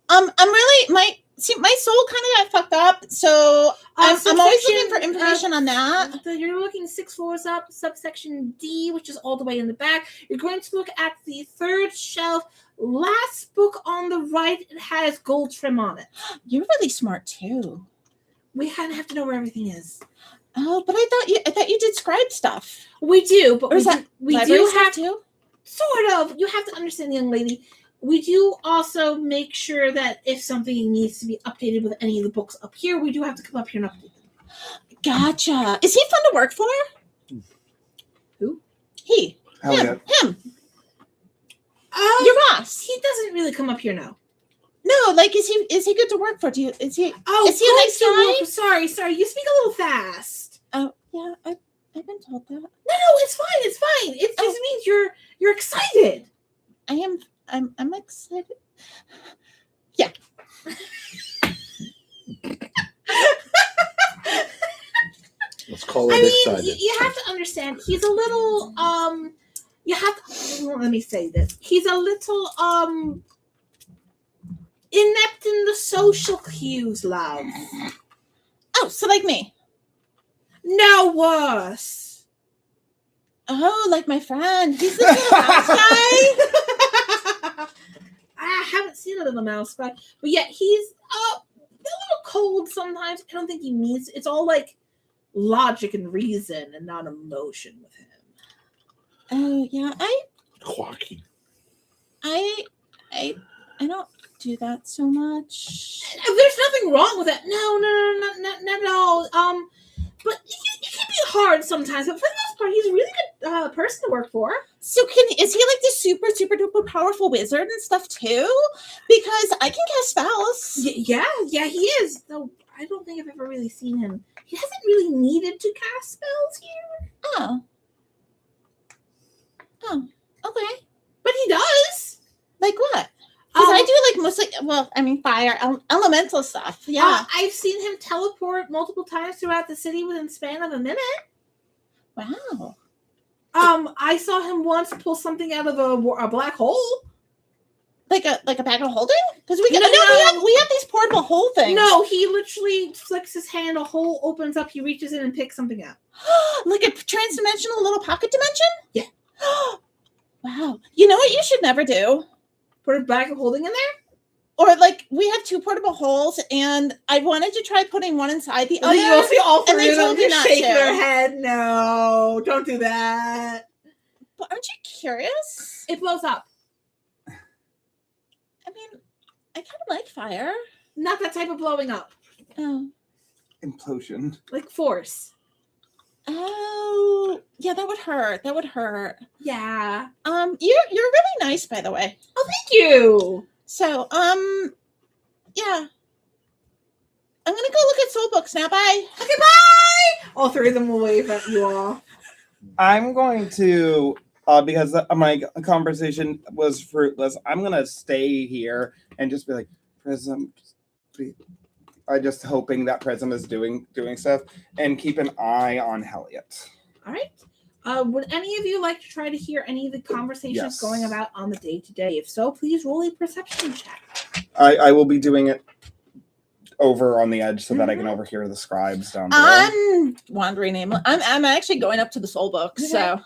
I'm really my soul kind of got fucked up, so I'm always looking for information on that. So you're looking 6 floors up, subsection D, which is all the way in the back. You're going to look at the 3rd shelf. Last book on the right, it has gold trim on it. You're really smart too. We kind of have to know where everything is. Oh, but I thought you did scribe stuff. We do, but we do have to. Sort of. You have to understand, young lady. We do also make sure that if something needs to be updated with any of the books up here, we do have to come up here and update them. Gotcha. Is he fun to work for? Who? He. Him. Your boss. He doesn't really come up here now. No, like is he good to work for? Is he a nice guy? Sorry. You speak a little fast. Oh yeah, I've been told that. No, it's fine. It just means you're excited. I'm excited. Yeah. Let's call it excited. You have to understand. He's a little let me say this. He's a little inept in the social cues, love. Oh, so like me. No worse. Oh, like my friend. He's the little mouse guy. I haven't seen a little mouse guy, but yeah, he's a little cold sometimes. I don't think he means it's all like logic and reason and not emotion with him. Oh yeah, Quacky. I don't do that so much. There's nothing wrong with that. No, not at all. But it can be hard sometimes. But for the most part, he's a really good person to work for. So is he like the super duper powerful wizard and stuff too? Because I can cast spells. Yeah, he is. Though I don't think I've ever really seen him. He hasn't really needed to cast spells here. Oh, okay. But he does. Like what? Because I do like mostly, fire, elemental stuff. Yeah. I've seen him teleport multiple times throughout the city within the span of a minute. Wow. I saw him once pull something out of a black hole. Like a bag of holding? Because we have these portable hole things. No, he literally flicks his hand, a hole opens up, he reaches in and picks something up. Like a transdimensional little pocket dimension? Yeah. Wow. You know what you should never do? Put a bag of holding in there? Or like we have 2 portable holes, and I wanted to try putting one inside the other. You'll see all and 3 they of them told me just not shake to. their head. No, don't do that. But aren't you curious? It blows up. I mean, I kind of like fire. Not that type of blowing up. Oh. Implosion. Like force. Oh, yeah, that would hurt. Yeah. You're really nice, by the way. Oh, thank you. So, yeah. I'm gonna go look at soul books now. Bye. Okay, bye. All 3 of them will wave at you all. I'm going to, because my conversation was fruitless, I'm going to stay here and just be like, Prism, I'm just hoping that Prism is doing stuff, and keep an eye on Helliot. All right. Would any of you like to try to hear any of the conversations Yes. going about on the day-to-day? If so, please roll a perception check. I will be doing it over on the edge so that I can overhear the scribes down below. I'm wandering aimless. I'm actually going up to the soul books. So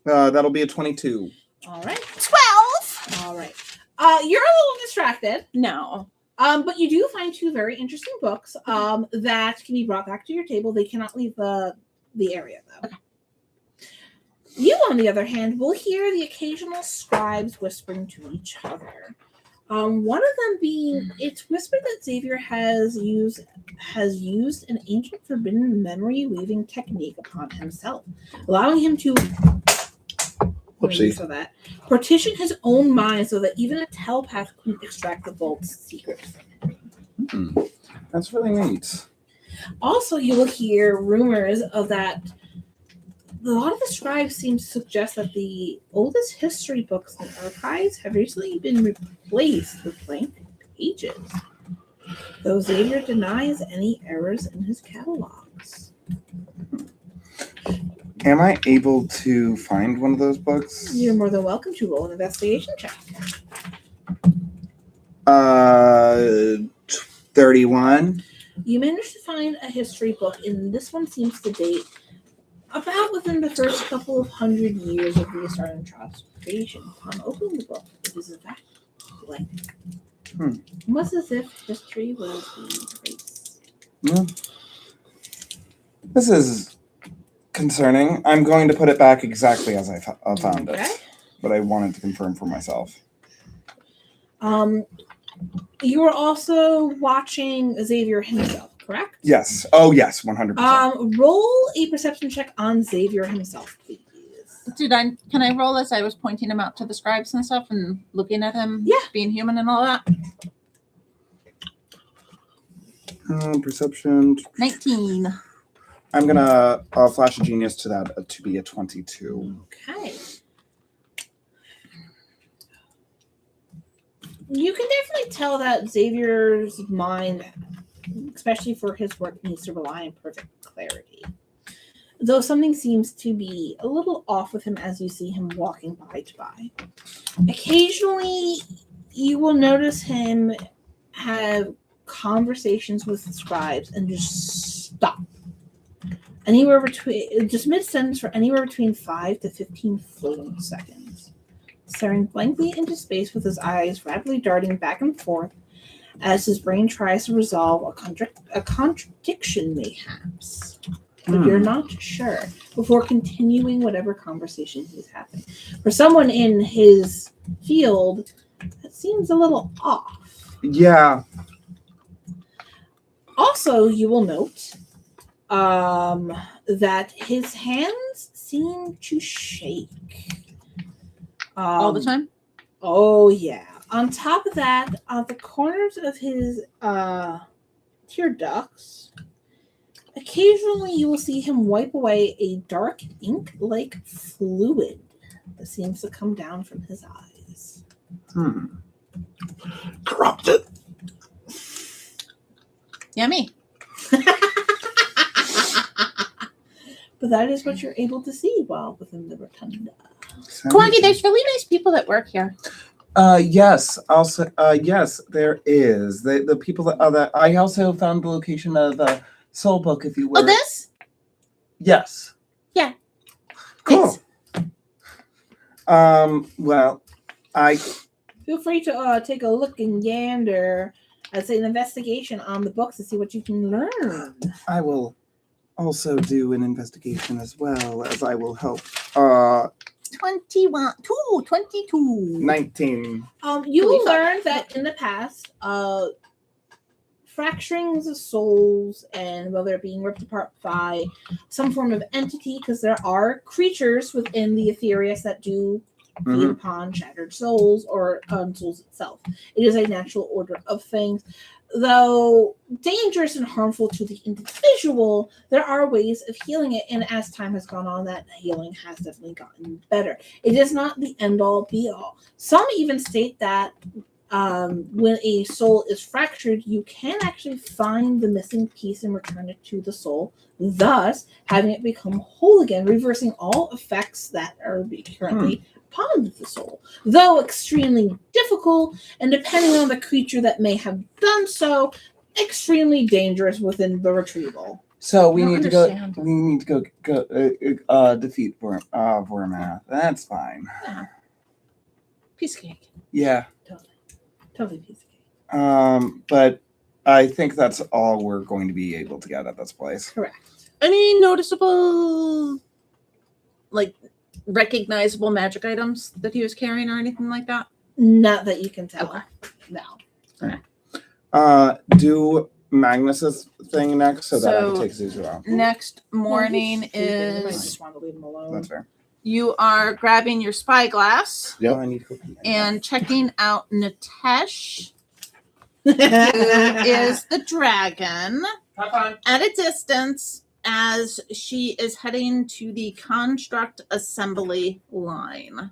That'll be a 22. All right. 12. All right. You're a little distracted. No. But you do find 2 very interesting books that can be brought back to your table. They cannot leave the area, though. Okay. You, on the other hand, will hear the occasional scribes whispering to each other. One of them being, it's whispered that Xavier has used an ancient forbidden memory weaving technique upon himself, allowing him to partition his own mind so that even a telepath couldn't extract the vault's secrets from it. That's really neat. Also, you will hear rumors of that. A lot of the scribes seem to suggest that the oldest history books in the archives have recently been replaced with blank pages, though Xavier denies any errors in his catalogs. Am I able to find one of those books? You're more than welcome to roll an investigation check. 31. You managed to find a history book, and this one seems to date about within the first couple of 100 years of the Astartan Tribes' creation. Upon opening the book, it is in fact blank. Almost as if history was being erased. This is concerning. I'm going to put it back exactly as I found it, but I wanted to confirm for myself. You were also watching Xavier himself, correct? Yes. Oh, yes, 100%. Roll a perception check on Xavier himself, please. Can I roll as I was pointing him out to the scribes and stuff and looking at him being human and all that? Perception. 19. I'm going to flash a genius to that to be a 22. Okay. You can definitely tell that Xavier's mind, especially for his work, needs to rely on perfect clarity. Though something seems to be a little off with him as you see him walking by to by. Occasionally, you will notice him have conversations with the scribes and just stop. Anywhere between, just mid-sentence for anywhere between 5 to 15 floating seconds. Staring blankly into space with his eyes rapidly darting back and forth as his brain tries to resolve a contradiction, mayhaps. but you're not sure before continuing whatever conversation he's having. For someone in his field, that seems a little off. Yeah. Also, you will note that his hands seem to shake. All the time? Oh, yeah. On top of that, on the corners of his tear ducts, occasionally you will see him wipe away a dark ink-like fluid that seems to come down from his eyes. Corrupted. Yummy. But that is what you're able to see while within the rotunda. Corky, there's really nice people that work here. Yes. Also, yes, there is the people that I also found the location of the soul book. If you were. Oh, this? Yes. Yeah. Cool. Well, I Feel free to take a look and gander as an investigation on the books to see what you can learn. I will also do an investigation as well as I will help. 22. 19. You will learn that in the past, fracturings of souls and whether it being ripped apart by some form of entity, because there are creatures within the Etherius that do feed upon shattered souls or souls itself. It is a natural order of things. Though dangerous and harmful to the individual, there are ways of healing it, and as time has gone on, that healing has definitely gotten better. It is not the end-all, be-all. Some even state that when a soul is fractured, you can actually find the missing piece and return it to the soul, thus having it become whole again, reversing all effects that are currently upon the soul. Though extremely difficult, and depending on the creature that may have done so, extremely dangerous within the retrieval. So I don't understand. We need to go defeat Vormath. That's fine. Piece of cake. Yeah. Totally piece of cake. But I think that's all we're going to be able to get at this place. Correct. Any noticeable, like, recognizable magic items that he was carrying or anything like that? Not that you can tell. Okay. No. Do Magnus's thing next so that I So- can take Zuzu out. Next morning I is just want to leave him alone. That's fair. you are grabbing your spyglass Yep. Oh, I need to go pee. and checking out Nitesh, who is the dragon, at a distance as she is heading to the construct assembly line.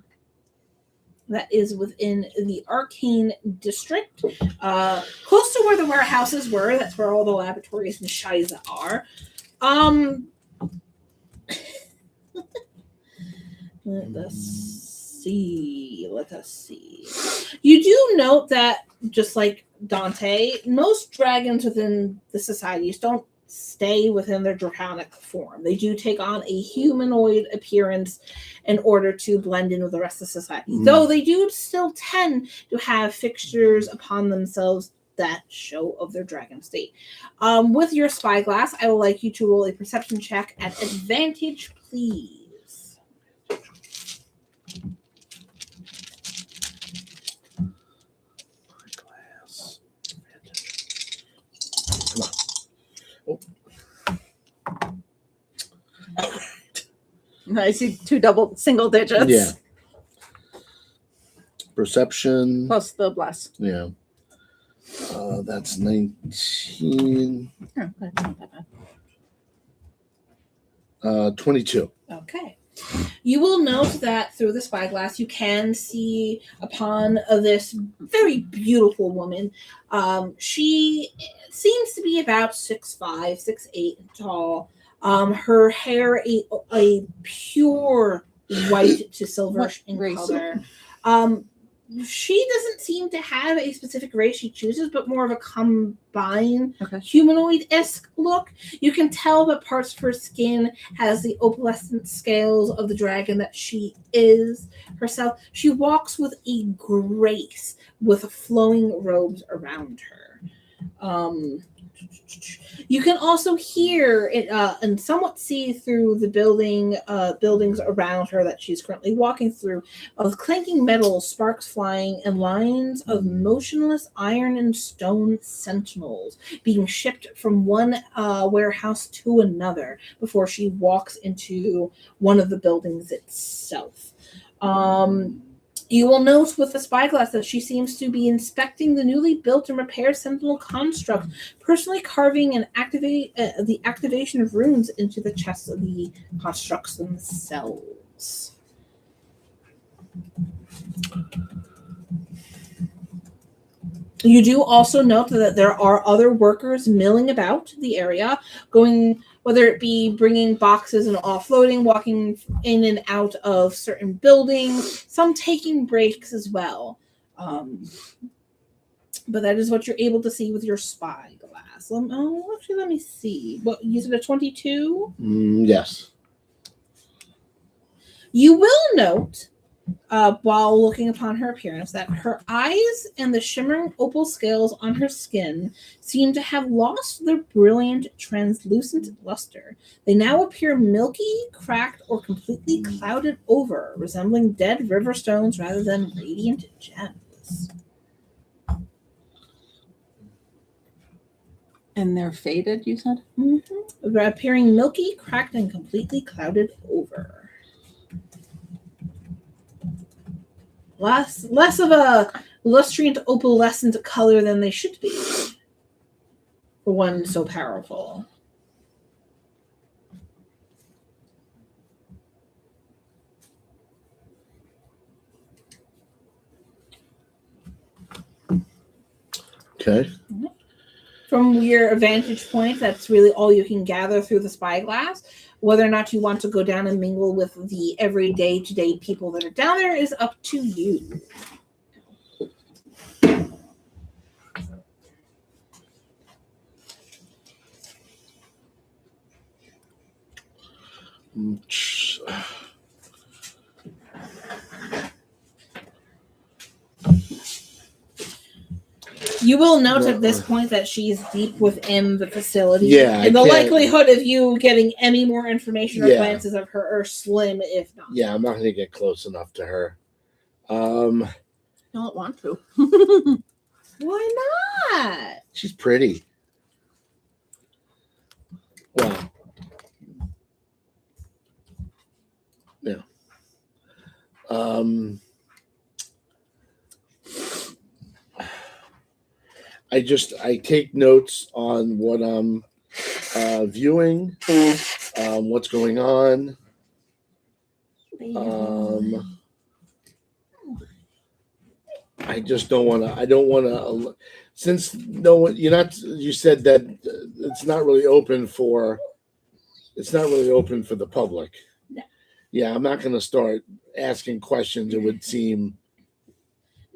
That is within the Arcane District, close to where the warehouses were. That's where all the laboratories and Shiza are. Let us see. You do note that, just like Dante, most dragons within the societies don't stay within their draconic form. They do take on a humanoid appearance in order to blend in with the rest of society. Though they do still tend to have fixtures upon themselves that show of their dragon state. With your spyglass, I would like you to roll a perception check at advantage, please. I see two single digits. Yeah. Perception. Plus the bless. Yeah. That's 19. Oh, that's not that bad. 22. Okay. You will note that through the spyglass, you can see upon this very beautiful woman. She seems to be about 6'5", 6'8" tall. Her hair a pure white to silver What in race? color. She doesn't seem to have a specific race she chooses, but more of a combined Okay. humanoid-esque look. You can tell that parts of her skin has the opalescent scales of the dragon that she is herself. She walks with a grace, with flowing robes around her. You can also hear it and somewhat see through the buildings around her that she's currently walking through, of clanking metal, sparks flying, and lines of motionless iron and stone sentinels being shipped from one warehouse to another before she walks into one of the buildings itself. You will note with the spyglass that she seems to be inspecting the newly built and repaired sentinel construct, personally carving and the activation of runes into the chests of the constructs themselves. You do also note that there are other workers milling about the area, going, whether it be bringing boxes and offloading, walking in and out of certain buildings, some taking breaks as well. But that is what you're able to see with your spyglass. Actually, let me see. What, you said a 22? Yes. You will note, while looking upon her appearance, that her eyes and the shimmering opal scales on her skin seem to have lost their brilliant, translucent luster. They now appear milky, cracked, or completely clouded over, resembling dead river stones rather than radiant gems. And they're faded, you said? Mm-hmm. They're appearing milky, cracked, and completely clouded over. Less of a lustrant opalescent color than they should be for one so powerful. Okay. From your vantage point, that's really all you can gather through the spyglass. Whether or not you want to go down and mingle with the everyday to-day people that are down there is up to you. You will note at this point that she's deep within the facility. Yeah, and the likelihood of you getting any more information or glances of her are slim, if not. Yeah, I'm not going to get close enough to her. I don't want to. Why not? She's pretty. Wow. Yeah. I take notes on what I'm viewing, what's going on. I just don't want to. I don't want to. Since no one, you said that it's not really open for. It's not really open for the public. No. Yeah, I'm not going to start asking questions. It would seem.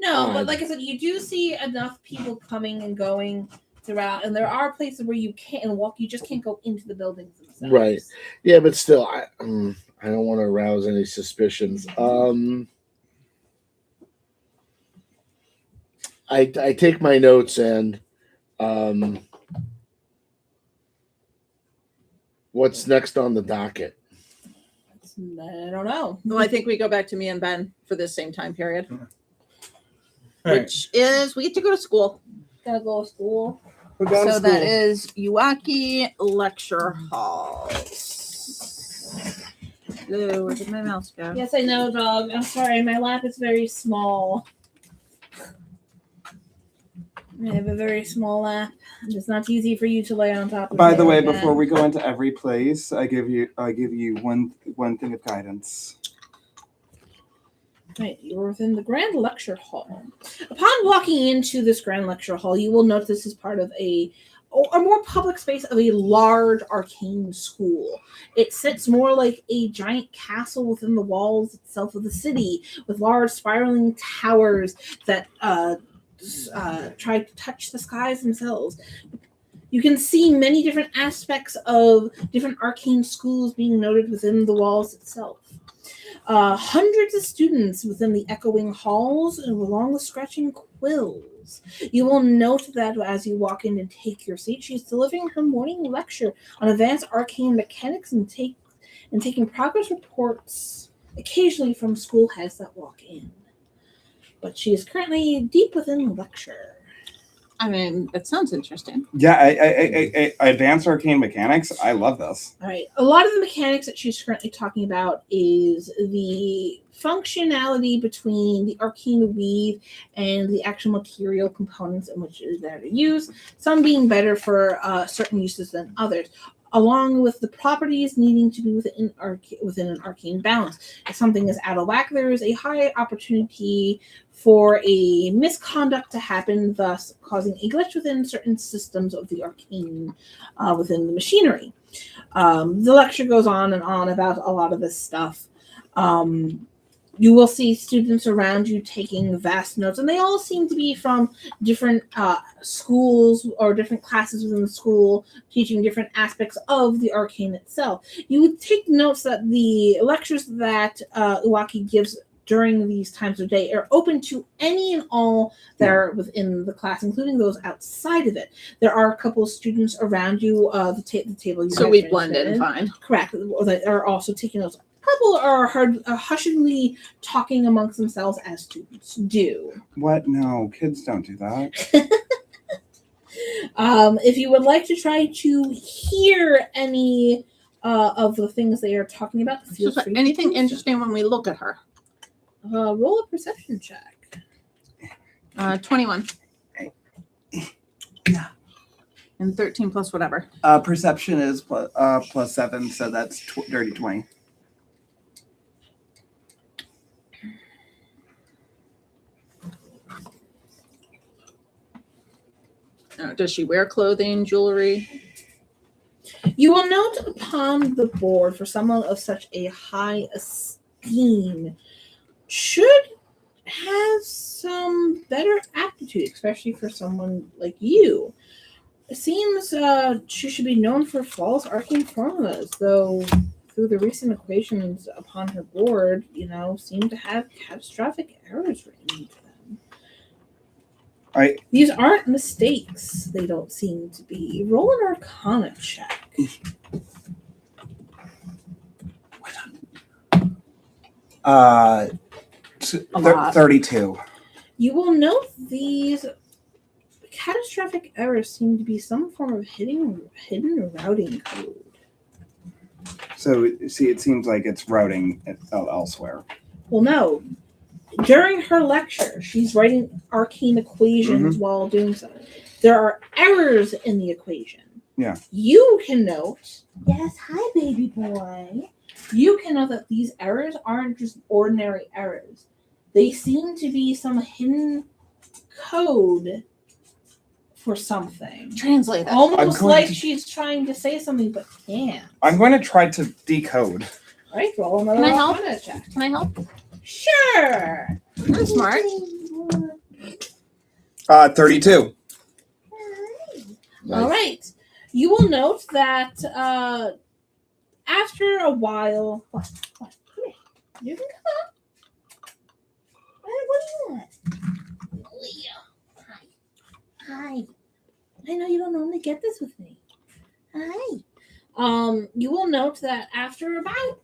No, but like I said, you do see enough people coming and going throughout, and there are places where you can walk. You just can't go into the buildings themselves. Right. Yeah, but still, I don't want to arouse any suspicions. I take my notes and what's next on the docket? I don't know. Well, I think we go back to me and Ben for this same time period. All right. Which is we get to go to school. Gotta go to school. We're going to So school. that is Uwaki Lecture Hall. Hello, where did my mouse go? Yes, I know, dog. I'm sorry. My lap is very small. I have a very small lap. It's not easy for you to lay on top of. By the me way, like that. before we go into every place, I give you one thing of guidance. Right, you're within the Grand Lecture Hall. Upon walking into this Grand Lecture Hall, you will note this is part of a more public space of a large arcane school. It sits more like a giant castle within the walls itself of the city, with large spiraling towers that try to touch the skies themselves. You can see many different aspects of different arcane schools being noted within the walls itself. hundreds of students within the echoing halls and along the scratching quills. You will note that as you walk in and take your seat, she's delivering her morning lecture on advanced arcane mechanics and taking progress reports occasionally from school heads that walk in. But she is currently deep within the lecture. I mean, that sounds interesting. Yeah, I advanced arcane mechanics. I love this. All right. A lot of the mechanics that she's currently talking about is the functionality between the arcane weave and the actual material components in which it is there to use, some being better for certain uses than others, along with the properties needing to be within an arcane balance. If something is out of whack, there is a high opportunity for a misconduct to happen, thus causing a glitch within certain systems of the arcane within the machinery. The lecture goes on and on about a lot of this stuff. You will see students around you taking vast notes, and they all seem to be from different schools or different classes within the school, teaching different aspects of the arcane itself. You would take notes that the lectures that Uwaki gives during these times of day are open to any and all that are within the class, including those outside of it. There are a couple of students around you, the table. You So guys we are blend in fine. Correct. That are also taking notes. A couple are hushingly talking amongst themselves as students do. What? No, kids don't do that. If you would like to try to hear any of the things they are talking about, feel So free to anything do so. interesting when we look at her? Roll a perception check. 21. And 13 plus whatever. Perception is plus 7, so that's dirty 20. Does she wear clothing, jewelry? You will note upon the board for someone of such a high esteem should have some better aptitude, especially for someone like you. It seems she should be known for flawless arcane formulas, though through the recent equations upon her board, seem to have catastrophic errors written into them. These aren't mistakes, they don't seem to be. Roll an Arcana check. 32. You will note these catastrophic errors seem to be some form of hidden routing code. So, see, it seems like it's routing elsewhere. Well, no. During her lecture, she's writing arcane equations while doing so. There are errors in the equation. Yeah. You can note, yes, hi, baby boy. You can note that these errors aren't just ordinary errors. They seem to be some hidden code for something. Translate it. Almost like she's trying to say something but can't. I'm going to try to decode. All right, roll another Can I help? Arcana check. Can I help? Sure. I'm smart. 32. All right. You will note that after a while, what? Come here. You can come up. What do you want? Hi. I know you don't normally get this with me. Hi. You will note that after about,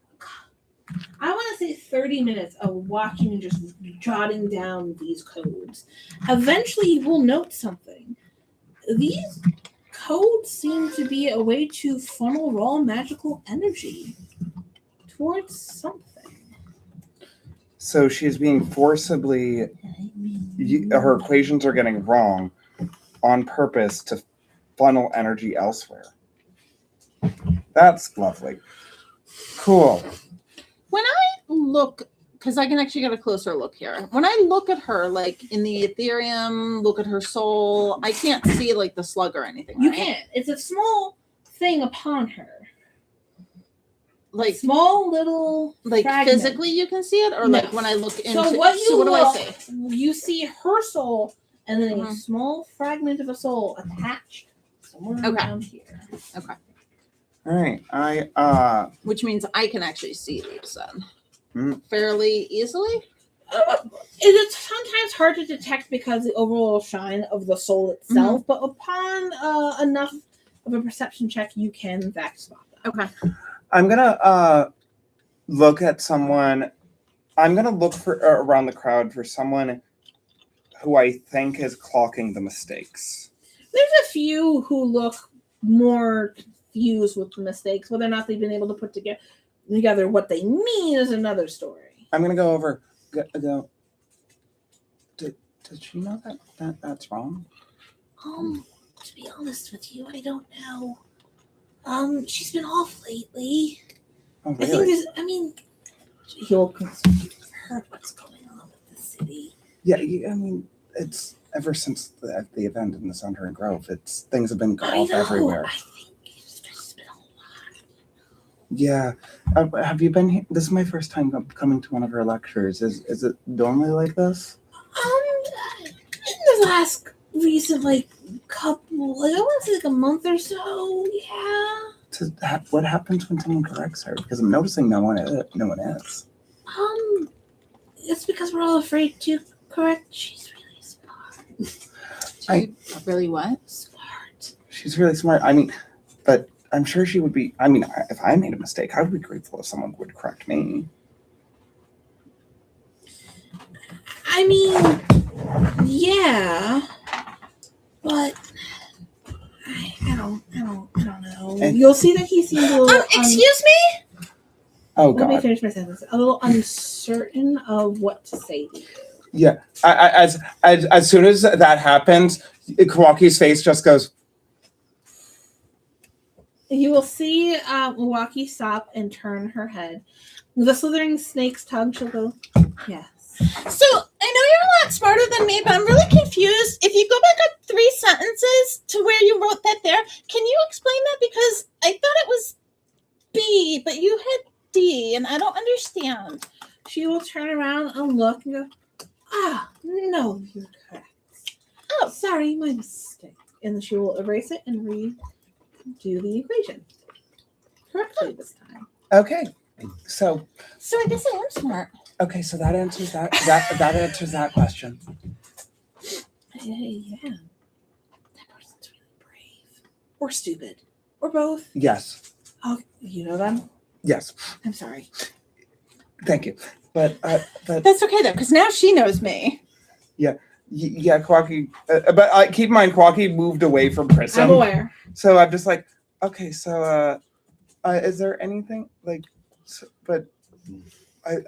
I want to say 30 minutes of watching and just jotting down these codes, eventually you will note something. These codes seem to be a way to funnel raw magical energy towards something. So she's being forcibly, her equations are getting wrong on purpose to funnel energy elsewhere. That's lovely. Cool. When I look, because I can actually get a closer look here. When I look at her, like in the Ethereum, look at her soul, I can't see like the slug or anything. You right? can't. It's a small thing upon her. Like Small little fragment. physically you can see it, or No. like when I look into. So what do I look, say? You see her soul and then a Mhm. small fragment of a soul attached somewhere around here. Okay. All right. Which means I can actually see these then. fairly easily? It's sometimes hard to detect because the overall shine of the soul itself, but upon enough of a perception check, you can in fact spot them. Okay. I'm gonna look at someone. I'm gonna look for around the crowd for someone who I think is clocking the mistakes. There's a few who look more confused with the mistakes. Whether or not they've been able to put together what they mean is another story. I'm gonna go over. Go. Did she know that's wrong? To be honest with you, I don't know. She's been off lately. Oh, I think really? he'll heard what's going on with the city. Yeah, I mean, it's ever since the event in the Sundering Grove. Things have been off everywhere. I think it's just been a lot. Yeah. Have you been here? This is my first time coming to one of her lectures. Is it normally like this? In the last recent couple, I want to say a month or so. Yeah. What happens when someone corrects her? Because I'm noticing no one is. It's because we're all afraid to correct. She's really smart. Really what? Smart. She's really smart. I mean, but I'm sure she would be. I mean, if I made a mistake, I would be grateful if someone would correct me. I mean, yeah, but I don't know. And- You'll see that he seems a little. Excuse me? Oh Let me God. finish my sentence. A little uncertain of what to say to you. Yeah. As soon as that happens, Kawaki's face just goes. You will see Milwaukee stop and turn her head. With a slithering snake's tongue, she'll go, yes. So I know you're a lot smarter than me, but I'm really confused. If you go back up 3 sentences to where you wrote that there, can you explain that? Because I thought it was B, but you had D, and I don't understand. She will turn around and look and go, no, you're correct. Oh, sorry, my mistake. And she will erase it and redo the equation correctly this time. Okay. So I guess I am smart. okay. So that answers that answers that question. Yeah. That person's really brave. Or stupid. Or both. Yes. Oh, you know them? Yes. I'm sorry. Thank you. But That's okay though, because now she knows me. yeah, Kawaki. But keep in mind, Kawaki moved away from Prism. I'm aware. So I'm just like, okay. So is there anything but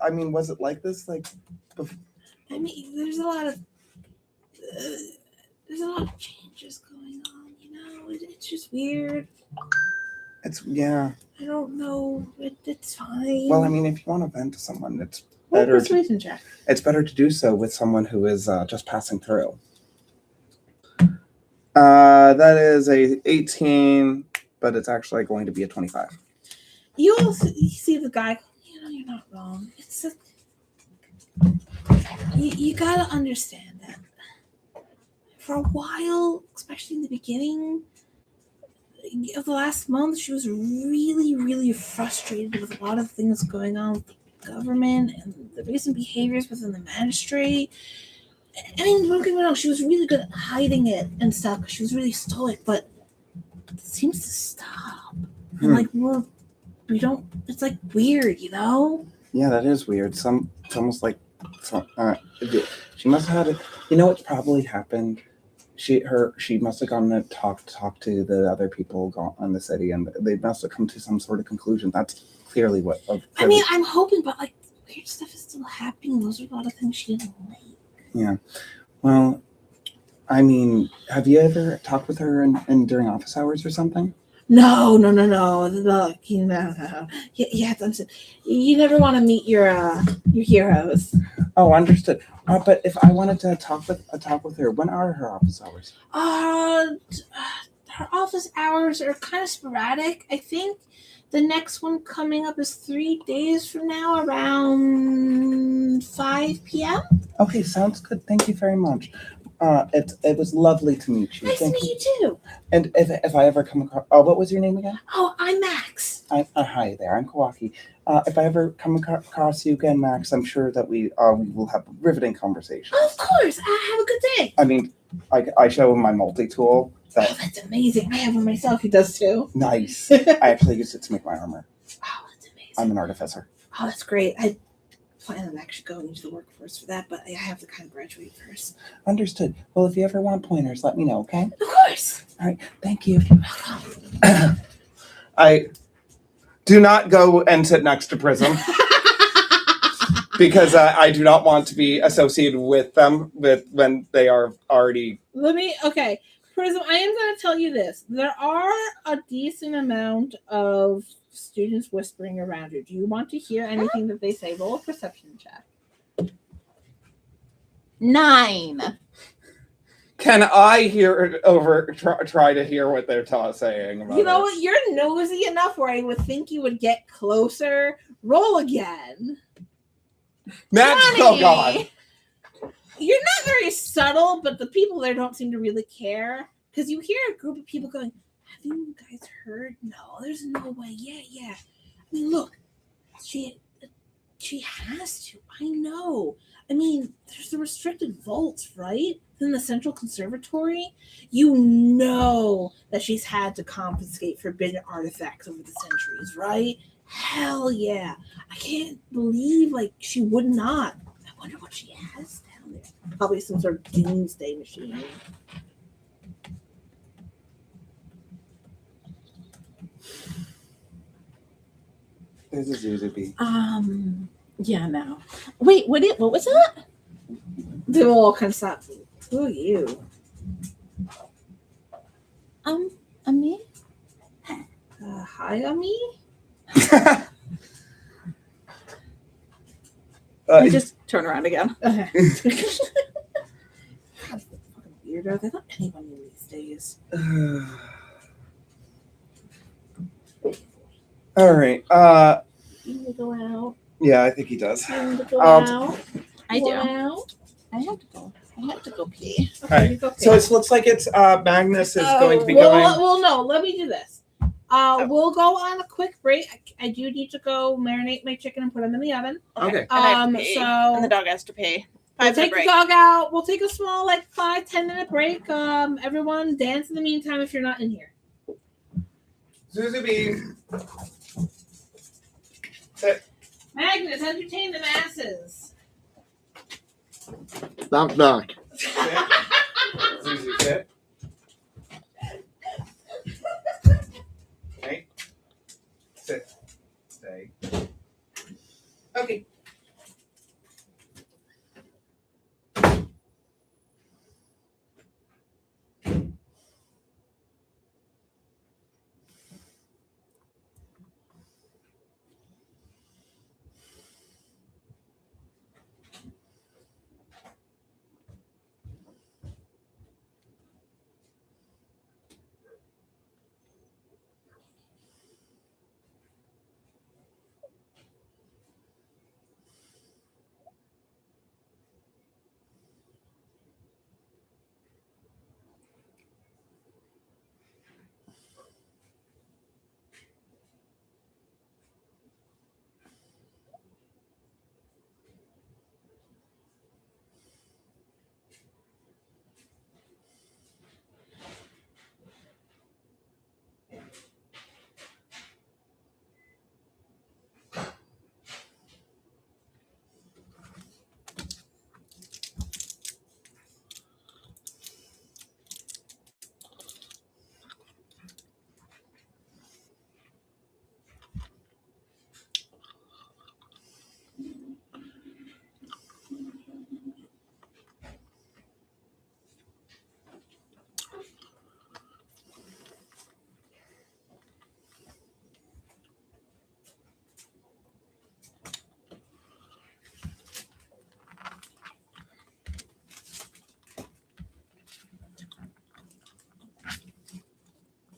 I mean, was it like this? Like, I mean, there's a lot of changes going on. You know, it's just weird. yeah. I don't know. It's fine. Well, I mean, if you want to vent to someone, it's Roll better. persuasion check. It's better to do so with someone who is just passing through. That is a 18, but it's actually going to be a 25. You see the guy. You know, you're not wrong. It's you gotta understand that for a while, especially in the beginning of the last month, she was really, really frustrated with a lot of things going on with the government and the recent behaviors within the magistrate. I mean, don't get me wrong, she was really good at hiding it and stuff because she was really stoic, but it seems to stop. And we don't. It's like weird, you know. Yeah, that is weird. It's almost like she must have had it. You know what's probably happened? She must have gone to talk to the other people in the city, and they must have come to some sort of conclusion. That's clearly what. I mean, I'm hoping, but weird stuff is still happening. Those are a lot of things she didn't like. Yeah. Well, I mean, have you ever talked with her in during office hours or something? No. Look, you know, you have to understand. You never want to meet your heroes. Oh, understood. But if I wanted to talk with her, when are her office hours? Her office hours are kind of sporadic. I think the next one coming up is 3 days from now, around 5 p.m. Okay, sounds good. Thank you very much. It was lovely to meet you. Nice to meet you too. And if I ever come across, what was your name again? Oh, I'm Max. Hi there. I'm Kawaki. If I ever come across you again, Max, I'm sure that we will have a riveting conversation. Of course. Have a good day. I mean, I show him my multi-tool. Oh, that's amazing. I have one myself. He does too. Nice. I actually used it to make my armor. Oh, that's amazing. I'm an artificer. Oh, that's great. I plan on actually going into the workforce for that, but I have to kind of graduate first. Understood. Well, if you ever want pointers, let me know, okay? Of course. All right. Thank you. I do not go and sit next to Prism because I do not want to be associated with them when they are already. Okay. Prism, I am going to tell you this. There are a decent amount of students whispering around you. Do you want to hear anything that they say? Roll a perception check. 9. Can I hear try to hear what they're saying? About You know it? what? You're nosy enough where I would think you would get closer. Roll again. Magical God. You're not very subtle, but the people there don't seem to really care. Because you hear a group of people going, have you guys heard? No, there's no way. Yeah. I mean, look, she has to. I know. I mean, there's the restricted vaults, right? In the Central Conservatory. You know that she's had to confiscate forbidden artifacts over the centuries, right? Hell yeah. I can't believe, she would not. I wonder what she has down there. Probably some sort of doomsday machine. There's a Zuzubi. Yeah, no. Wait, what was that? They will all kind of stop. Who are you? Me? Hi, Ami? I just turn around again. Okay. God, fucking weirdo. They're not anyone in these days. All right. You need to go out. Yeah, I think he does. You need to go out. I Go do. out. I have to go pee. Okay, Alright, you go So piss. it looks like it's Magnus is going to be going. Well, no. Let me do this. We'll go on a quick break. I do need to go marinate my chicken and put them in the oven. Okay. And I have to pee, So and the dog has to pee. we'll 5 take minute the break. dog out. We'll take a small 5-10 minute break. Everyone dance in the meantime if you're not in here. Zuzubi. Magnus, entertain the masses. Knock, knock. Zuzu, sit. Okay. Sit. Stay. Okay.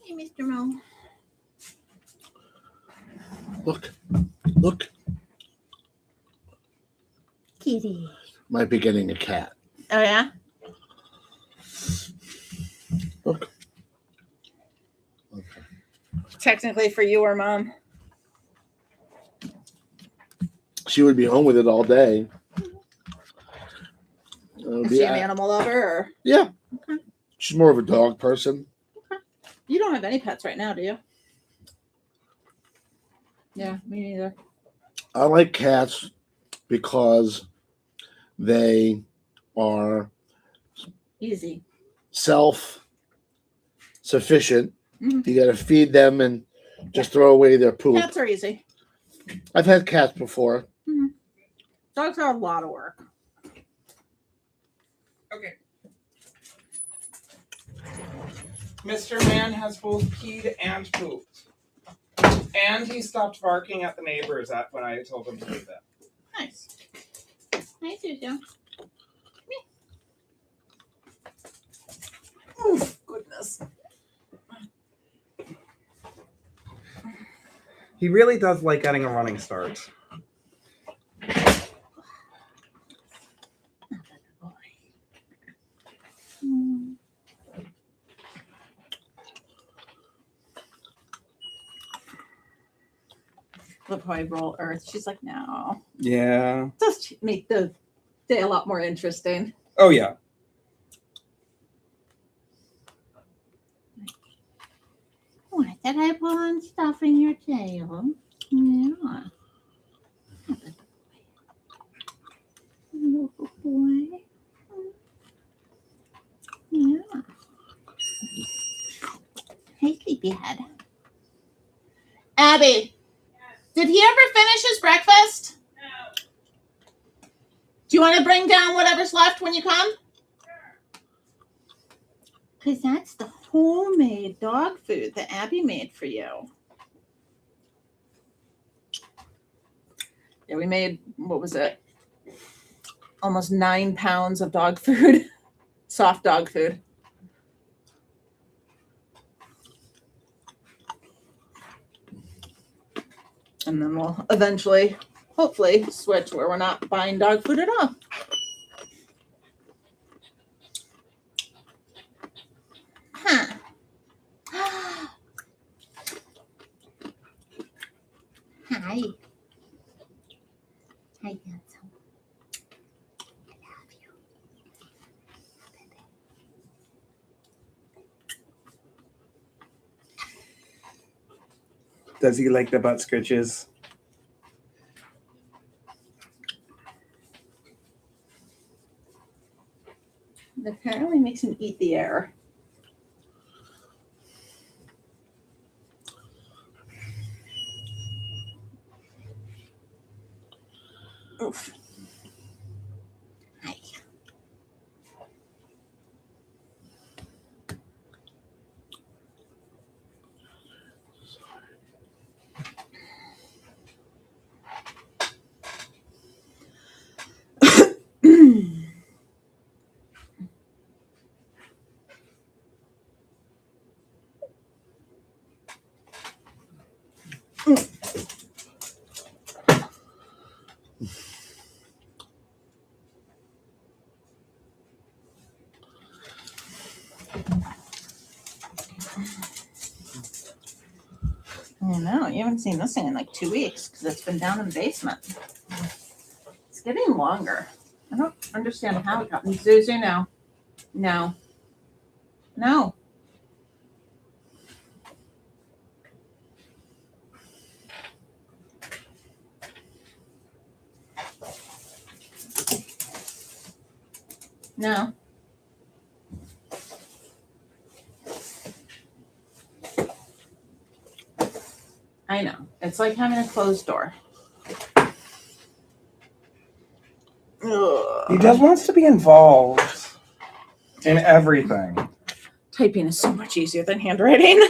Hey, Mr. Mo. Look. Kitty. Might be getting a cat. Oh yeah. Look. Technically for you or mom. she would be home with it all day. Is she an animal lover? Or? Yeah. Okay. She's more of a dog person. Okay. You don't have any pets right now, do you? Yeah, me neither. I like cats because they are Easy. self-sufficient. Mhm. You got to feed them and just throw away their poop. Cats are easy. I've had cats before. Mm-hmm. Dogs are a lot of work. Okay. Mr. Man has both peed and pooped. And he stopped barking at the neighbors when I told him to leave it. Nice. Nice, Susan. Oh, goodness. He really does like getting a running start. We'll probably roll Earth. She's like, no. Yeah. Just make the day a lot more interesting. Oh, yeah. What did I put on stuff in your tail? Yeah. Little boy. Yeah. Hey, sleepyhead. Abby, did he ever finish his breakfast? No. Do you want to bring down whatever's left when you come? Because that's the homemade dog food that Abby made for you. Yeah, we made, what was it? Almost 9 pounds of dog food. Soft dog food. And then we'll eventually, hopefully, switch where we're not buying dog food at all. Huh. Hi. Hi, handsome. I love you. Does he like the butt scritches? It apparently makes him eat the air. Oof. Hi. I know, you haven't seen this thing in like 2 weeks because it's been down in the basement. It's getting longer. I don't understand how it got. Zuzu, no. No. No. No. I know. It's like having a closed door. He just wants to be involved in everything. Typing is so much easier than handwriting.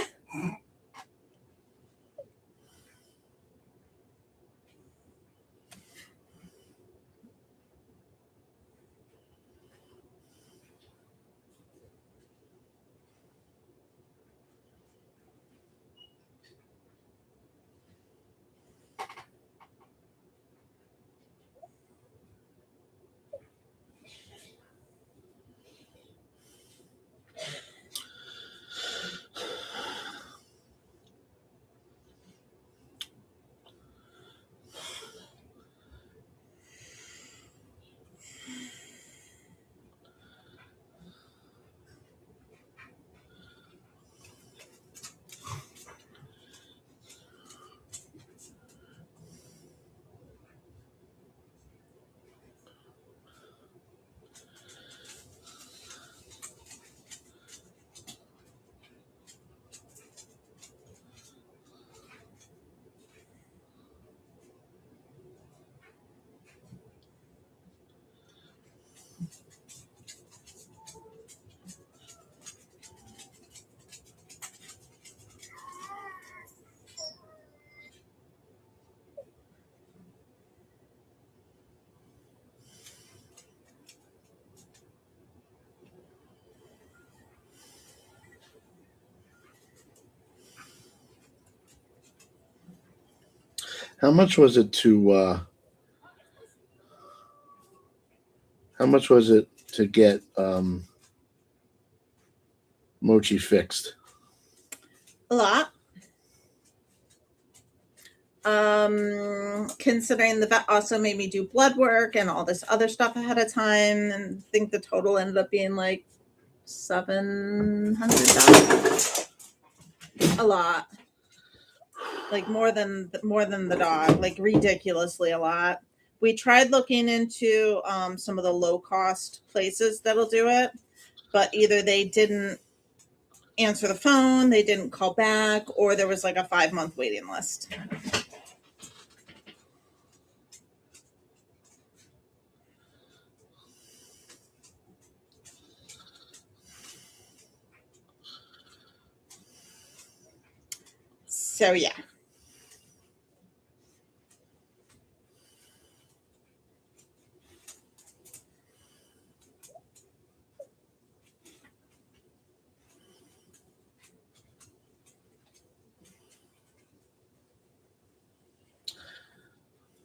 How much was it to get Mochi fixed? A lot. Considering the vet also made me do blood work and all this other stuff ahead of time, and I think the total ended up being like $700. A lot. Like more than the dog, like ridiculously a lot. We tried looking into some of the low cost places that'll do it, but either they didn't answer the phone, they didn't call back, or there was like a 5-month waiting list. So yeah.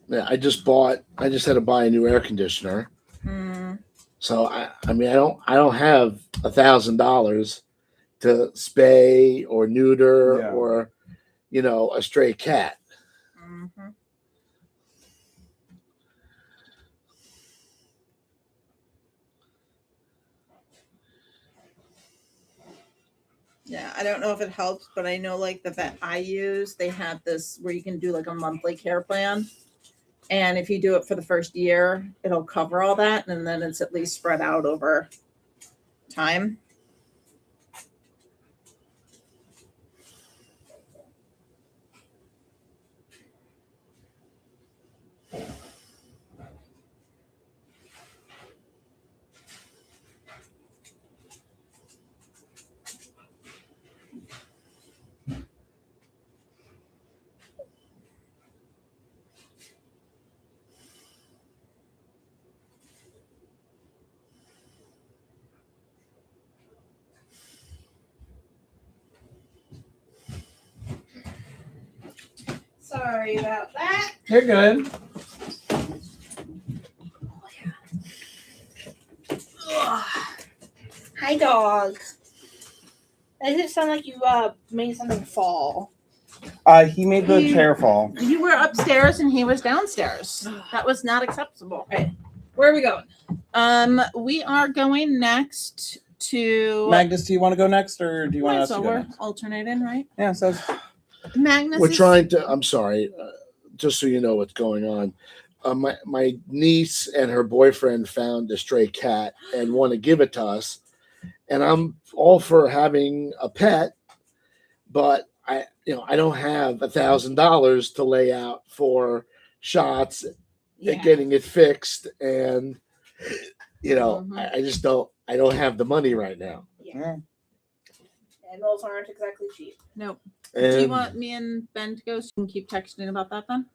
Yeah, I just had to buy a new air conditioner. So I don't have $1,000 to spay or neuter or a stray cat. Mm-hmm. Yeah, I don't know if it helps, but I know like the vet I use, they have this where you can do like a monthly care plan. And if you do it for the first year, it'll cover all that. And then it's at least spread out over time. Sorry about that. You're good. Ugh. Hi, dog. Does it sound like you made something fall? He made the chair fall. You were upstairs and he was downstairs. That was not acceptable. Okay. Where are we going? We are going next to Magnus, do you want to go next, or do you want us to go we're next? alternating, right? Yeah, so Magnus. We're trying to. I'm sorry, just so you know what's going on. My niece and her boyfriend found a stray cat and want to give it to us, and I'm all for having a pet, but I don't have $1,000 to lay out for shots and getting it fixed, and I just don't. I don't have the money right now. Yeah. And those aren't exactly cheap. Nope. And Do you want me and Ben to go so you can keep texting about that then?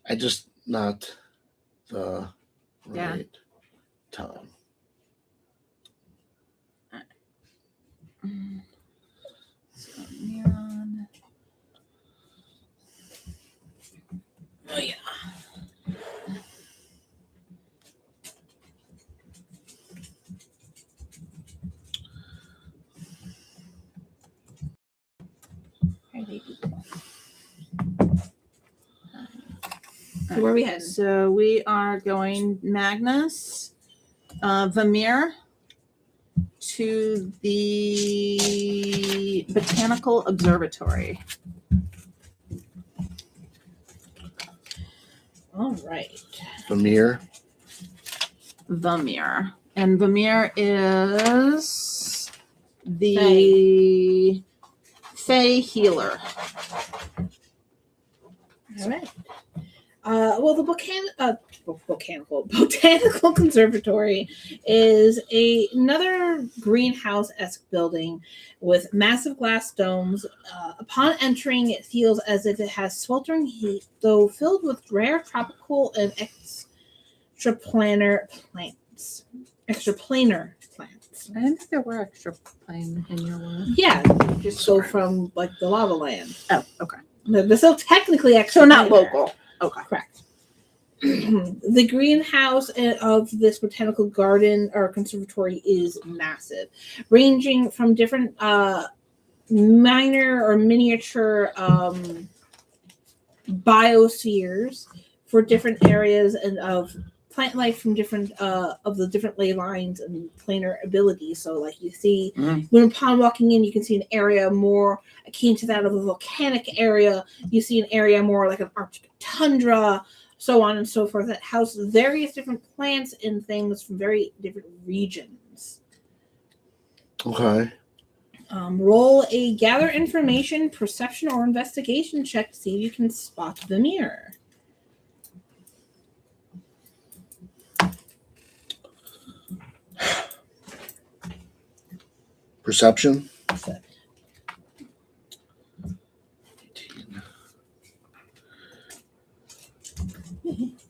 I just not the Yeah. right time. So, Miron. Oh, yeah. So where are we heading? So we are going Magnus, Vamir, to the Botanical Observatory. All right. Vamir. Vamir. And Vamir is the Fey healer. All right. Well, the botanical conservatory is another greenhouse-esque building with massive glass domes. Upon entering, it feels as if it has sweltering heat, though filled with rare tropical and extraplanar plants. extraplanar plants. I didn't think there were extra plane in your one. Yeah, you just go from like the lava land. Oh, okay. They're still technically extraplanar. So not local. Okay. Correct. The greenhouse of this botanical garden or conservatory is massive, ranging from different minor or miniature biospheres for different areas and of plant life from different of the different ley lines and planar abilities. So like you see when upon walking in, you can see an area more akin to that of a volcanic area. You see an area more like an Arctic tundra, so on and so forth, that house various different plants and things from very different regions. Okay. Roll a gather information, perception, or investigation check to see if you can spot the mirror. Perception.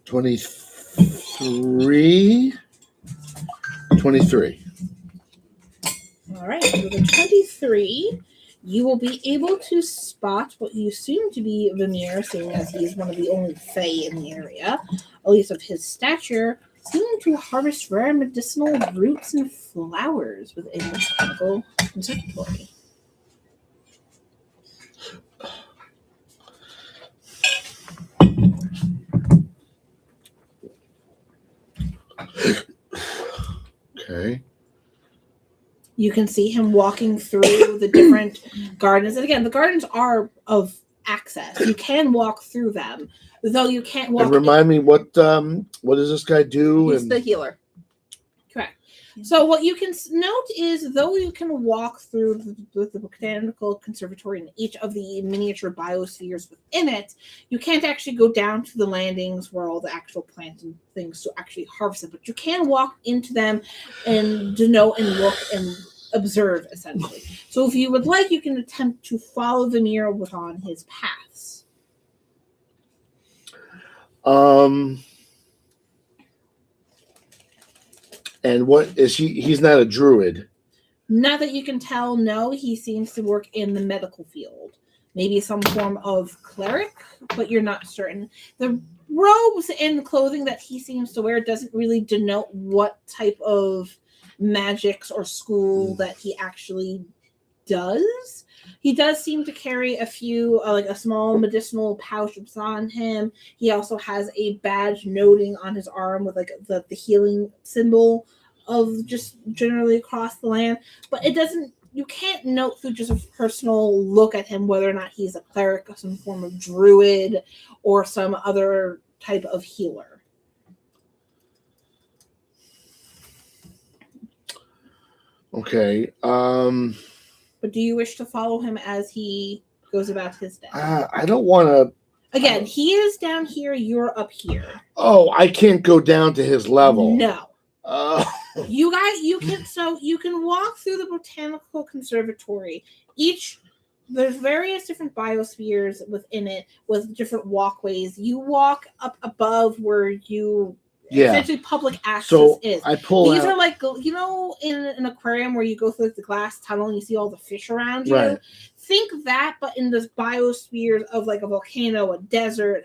23. 23. All right, with a 23, you will be able to spot what you assume to be Vamir, seeing as he is one of the only Fae in the area, at least of his stature, seeming to harvest rare medicinal roots and flowers within the botanical conservatory. Okay. You can see him walking through the different gardens. And again, the gardens are of access. You can walk through them, though you can't walk. And remind me what does this guy do? He's And the healer. Correct. So what you can note is, though you can walk through the botanical conservatory and each of the miniature biospheres within it, you can't actually go down to the landings where all the actual plants and things to actually harvest them. But you can walk into them and denote and look and observe, essentially. So if you would like, you can attempt to follow the mirror on his paths. And what is he? He's not a druid. Not that you can tell, no, he seems to work in the medical field. Maybe some form of cleric, but you're not certain. The robes and clothing that he seems to wear doesn't really denote what type of magics or school that he actually does. He does seem to carry a few, like a small medicinal pouch on him. He also has a badge noting on his arm with like the healing symbol of just generally across the land. But it doesn't, you can't note through just a personal look at him whether or not he's a cleric or some form of druid or some other type of healer. Okay. But do you wish to follow him as he goes about his day? I don't want to. Again, he is down here, you're up here. Oh, I can't go down to his level. No. You can walk through the botanical conservatory. There's various different biospheres within it with different walkways. You walk up above where essentially public access is. I pull These out. are like, in an aquarium where you go through the glass tunnel and you see all the fish around you. Right. Think that, but in this biosphere of like a volcano, a desert,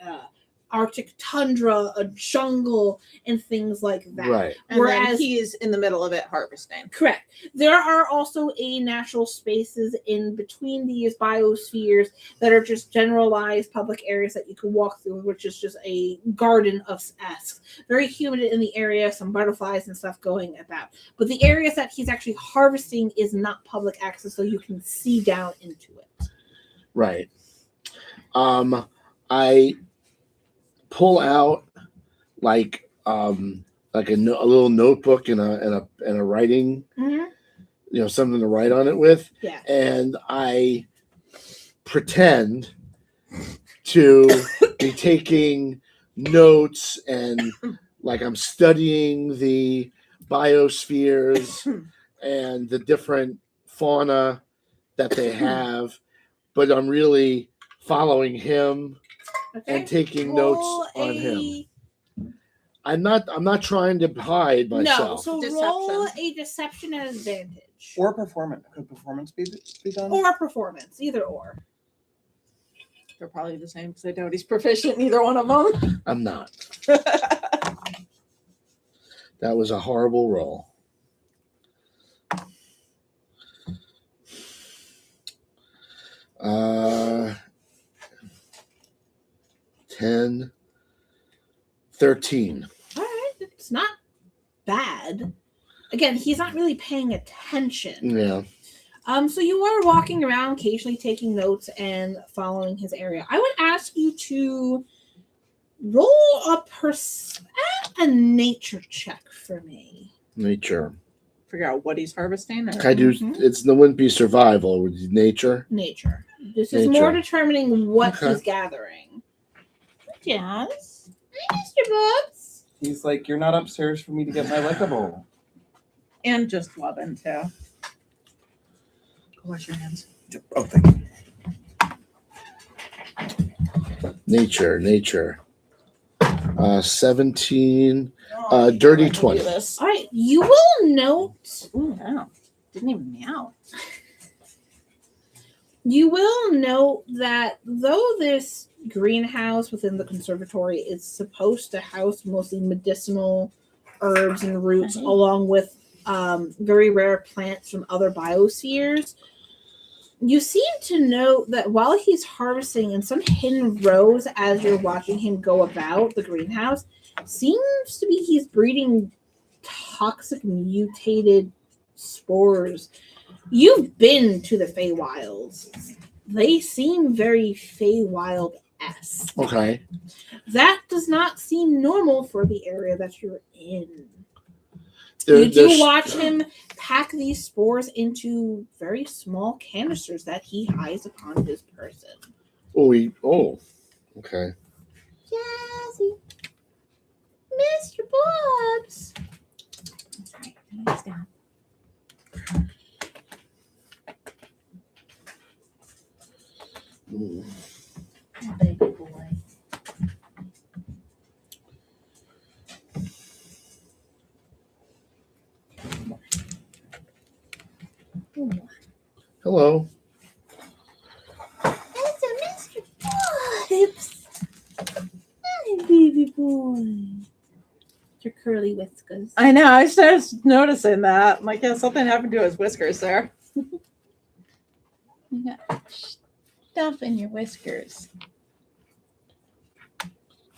Arctic tundra, a jungle, and things like that. Right. And Whereas then he's in the middle of it harvesting. correct. There are also natural spaces in between these biospheres that are just generalized public areas that you can walk through, which is just a garden of esque. Very humid in the area, some butterflies and stuff going about. But the areas that he's actually harvesting is not public access, so you can see down into it. Right. I pull out like a little notebook and a writing, Mm-hmm. Something to write on it with. Yeah. And I pretend to be taking notes and like I'm studying the biospheres and the different fauna that they have, but I'm really following him Okay. and taking notes on him. I'm not trying to hide No, myself. so Deception. roll a deception at advantage. Or performance. Could performance be done? Or performance, either or. They're probably the same because I doubt he's proficient in either one of them. I'm not. That was a horrible roll. Uh, 10, 13. All right, it's not bad. Again, he's not really paying attention. Yeah. So you are walking around, occasionally taking notes and following his area. I would ask you to roll a nature check for me. Nature. Figure out what he's harvesting. Can I do? Mhm. It wouldn't be survival. Would be nature. Nature. This is Nature. more determining what Okay. he's gathering. Yes. Hi, Mr. Bobs. He's like, you're not upstairs for me to get my lickable. And just loving too. Go wash your hands. Oh, thank you. Nature. 17. Dirty 20. All right. You will note. Ooh, wow. Didn't even meow. You will note that though this greenhouse within the conservatory is supposed to house mostly medicinal herbs and roots, Mhm. along with very rare plants from other biospheres, you seem to note that while he's harvesting in some hidden rows as you're watching him go about the greenhouse, seems to be he's breeding toxic mutated spores. You've been to the Feywilds. They seem very Feywild-esque. Okay. That does not seem normal for the area that you're in. There- You do there's- watch him pack these spores into very small canisters that he hides upon his person. Okay. Jazzy. Mr. Bobs. That's right. Nice down. Mm. Baby boy. Hello. That's a Mr. Bobs. Hi, baby boy. Your curly whiskers. I know. I started noticing that. I'm like, yeah, something happened to his whiskers there. You got stuff in your whiskers.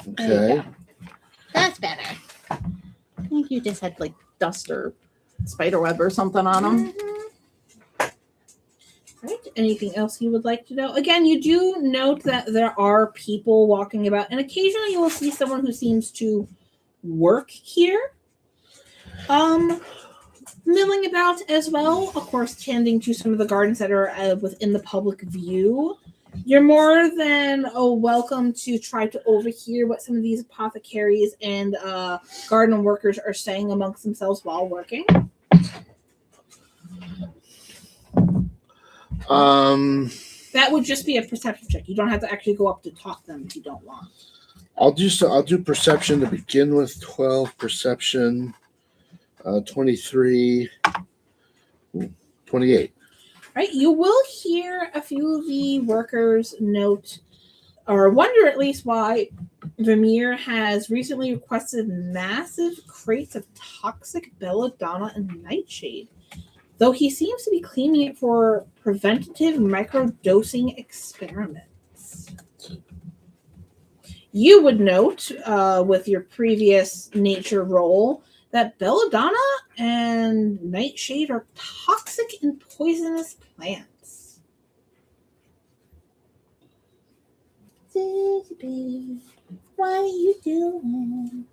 Okay. That's better. I think you just had like dust or spider web or something on them. Right. Anything else you would like to know? Again, you do note that there are people walking about, and occasionally you will see someone who seems to work here. Milling about as well, of course, tending to some of the gardens that are within the public view. You're more than welcome to try to overhear what some of these apothecaries and garden workers are saying amongst themselves while working. That would just be a perception check. You don't have to actually go up to talk to them if you don't want. I'll do perception to begin with. 12 perception. 23. 28. Right, you will hear a few of the workers note or wonder at least why Vermeer has recently requested massive crates of toxic belladonna and nightshade, though he seems to be claiming it for preventative microdosing experiments. You would note with your previous nature roll that belladonna and nightshade are toxic and poisonous plants. Baby, what are you doing?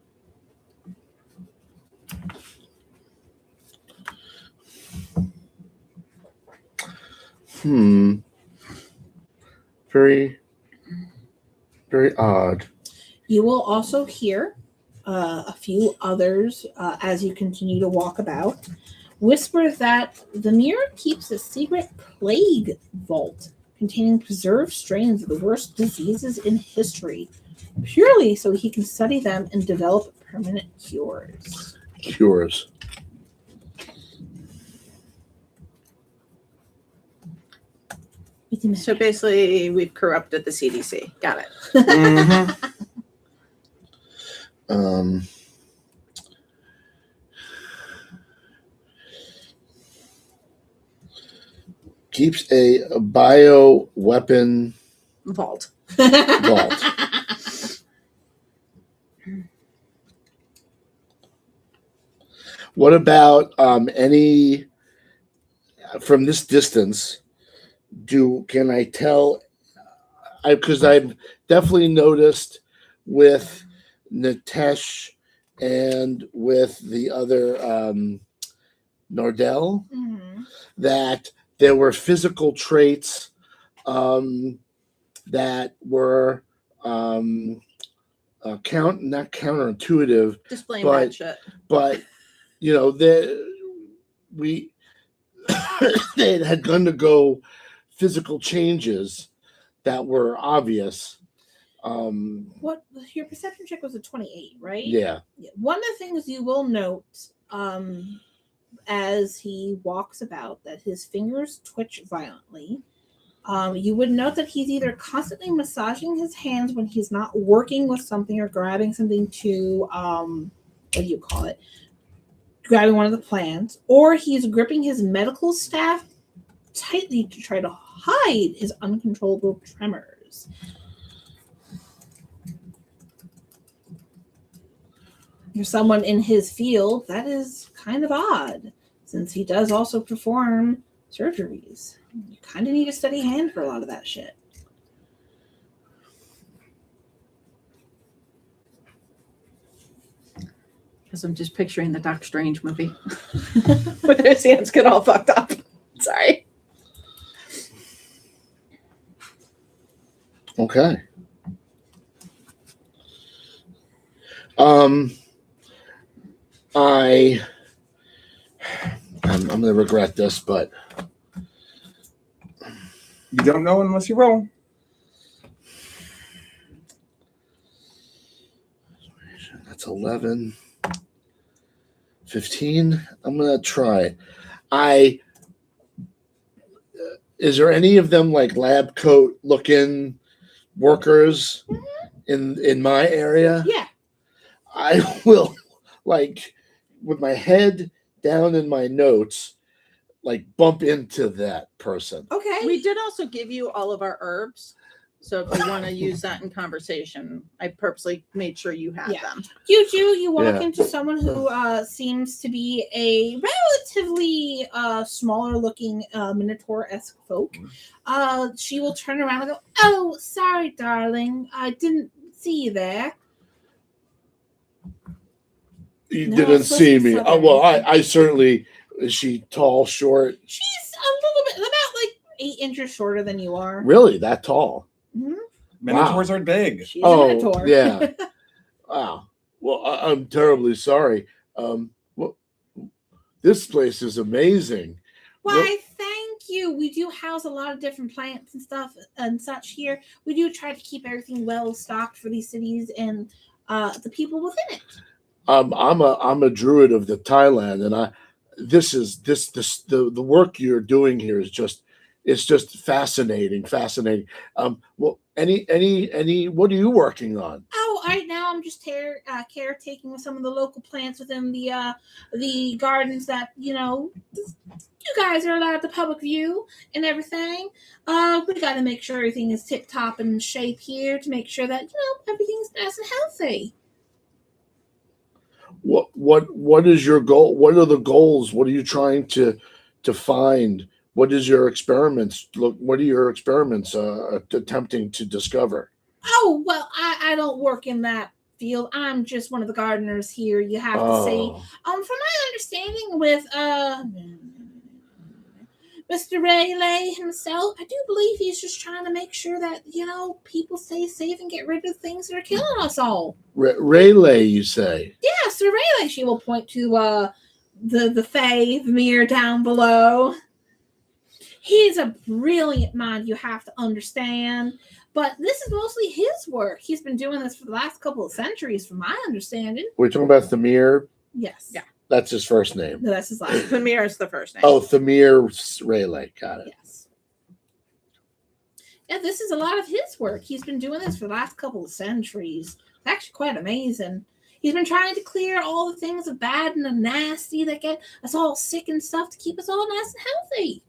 Very, very odd. You will also hear a few others as you continue to walk about whisper that the mirror keeps a secret plague vault containing preserved strains of the worst diseases in history, purely so he can study them and develop permanent cures. Cures. So basically, we've corrupted the CDC. Got it. Mhm. Keeps a bio weapon Vault. vault. What about any from this distance? Can I tell? Because I've definitely noticed with Natesh and with the other Nordell Mhm. that there were physical traits that were not counterintuitive, Displaying But- bad shit. but you know we they had undergo physical changes that were obvious. What your perception check was a 28, right? Yeah. One of the things you will note as he walks about that his fingers twitch violently. You would note that he's either constantly massaging his hands when he's not working with something or grabbing something to what do you call it? Grabbing one of the plants, or he's gripping his medical staff tightly to try to hide his uncontrollable tremors. You're someone in his field, that is kind of odd, since he does also perform surgeries. You kind of need a steady hand for a lot of that shit. Because I'm just picturing the Doc Strange movie. With his hands get all fucked up. Sorry. Okay. I'm gonna regret this, but You don't know unless you roll. that's 11, 15. I'm gonna try. Is there any of them like lab coat looking workers in my area? Yeah. I will, like, with my head down in my notes, like bump into that person. Okay. We did also give you all of our herbs. So if you want to use that in conversation, I purposely made sure you had Yeah. them. You walk Yeah. into someone who seems to be a relatively smaller looking Minotaur-esque folk. She will turn around and go, "Oh, sorry, darling. I didn't see you there." You No, didn't it's supposed see to be me. Oh, well, southern. I certainly. Is she tall, short? She's a little bit, about like 8 inches shorter than you are. Really, that tall? Mhm. Minotaurs are big. She's Oh, a Minotaur. yeah. Wow. Well, I'm terribly sorry. Well, this place is amazing. Why, thank you. We do house a lot of different plants and stuff and such here. We do try to keep everything well stocked for these cities and the people within it. I'm a druid of the Thailand, and the work you're doing here is just fascinating. Well, any what are you working on? Oh, right now I'm just caretaking with some of the local plants within the gardens that you guys are allowed to public view and everything. We got to make sure everything is tip top and in shape here to make sure that everything's nice and healthy. What is your goal? What are the goals? What are you trying to find? What is your experiments? What are your experiments attempting to discover? Oh, well, I don't work in that field. I'm just one of the gardeners here. You have to say, from my understanding with Mr. Rayleigh himself, I do believe he's just trying to make sure that people stay safe and get rid of things that are killing us all. Rayleigh, you say? Yeah, Sir Rayleigh. She will point to the Fae, the mirror down below. He's a brilliant mind, you have to understand. But this is mostly his work. He's been doing this for the last couple of centuries, from my understanding. We're talking about Thamir. Yes. Yeah. That's his first name. No, that's his last name. Pamir is the first name. Oh, Thamir Rayleigh. Got it. Yes. Yeah, this is a lot of his work. He's been doing this for the last couple of centuries. It's actually quite amazing. He's been trying to clear all the things of bad and the nasty that get us all sick and stuff to keep us all nice and healthy.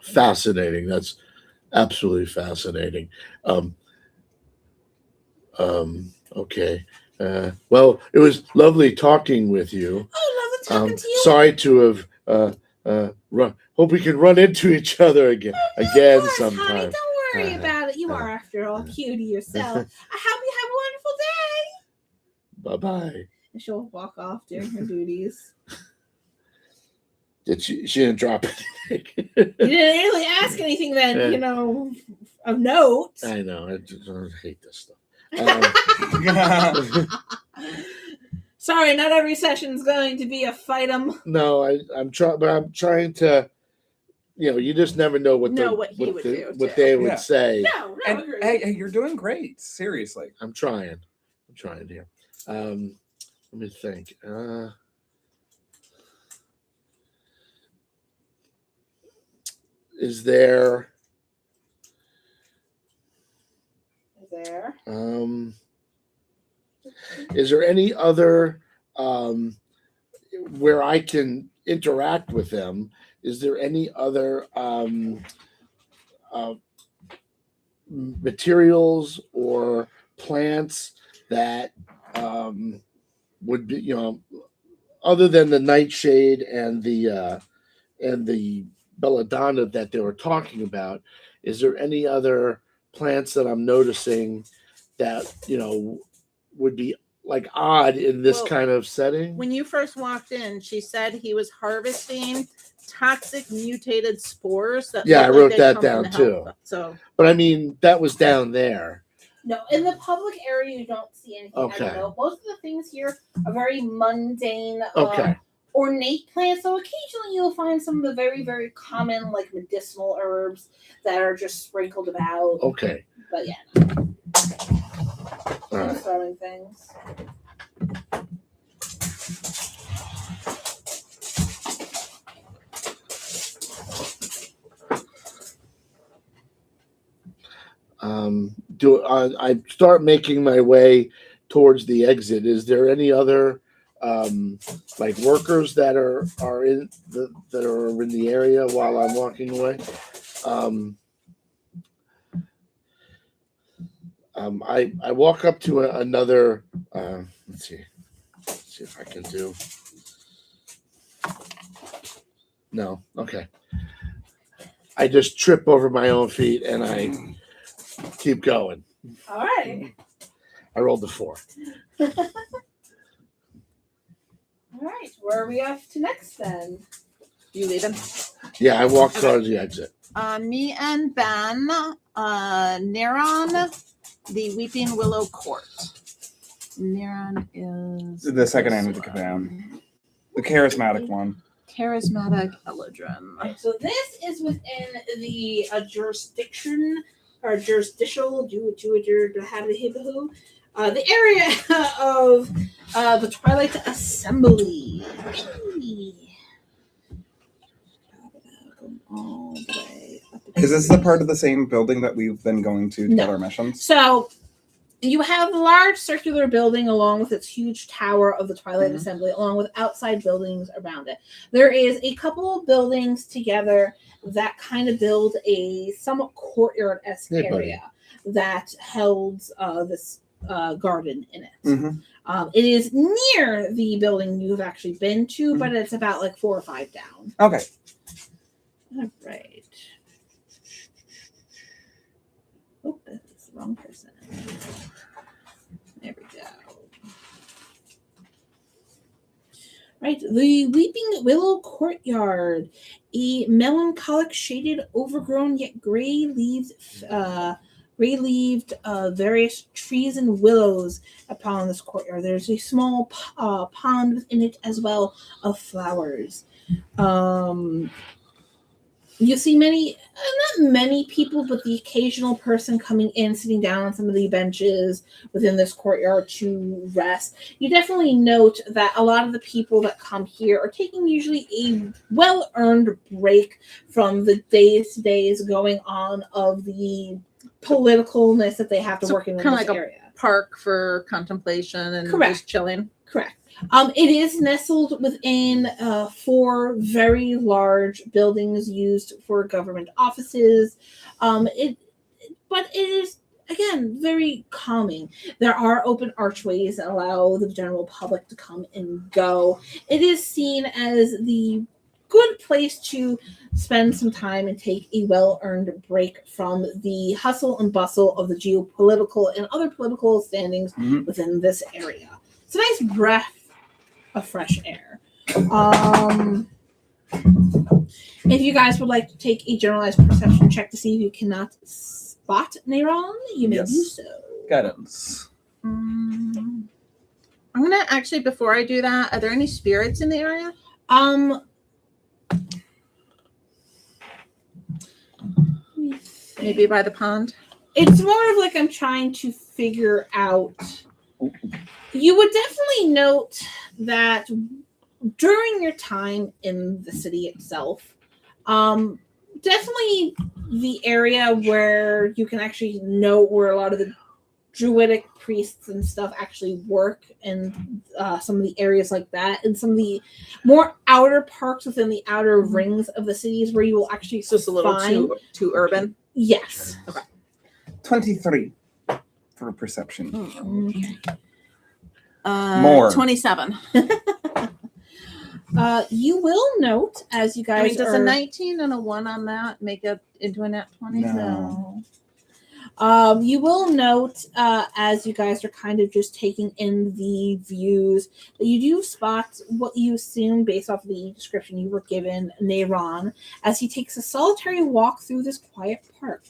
Fascinating. That's absolutely fascinating. Okay. Well, it was lovely talking with you. Oh, lovely talking to you. Sorry to have hope we can run into each other again Of course, sometime. honey, don't worry about it. You are, after all, cutie yourself. I hope you have a wonderful day. Bye-bye. And she'll walk off doing her duties. She didn't drop anything. You didn't really ask anything then, of note. I know. I hate this stuff. Sorry, not every session's going to be a fight-em. No, I'm trying, but I'm trying to. You just never know what He would do, too. they would Yeah. say. No, And agree. hey, you're doing great. Seriously. I'm trying here. Let me think. Is there? There. Is there any other where I can interact with them? Is there any other materials or plants that would be, other than the nightshade and the belladonna that they were talking about? Is there any other plants that I'm noticing that would be like odd in this Well, kind of setting? When you first walked in, she said he was harvesting toxic mutated spores. That Yeah, looked I wrote they'd that come from down the too. health- So But I mean, that was down there. No, in the public area, you don't see anything. Okay. I don't know. Most of the things here are very mundane, Okay. ornate plants. So occasionally you'll find some of the very, very common, like medicinal herbs that are just sprinkled about. Okay. But yeah, All I'm right. throwing things. I start making my way towards the exit. Is there any other like workers that are in the area while I'm walking away? I walk up to another. Let's see if I can do. No, okay. I just trip over my own feet and I keep going. All right. I rolled the 4. All right. Where are we off to next then? you leaving? Yeah, I walk towards the exit. Me and Ben, Neron, the Weeping Willow Court. Neron is The second end of the this cavan. The charismatic one. Charismatic Eladrin. Right, so this is within the jurisdiction or jurisdictional the area of the Twilight Assembly. All the way up Is this the part of the same building that we've been going to get No. our missions? So you have the large circular building along with its huge tower of the Twilight Mhm. Assembly, along with outside buildings around it. There is a couple of buildings together that kind of build a somewhat courtyard-esque Hey, buddy. area that held this garden in it. Mhm. It is near the building you've actually been to, but it's about like 4 or 5 down. Okay. All right. Oh, that's the wrong person. There we go. Right, the Weeping Willow Courtyard, a melancholic, shaded, overgrown yet gray-leaved various trees and willows upon this courtyard. There's a small pond within it as well of flowers. You see many, not many people, but the occasional person coming in, sitting down on some of the benches within this courtyard to rest. You definitely note that a lot of the people that come here are taking usually a well-earned break from the days going on of the politicalness that they have to So work in kinda this like a area. Park for contemplation and Correct. just chilling. Correct. It is nestled within 4 very large buildings used for government offices. But it is again very calming. There are open archways that allow the general public to come and go. It is seen as the good place to spend some time and take a well-earned break from the hustle and bustle of the geopolitical and other political standings Mhm. within this area. It's a nice breath of fresh air. If you guys would like to take a generalized perception check to see if you cannot spot Neyron, you may Yes. do so. Guidance. I'm gonna actually, before I do that, are there any spirits in the area? Maybe by the pond. It's more of like I'm trying to figure out. You would definitely note that during your time in the city itself, definitely the area where you can actually know where a lot of the druidic priests and stuff actually work, and some of the areas like that, and some of the more outer parks within the outer rings of the cities where you will actually So it's a little find. too urban. Yes. 23 for perception. Okay. More. 27. You will note as you guys does are. a 19 and a 1 on that make it into a nat 20? No. You will note as you guys are kind of just taking in the views that you do spot what you assume based off the description you were given, Neyron, as he takes a solitary walk through this quiet park.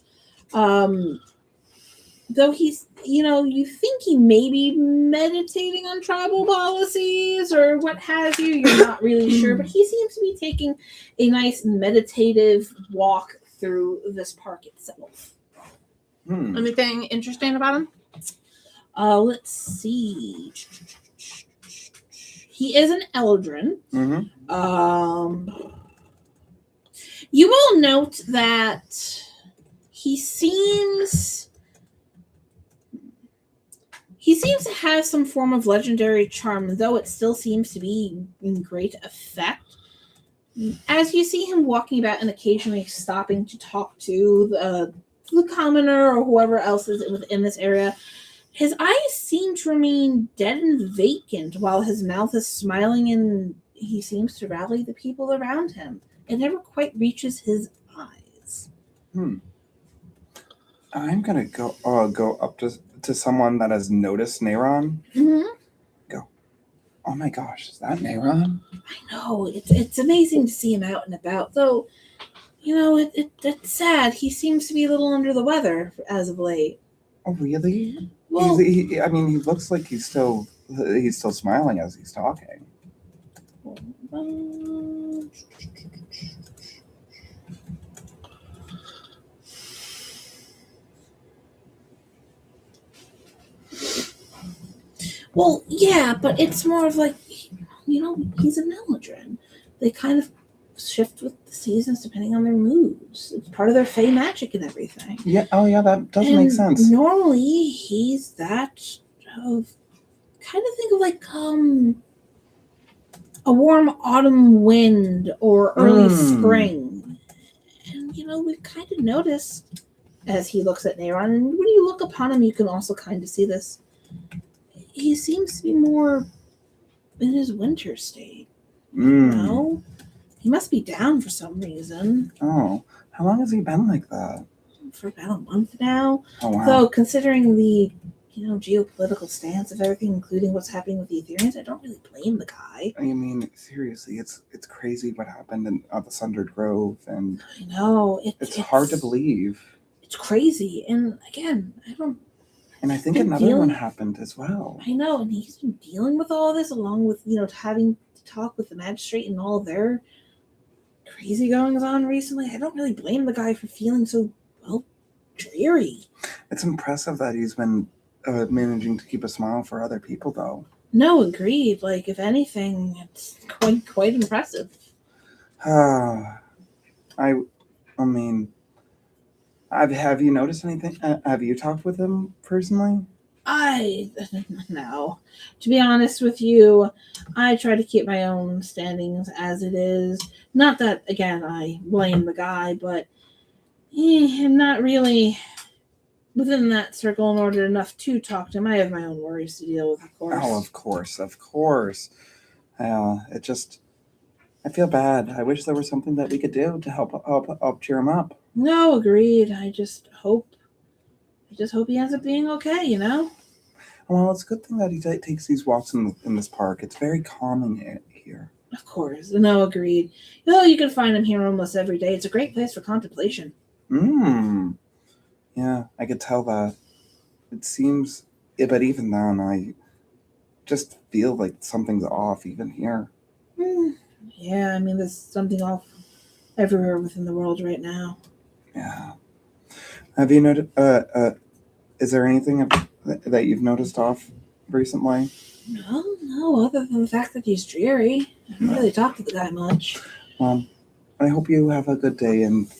Though he's, you think he may be meditating on tribal policies or what have you, you're not really sure, but he seems to be taking a nice meditative walk through this park itself. Anything interesting about him? Let's see. He is an Eldrin. You will note that he seems to have some form of legendary charm, though it still seems to be in great effect. As you see him walking about and occasionally stopping to talk to the commoner or whoever else is within this area, his eyes seem to remain dead and vacant while his mouth is smiling and he seems to rally the people around him. It never quite reaches his eyes. I'm gonna go up to someone that has noticed Neyron. Go. Oh my gosh, is that Neyron? I know. It's amazing to see him out and about, though. It's sad. He seems to be a little under the weather as of late. Oh really? Well, He looks like he's still smiling as he's talking. Well, yeah, but it's more of like, he's an Eldrin. They kind of shift with the seasons depending on their moods. It's part of their fey magic and everything. Yeah. Oh yeah, that does make sense. Normally, he's that of kind of think of like a warm autumn wind or early spring. And we've kind of noticed as he looks at Neyron, and when you look upon him, you can also kind of see this. He seems to be more in his winter state. He must be down for some reason. Oh, how long has he been like that? For about a month now. Oh wow. Though considering the geopolitical stance of everything, including what's happening with the Ethereans, I don't really blame the guy. I mean, seriously, it's crazy what happened in the Sundered Grove, and I know it's hard to believe. It's crazy, and again, And I think been another dealing- one happened as well. I know, and he's been dealing with all this along with having to talk with the magistrate and all their crazy goings on recently. I don't really blame the guy for feeling so, well, dreary. It's impressive that he's been managing to keep a smile for other people, though. No, agreed. Like, if anything, it's quite impressive. I mean, have you noticed anything? Have you talked with him personally? No. To be honest with you, I try to keep my own standings as it is. Not that, again, I blame the guy, but I'm not really within that circle in order enough to talk to him. I have my own worries to deal with, of course. Oh, of course. It just, I feel bad. I wish there was something that we could do to help cheer him up. No, agreed. I just hope he ends up being okay, you know? Well, it's a good thing that he takes these walks in this park. It's very calming here. Of course. No, agreed. You can find him here almost every day. It's a great place for contemplation. Yeah, I could tell that. It seems, but even then, I just feel like something's off even here. Yeah, I mean, there's something off everywhere within the world right now. Yeah. Have you noticed, is there anything that you've noticed off recently? No, other than the fact that he's dreary. I don't really talk to the guy much. I hope you have a good day, and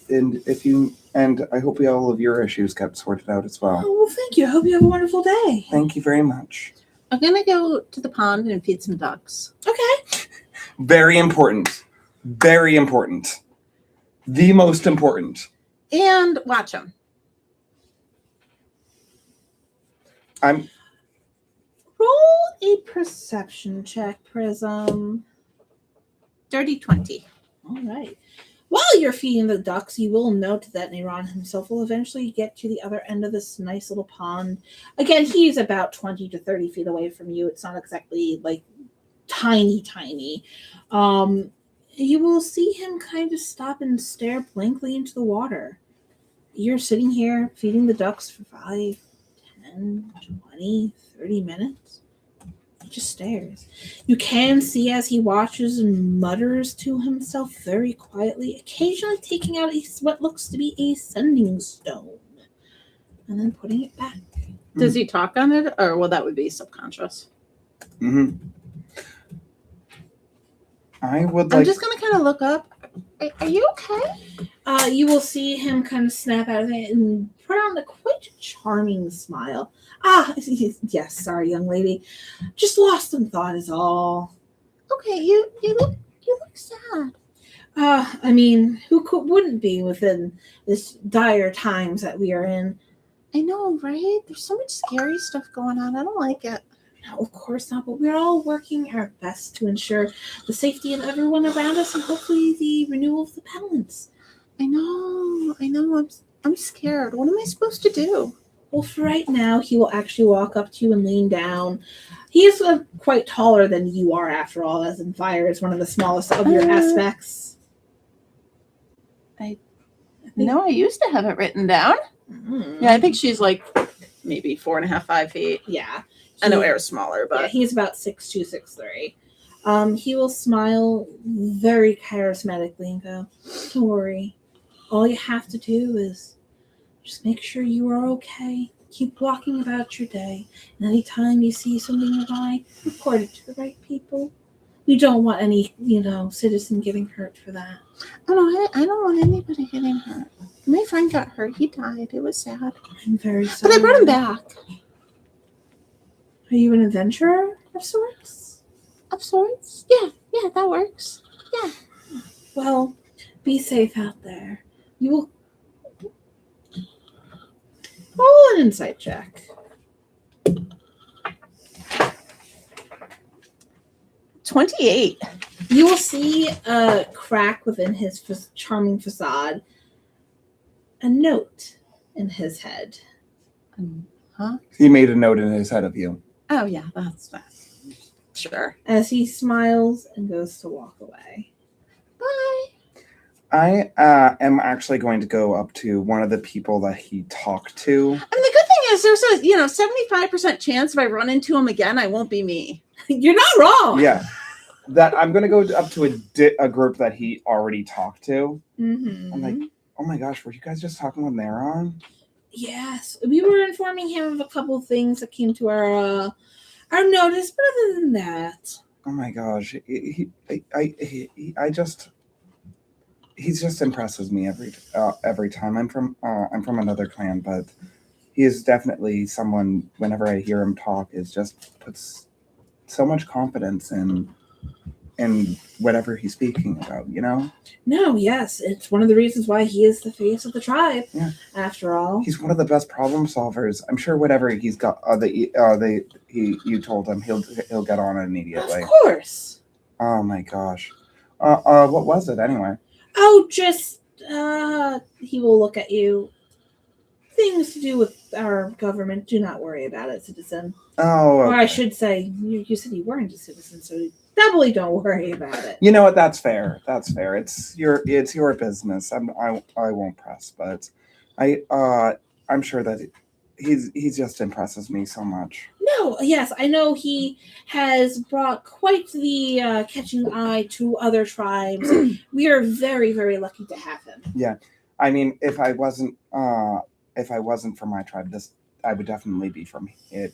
I hope all of your issues get sorted out as well. Oh, well, thank you. I hope you have a wonderful day. Thank you very much. I'm gonna go to the pond and feed some ducks. Okay. Very important. Very important. The most important. And watch them. I'm Roll a perception check, Prism. Dirty 20. All right. While you're feeding the ducks, you will note that Neyron himself will eventually get to the other end of this nice little pond. Again, he's about 20 to 30 feet away from you. It's not exactly like tiny. You will see him kind of stop and stare blankly into the water. You're sitting here feeding the ducks for 5, 10, 20, 30 minutes. He just stares. You can see as he watches and mutters to himself very quietly, occasionally taking out what looks to be a sending stone and then putting it back. Does he talk on it, or well, that would be subconscious? I would like. I'm just gonna kind of look up. Are you okay? You will see him kind of snap out of it and put on a quite charming smile. Yes, sorry, young lady. Just lost in thought is all. Okay, you look sad. I mean, wouldn't be within this dire times that we are in? I know, right? There's so much scary stuff going on. I don't like it. No, of course not, but we're all working our best to ensure the safety of everyone around us and hopefully the renewal of the balance. I know. I'm scared. What am I supposed to do? Well, for right now, he will actually walk up to you and lean down. He is quite taller than you are, after all, as in fire is one of the smallest of your aspects. I used to have it written down. Mm-hmm. Yeah, I think she's like maybe 4.5, 5 feet. Yeah. I know Air's smaller, but yeah, he's about 6'2", 6'3". He will smile very charismatically and go, "Don't worry. All you have to do is just make sure you are okay. Keep walking about your day. And anytime you see something nearby, report it to the right people. We don't want any, citizen getting hurt for that." Oh no, I don't want anybody getting hurt. My friend got hurt. He died. It was sad. I'm very sorry. But I brought him back. Are you an adventurer of sorts? Of sorts? Yeah, that works. Yeah. Well, be safe out there. You will roll an insight check. 28. You will see a crack within his charming facade. A note in his head. Huh? He made a note in his head of you. Oh yeah, that's that. Sure. As he smiles and goes to walk away. Bye. I am actually going to go up to one of the people that he talked to. And the good thing is there's a 75% chance if I run into him again, I won't be me. You're not wrong. Yeah. that I'm gonna go up to a group that he already talked to. Mm-hmm. I'm like, oh my gosh, were you guys just talking with Neron? Yes, we were informing him of a couple of things that came to our notice, but other than that, Oh my gosh, he just impresses me every time. I'm from another clan, but he is definitely someone. Whenever I hear him talk, is just puts so much confidence in whatever he's speaking about. You know, no, yes, it's one of the reasons why he is the face of the tribe. Yeah. After all, he's one of the best problem solvers. I'm sure whatever he's got, you told him he'll get on it immediately. of course. Oh my gosh, what was it anyway? Oh, just he will look at you. Things to do with our government. Do not worry about it, citizen. Oh, Or I okay. should say, you said you weren't a citizen, so doubly don't worry about it. You know what? That's fair. That's fair. It's your business. I won't press, but I'm sure that he just impresses me so much. No, yes, I know he has brought quite the catching eye to other tribes. We are very, very lucky to have him. Yeah, I mean, if I wasn't from my tribe, I would definitely be from here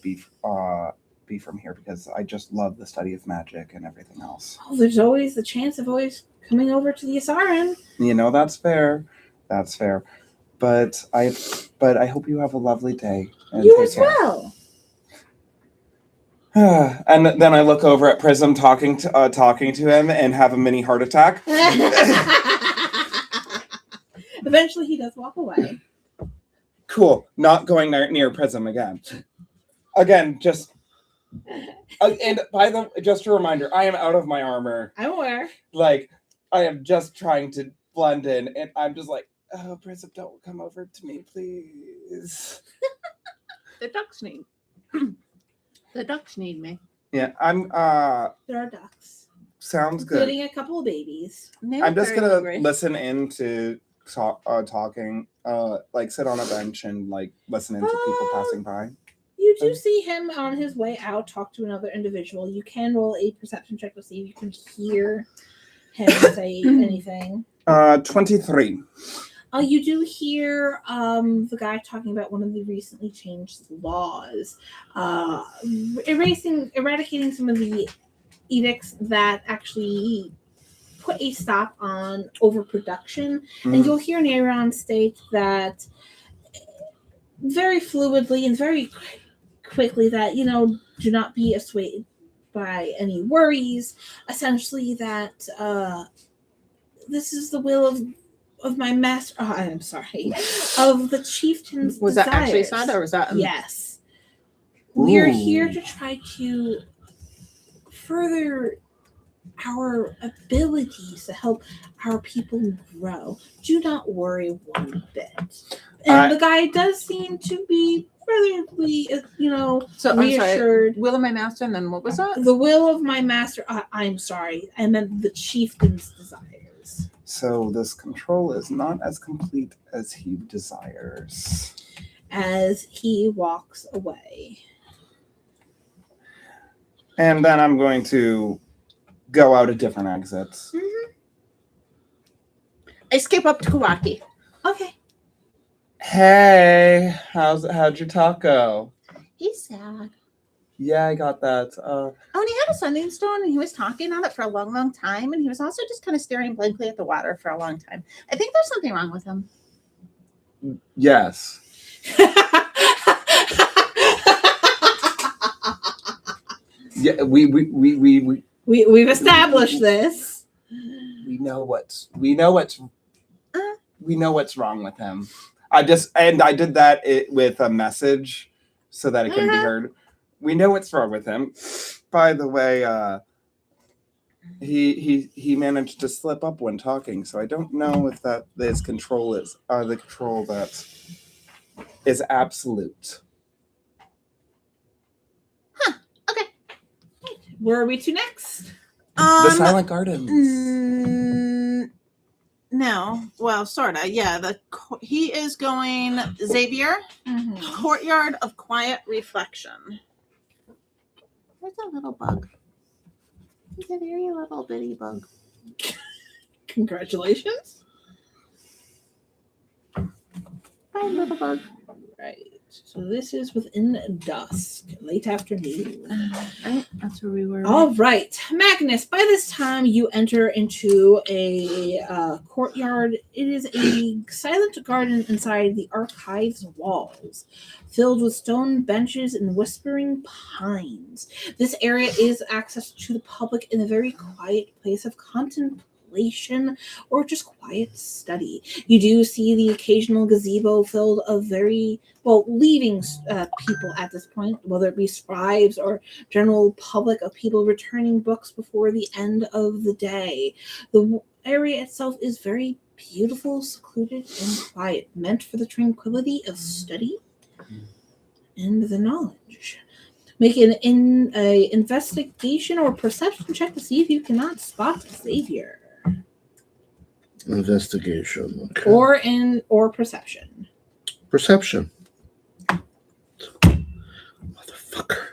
because I just love the study of magic and everything else. Oh, there's always the chance of always coming over to the Asaran. You know, that's fair. That's fair. But I hope you have a lovely day. And You take as care. well. And then I look over at Prism talking to him and have a mini heart attack. Eventually, he does walk away. Cool. Not going near Prism again. Again, just and just a reminder, I am out of my armor. I'm aware. Like I am just trying to blend in, and I'm just like, oh, Prism, don't come over to me, please. The ducks need. The ducks need me. Yeah, I'm. There are ducks, Sounds good. including a couple of babies. I'm just gonna listen in to talking. Like sit on a bench and like listen in to people passing by. You do see him on his way out talk to another individual. You can roll a perception check to see if you can hear him say anything. 23. You do hear the guy talking about one of the recently changed laws, eradicating some of the edicts that actually put a stop on overproduction. And you'll hear Nayron state that very fluidly and very quickly that, do not be assuaged by any worries. Essentially that this is the will of my master. Oh, I'm sorry. Of the chieftain's Was that actually said, or was that? Yes. We're Ooh. here to try to further our abilities to help our people grow. Do not worry one bit. And the guy does seem to be relatively, So I'm sorry. reassured. Will of my master, and then what was that? The will of my master. I'm sorry. I meant the chieftain's desires. So this control is not as complete as he desires. As he walks away. And then I'm going to go out at different exits. Mm-hmm. I skip up to Kawaki. Okay. Hey, how'd your talk go? He's sad. Yeah, I got that. Oh, and he had a sending stone, and he was talking on it for a long, long time, and he was also just kind of staring blankly at the water for a long time. I think there's something wrong with him. Yes. Yeah, We've established this. we know what's wrong with him. I did that with a message so that it can be heard. We know what's wrong with him. By the way, he managed to slip up when talking, so I don't know if that his control is the control that is absolute. Where are we to next? The Silent Gardens. No. Well, sort of. Yeah. He is going Xavier, Courtyard of Quiet Reflection. Where's that little bug? He's a very little bitty bug. Congratulations. Bye, little bug. Right. So this is within dusk, late afternoon. Right, that's where we were. All right, Magnus. By this time, you enter into a courtyard. It is a silent garden inside the archives walls, filled with stone benches and whispering pines. This area is access to the public in a very quiet place of contemplation or just quiet study. You do see the occasional gazebo filled of very leaving people at this point, whether it be scribes or general public of people returning books before the end of the day. The area itself is very beautiful, secluded, and quiet, meant for the tranquility of study and the knowledge. Make an investigation or perception check to see if you cannot spot Xavier. Investigation. Okay. Or perception. Perception. Motherfucker.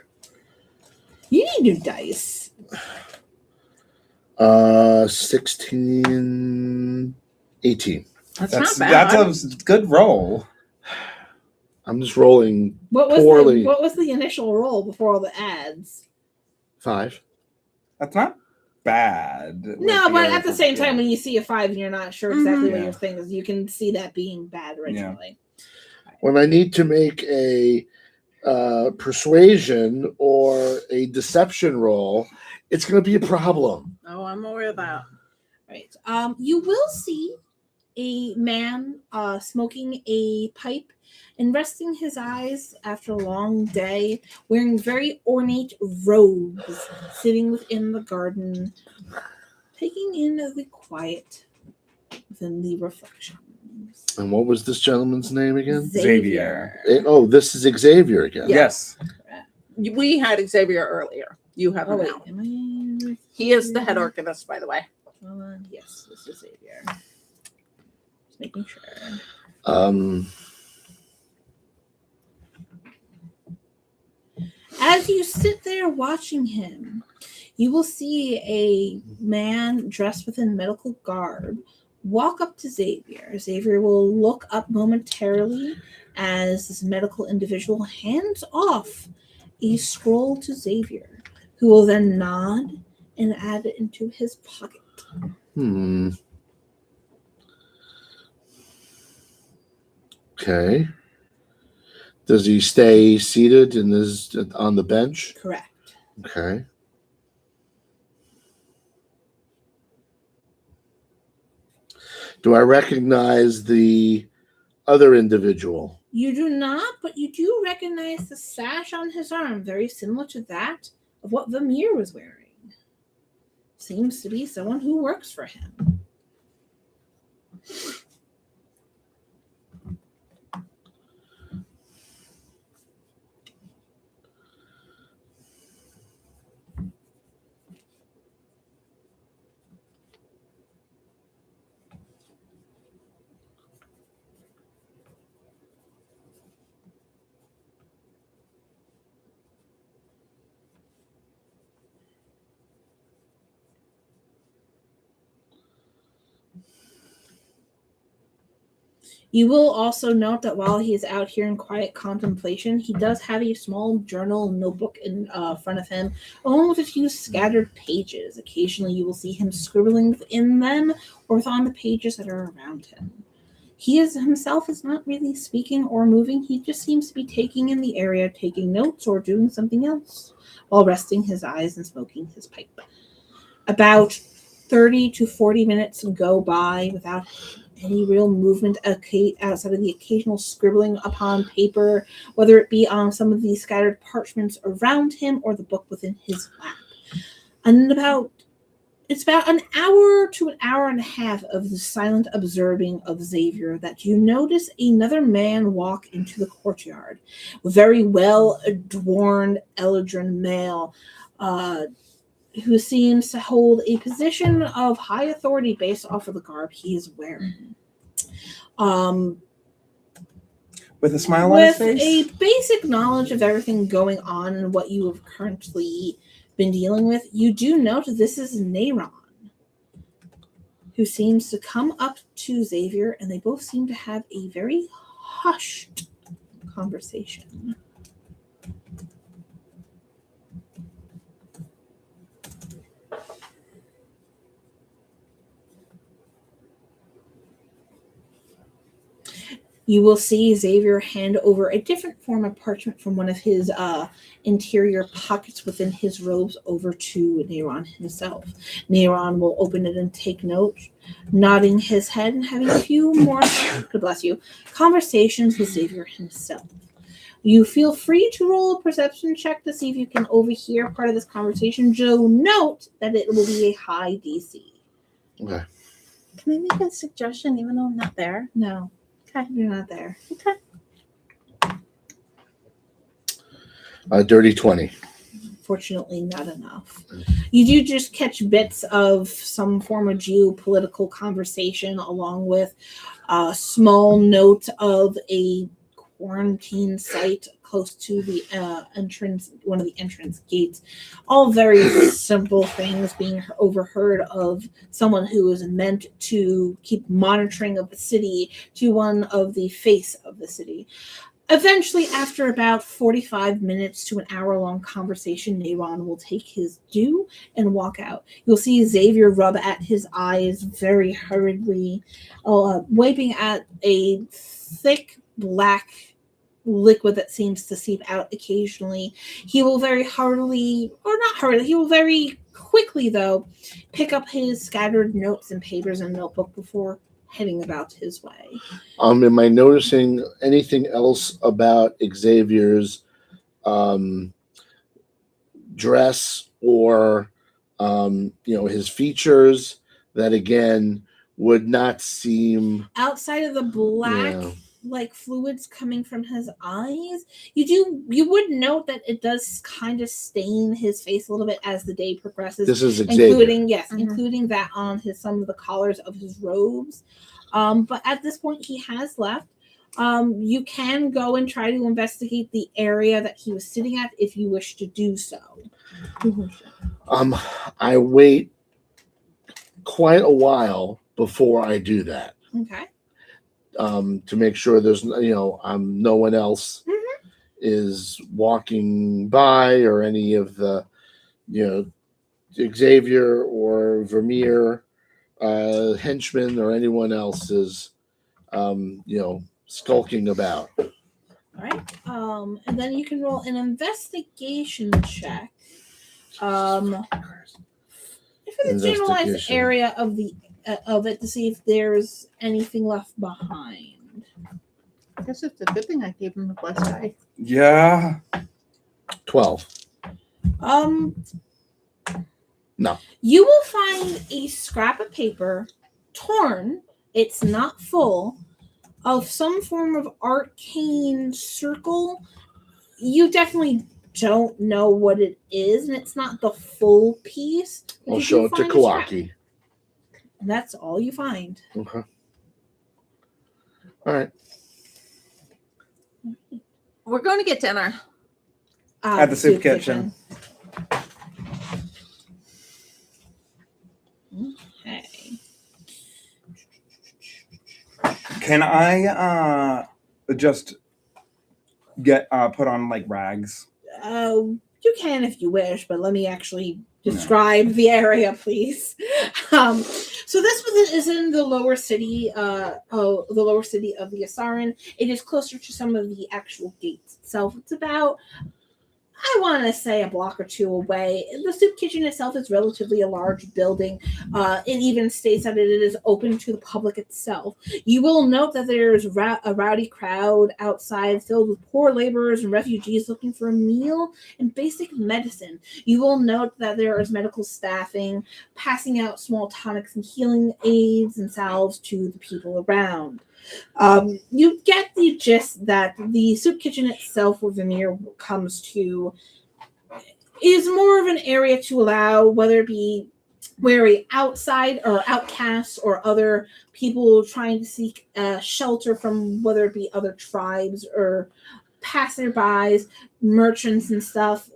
You need new dice. 16, 18. That's not bad. That's a good roll. I'm just rolling What was poorly. what was the initial roll before all the ads? 5. That's not bad. No, but at the same time, when you see a 5 and you're not sure exactly what Yeah. your thing is, you can see that being bad originally. When I need to make a persuasion or a deception roll, it's going to be a problem. Oh, I'm aware of that. Right. You will see a man smoking a pipe and resting his eyes after a long day, wearing very ornate robes, sitting within the garden, taking in the quiet within the reflections. And what was this gentleman's name again? Xavier. This is Xavier again. Yes. We had Xavier earlier. You have Oh him wait, now. am I? He is the head organist, by the way. Hold on. Yes, this is Xavier. Just making sure. As you sit there watching him, you will see a man dressed within medical garb walk up to Xavier. Xavier will look up momentarily as this medical individual hands off a scroll to Xavier, who will then nod and add it into his pocket. Okay. Does he stay seated on the bench? Correct. Okay. Do I recognize the other individual? You do not, but you do recognize the sash on his arm, very similar to that of what Vermeer was wearing. Seems to be someone who works for him. You will also note that while he is out here in quiet contemplation, he does have a small journal notebook in front of him, along with a few scattered pages. Occasionally, you will see him scribbling within them or on the pages that are around him. He himself is not really speaking or moving. He just seems to be taking in the area, taking notes or doing something else while resting his eyes and smoking his pipe. About 30 to 40 minutes go by without any real movement outside of the occasional scribbling upon paper, whether it be on some of the scattered parchments around him or the book within his lap. And it's about an hour to an hour and a half of the silent observing of Xavier that you notice another man walk into the courtyard. A very well-adorned Eldrin male, who seems to hold a position of high authority based off of the garb he is wearing. With a smile on his With face? a basic knowledge of everything going on and what you have currently been dealing with, you do note this is Neyron, who seems to come up to Xavier, and they both seem to have a very hushed conversation. You will see Xavier hand over a different form of parchment from one of his interior pockets within his robes over to Neyron himself. Neyron will open it and take note, nodding his head and having a few more, God bless you, conversations with Xavier himself. You feel free to roll a perception check to see if you can overhear part of this conversation. Joe, note that it will be a high DC. Okay. Can I make a suggestion even though I'm not there? No. Okay. You're not there. Okay. Dirty 20. Fortunately, not enough. You do just catch bits of some form of geopolitical conversation, along with a small note of a quarantine site close to the entrance, one of the entrance gates. All very simple things being overheard of someone who is meant to keep monitoring of the city to one of the face of the city. Eventually, after about 45 minutes to an hour-long conversation, Neyron will take his due and walk out. You'll see Xavier rub at his eyes very hurriedly, wiping at a thick black liquid that seems to seep out occasionally. He will very heartily, or not heartily, he will very quickly, though, pick up his scattered notes and papers and notebook before heading about his way. Am I noticing anything else about Xavier's dress or his features that again would not seem Outside of the black like fluids coming from his eyes, you would note that it does kind of stain his face a little bit as the day progresses. This is Xavier. Including that on some of the collars of his robes. But at this point he has left. You can go and try to investigate the area that he was sitting at if you wish to do so. I wait quite a while before I do that. Okay. To make sure there's no one else is walking by, or any of the Xavier or Vermeer henchmen or anyone else is skulking about. All right. And then you can roll an investigation check. For the generalized area of it to see if there's anything left behind. I guess it's a good thing I gave him the blessed eye. Yeah. 12. No. You will find a scrap of paper, torn, it's not full, of some form of arcane circle. You definitely don't know what it is, and it's not the full piece. I'll show it to Kawaki. And that's all you find. Okay. All right. We're going to get dinner. At the soup kitchen. Okay. Can I just get put on like rags? You can if you wish, but let me actually describe the area, please. So this is in the lower city, the lower city of the Asaran. It is closer to some of the actual gates itself. It's about, I want to say, a block or two away. The soup kitchen itself is relatively a large building. It even states that it is open to the public itself. You will note that there's a rowdy crowd outside filled with poor laborers and refugees looking for a meal and basic medicine. You will note that there is medical staffing passing out small tonics and healing aids and salves to the people around. You get the gist that the soup kitchen itself, where Vermeer comes to, is more of an area to allow, whether it be wary outside or outcasts or other people trying to seek shelter from, whether it be other tribes or passerbys, merchants and stuff.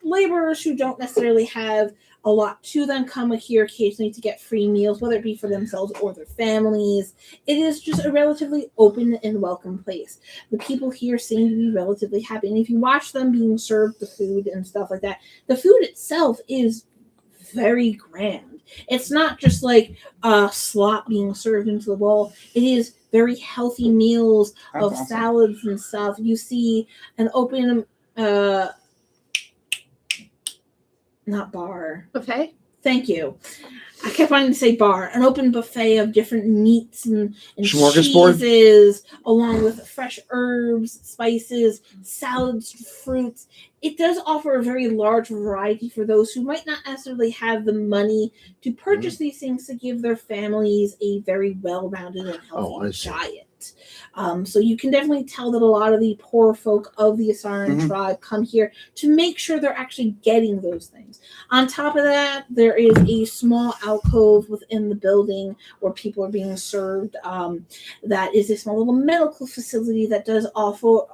laborers who don't necessarily have a lot to them come here occasionally to get free meals, whether it be for themselves or their families. It is just a relatively open and welcome place. The people here seem to be relatively happy. And if you watch them being served the food and stuff like that, the food itself is very grand. It's not just like slop being served into the bowl. It is very healthy meals That's of awesome. salads and stuff. You see an open not bar. Buffet. Thank you. I kept wanting to say bar. An open buffet of different meats and Smorgasbord? cheeses, along with fresh herbs, spices, salads, fruits. It does offer a very large variety for those who might not necessarily have the money to purchase these things to give their families a very well-rounded and healthy I see. diet. So you can definitely tell that a lot of the poor folk of the Asaran Mhm. tribe come here to make sure they're actually getting those things. On top of that, there is a small alcove within the building where people are being served. That is a small little medical facility that does offer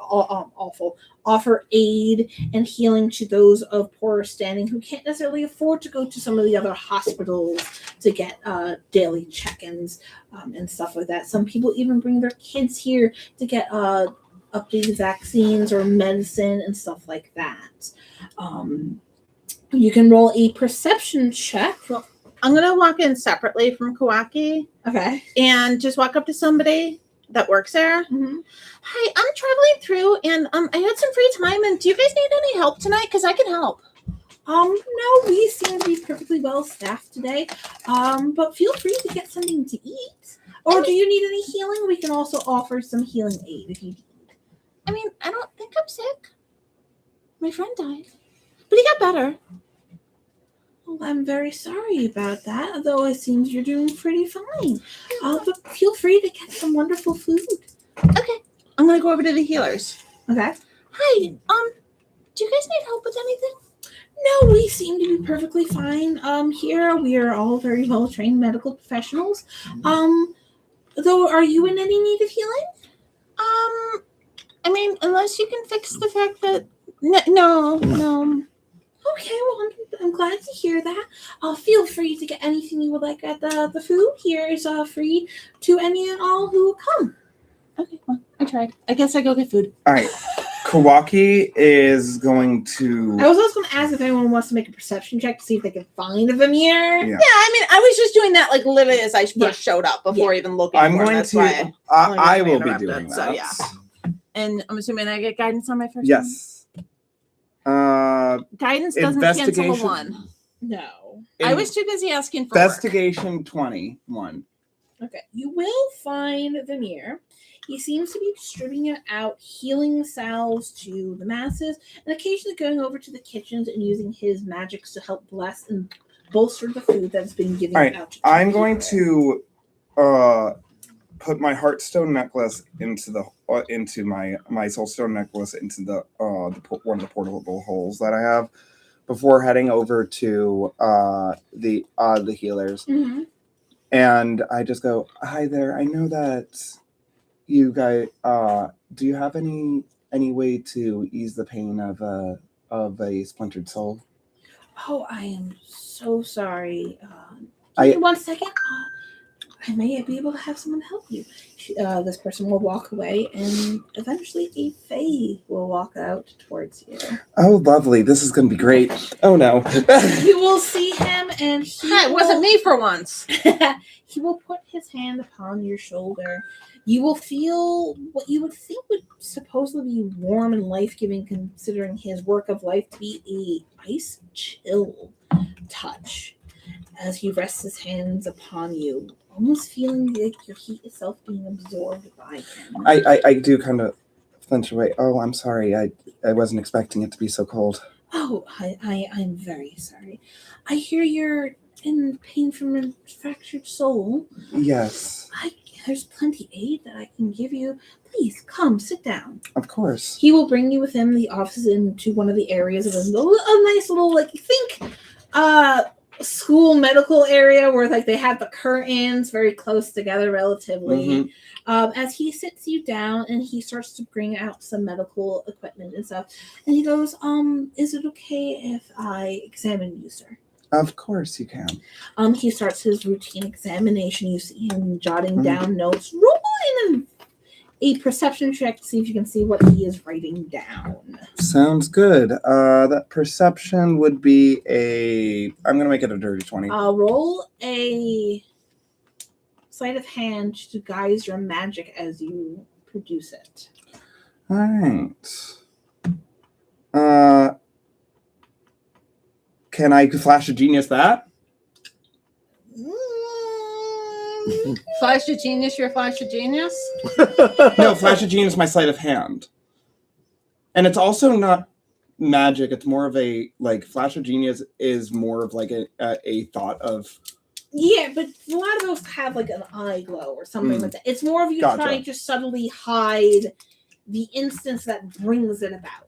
aid and healing to those of poorer standing who can't necessarily afford to go to some of the other hospitals to get daily check-ins and stuff like that. Some people even bring their kids here to get updated vaccines or medicine and stuff like that. You can roll a perception check. I'm gonna walk in separately from Kawaki Okay. and just walk up to somebody that works there. Mm-hmm. Hi, I'm traveling through, and I had some free time. And do you guys need any help tonight? Because I can help. No, we seem to be perfectly well staffed today. But feel free to get something to eat. Or do you need any healing? We can also offer some healing aid if you need. I mean, I don't think I'm sick. My friend died, but he got better. Well, I'm very sorry about that, though it seems you're doing pretty fine. But feel free to get some wonderful food. Okay, I'm gonna go over to the healers. Okay. Hi, do you guys need help with anything? No, we seem to be perfectly fine. Here we are all very well trained medical professionals. Though, are you in any need of healing? I mean, unless you can fix the fact that no. Okay, well, I'm glad to hear that. Feel free to get anything you would like at the food. Here is free to any and all who come. Okay, well, I tried. I guess I go get food. All right. Kawaki is going to. I was also going to ask if anyone wants to make a perception check to see if they can find a Vamir. Yeah. Yeah, I mean, I was just doing that like literally as I first Yeah. showed up before even looking I'm for him. going That's to. why I will be interrupted, doing so, that. yeah. And I'm assuming I get guidance on my first Yes. Guidance doesn't cancel a Investigation. 1. No. I was too busy asking for work. Investigation 21. Okay. You will find Vamir. He seems to be distributing out healing salves to the masses and occasionally going over to the kitchens and using his magics to help bless and bolster the food that's been given All right, out to I'm people. going to put my heartstone necklace into my soulstone necklace into the one of the portable holes that I have before heading over to the healers. Mm-hmm. And I just go, "Hi there. I know that you guys do you have any way to ease the pain of a splintered soul?" Oh, I am so sorry. Give me 1 second. I may be able to have someone help you. This person will walk away, and eventually a fae will walk out towards you. Oh, lovely. This is going to be great. Oh, no. You will see him, and It wasn't me for once. He will put his hand upon your shoulder. You will feel what you would think would supposedly be warm and life-giving, considering his work of life to be a ice chill touch as he rests his hands upon you, almost feeling like your heat itself being absorbed by him. I do kind of flinch away. Oh, I'm sorry. I wasn't expecting it to be so cold. Oh, I'm very sorry. I hear you're in pain from a fractured soul. Yes, There's plenty aid that I can give you. Please come, sit down. of course. He will bring you with him the offices into one of the areas of a nice little, like, think school medical area where like they have the curtains very close together relatively. Mhm. As he sits you down and he starts to bring out some medical equipment and stuff, and he goes, is it okay if I examine you, sir? Of course you can. He starts his routine examination. You see him jotting Mhm. down notes. Roll in a perception check to see if you can see what he is writing down. Sounds good. That perception would be I'm gonna make it a dirty 20. Roll a sleight of hand to guise your magic as you produce it. All right. Can I flash a genius that? Flash of genius, your flash of genius. No, flash a genius, my sleight of hand. And it's also not magic. It's more of a like flash of genius is more of like a thought of. Yeah, but a lot of those have like an eye glow or something like that. It's more of you Gotcha. trying to subtly hide the instance that brings it about.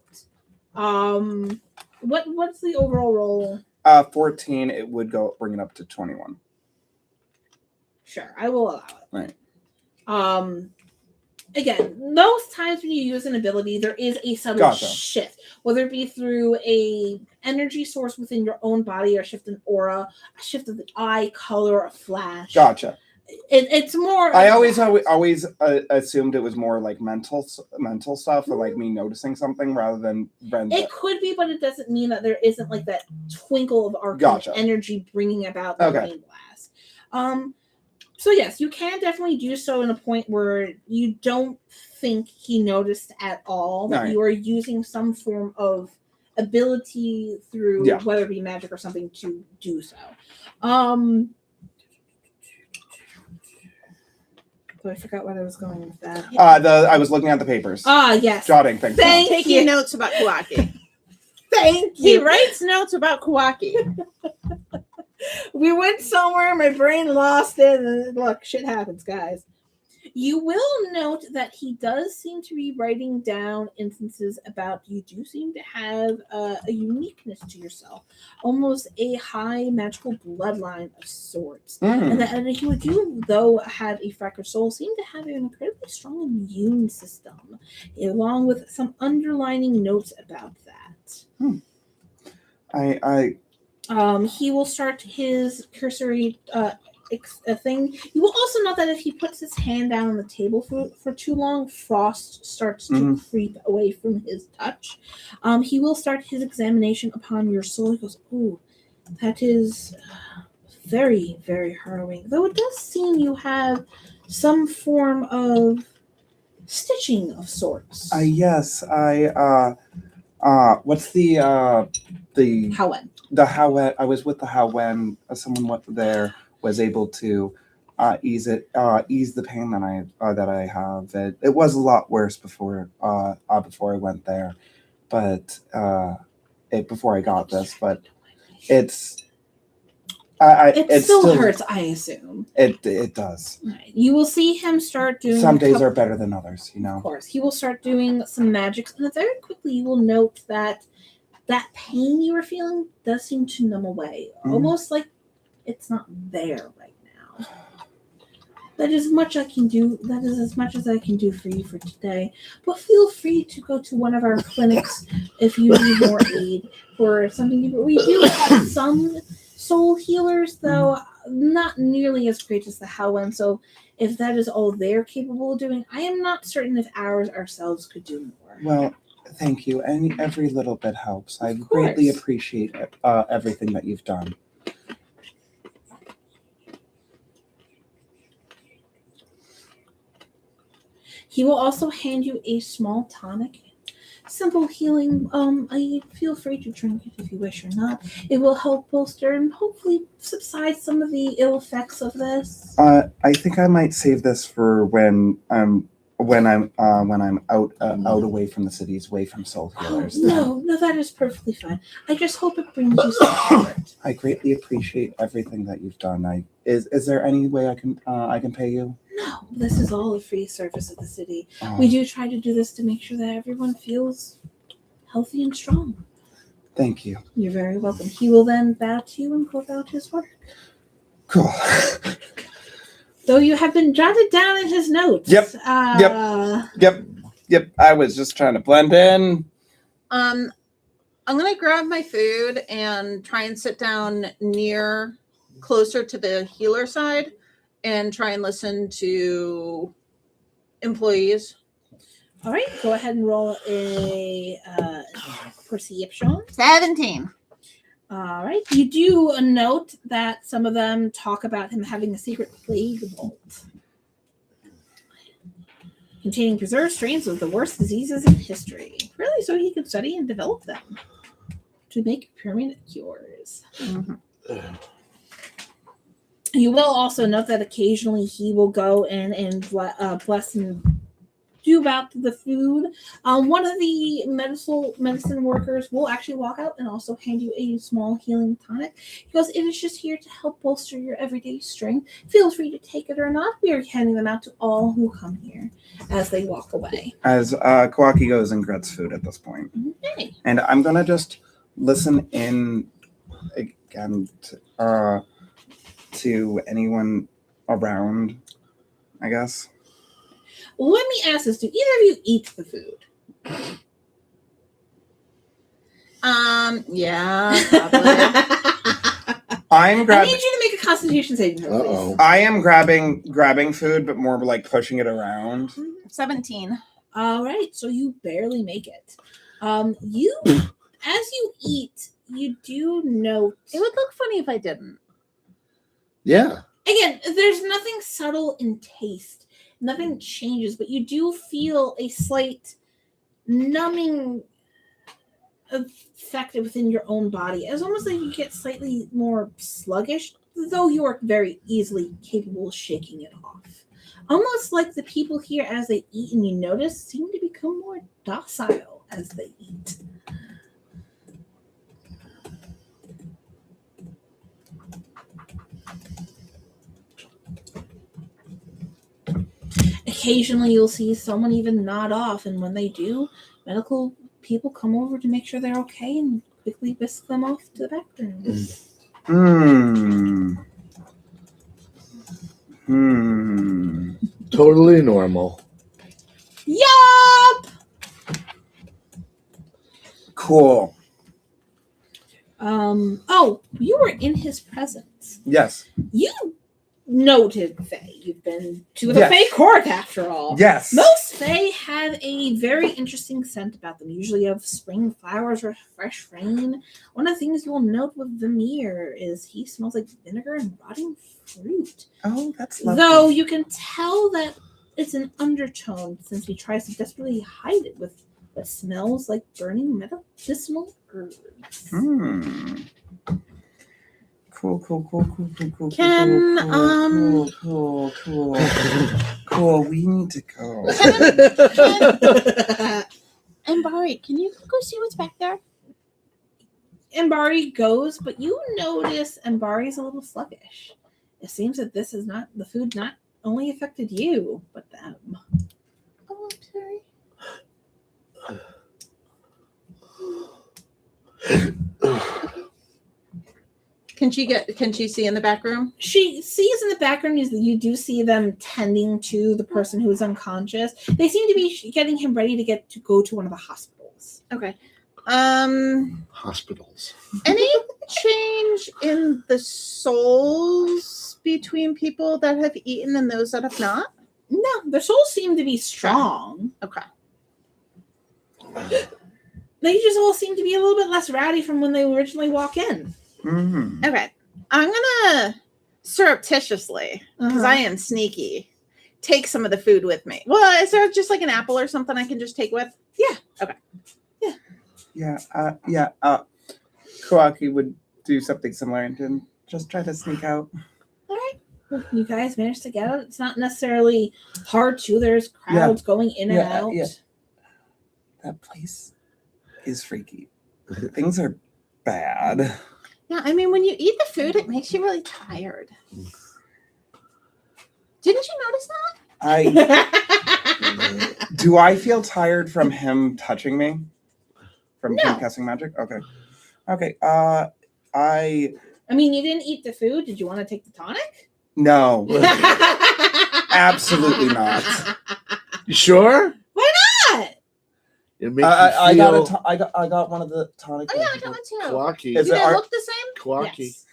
What's the overall roll? 14. It would bring it up to 21. Sure, I will allow it. Right. Again, most times when you use an ability, there is a subtle Gotcha. shift, whether it be through a energy source within your own body, or a shift in aura, a shift of the eye color, a flash. Gotcha. It's more. I always assumed it was more like mental stuff, or like me noticing something rather than. It could be, but it doesn't mean that there isn't like that twinkle of arcane Gotcha. energy bringing about the Okay. main blast. So yes, you can definitely do so in a point where you don't think he noticed at all that Right. you are using some form of ability through Yeah. whether it be magic or something to do so. So I forgot what I was going with that. I was looking at the papers. Yes. Jotting things. Thank down. you. Taking notes about Kawaki. Thank He you. writes notes about Kawaki. We went somewhere, my brain lost it, and look, shit happens, guys. You will note that he does seem to be writing down instances about you do seem to have a uniqueness to yourself, almost a high magical bloodline of sorts. And that you do, though, have a fractured soul, seem to have an incredibly strong immune system, along with some underlining notes about that. He will start his cursory thing. You will also note that if he puts his hand down on the table for too long, frost starts to creep away from his touch. He will start his examination upon your soul. He goes, "Oh, that is very, very harrowing. Though it does seem you have some form of stitching of sorts." Yes, what's the Howen. the Howen? I was with the Howen. Someone there was able to ease the pain that I have. It was a lot worse before I went there, but before I got this, but it's. It still hurts, I assume. It does. Right. You will see him start doing. Some days are better than others, you know. Of course, he will start doing some magics, and very quickly you will note that pain you were feeling does seem to numb away, almost like it's not there right now. That is much I can do. That is as much as I can do for you for today. But feel free to go to one of our clinics if you need more aid for something. We do have some soul healers, though not nearly as great as the Howen. So if that is all they're capable of doing, I am not certain if ours ourselves could do more. Well, thank you. And every little bit helps. I Of greatly course. appreciate everything that you've done. He will also hand you a small tonic. Simple healing. I feel free to drink it if you wish or not. It will help bolster and hopefully subside some of the ill effects of this. I think I might save this for when I'm out away from the cities, away from soul healers. No, that is perfectly fine. I just hope it brings you some comfort. I greatly appreciate everything that you've done. Is there any way I can pay you? No, this is all a free service of the city. We do try to do this to make sure that everyone feels healthy and strong. Thank you. You're very welcome. He will then bow to you and go about his work. Cool. Though you have been jotted down in his notes. Yep. Yep. Yep. I was just trying to blend in. I'm gonna grab my food and try and sit down closer to the healer side and try and listen to employees. All right. Go ahead and roll a perception. 17. All right. You do note that some of them talk about him having a secret plague vault containing preserved strains of the worst diseases in history. Really, so he could study and develop them to make permanent cures. Mm-hmm. You will also note that occasionally he will go in and bless and do about the food. One of the medicine workers will actually walk out and also hand you a small healing tonic. He goes, "It is just here to help bolster your everyday strength. Feel free to take it or not. We are handing them out to all who come here," as they walk away. As Kawaki goes and grabs food at this point. Okay. And I'm going to just listen in again to anyone around, I guess. Let me ask this: do either of you eat the food? Yeah, probably. I'm I grabbing. need you to make a Constitution saving throw, please. I am grabbing food, but more like pushing it around. 17. All right, so you barely make it. As you eat, you do note. It would look funny if I didn't. Yeah. Again, there's nothing subtle in taste. Nothing changes, but you do feel a slight numbing effect within your own body. It's almost like you get slightly more sluggish, though you are very easily capable of shaking it off. Almost like the people here, as they eat and you notice, seem to become more docile as they eat. Occasionally you'll see someone even nod off, and when they do, medical people come over to make sure they're okay and quickly whisk them off to the back room. Totally normal. Yup! Cool. Oh, you were in his presence. Yes. You noted Fae. You've been to the Yes. Fae court after all. Yes. Most Fae have a very interesting scent about them, usually of spring flowers or fresh rain. One of the things you'll note with Vamir is he smells like vinegar and rotting fruit. Oh, that's lovely. Though you can tell that it's an undertone since he tries to desperately hide it with what smells like burning medicinal herbs. Cool. Cool. We need to go. And Barry, can you go see what's back there? Embari goes, but you notice Embari's a little sluggish. It seems that the food not only affected you, but them. Oh, I'm sorry. Can she see in the back room? She sees in the background you do see them tending to the person who is unconscious. They seem to be getting him ready to go to one of the hospitals. Okay. Hospitals. Any change in the souls between people that have eaten and those that have not? No, their souls seem to be strong. Okay. They just all seem to be a little bit less rowdy from when they originally walk in. Mm-hmm. Okay. I'm gonna surreptitiously, because I am sneaky, take some of the food with me. Well, is there just like an apple or something I can just take with? Yeah. Okay. Yeah. Kawaki would do something similar and just try to sneak out. All right. Well, you guys managed to get out. It's not necessarily hard to. There's crowds going in and out. Yeah. That place is freaky. Things are bad. Yeah, I mean, when you eat the food, it makes you really tired. Didn't you notice that? Do I feel tired from him touching me? From No. him casting magic? Okay. Okay. I mean, you didn't eat the food. Did you want to take the tonic? No. Absolutely not. You sure? Why not? It makes I you got feel I got one of the tonic. Oh yeah, I got one too. quacky. Is Do it they our- look the same? Quacky. Yes.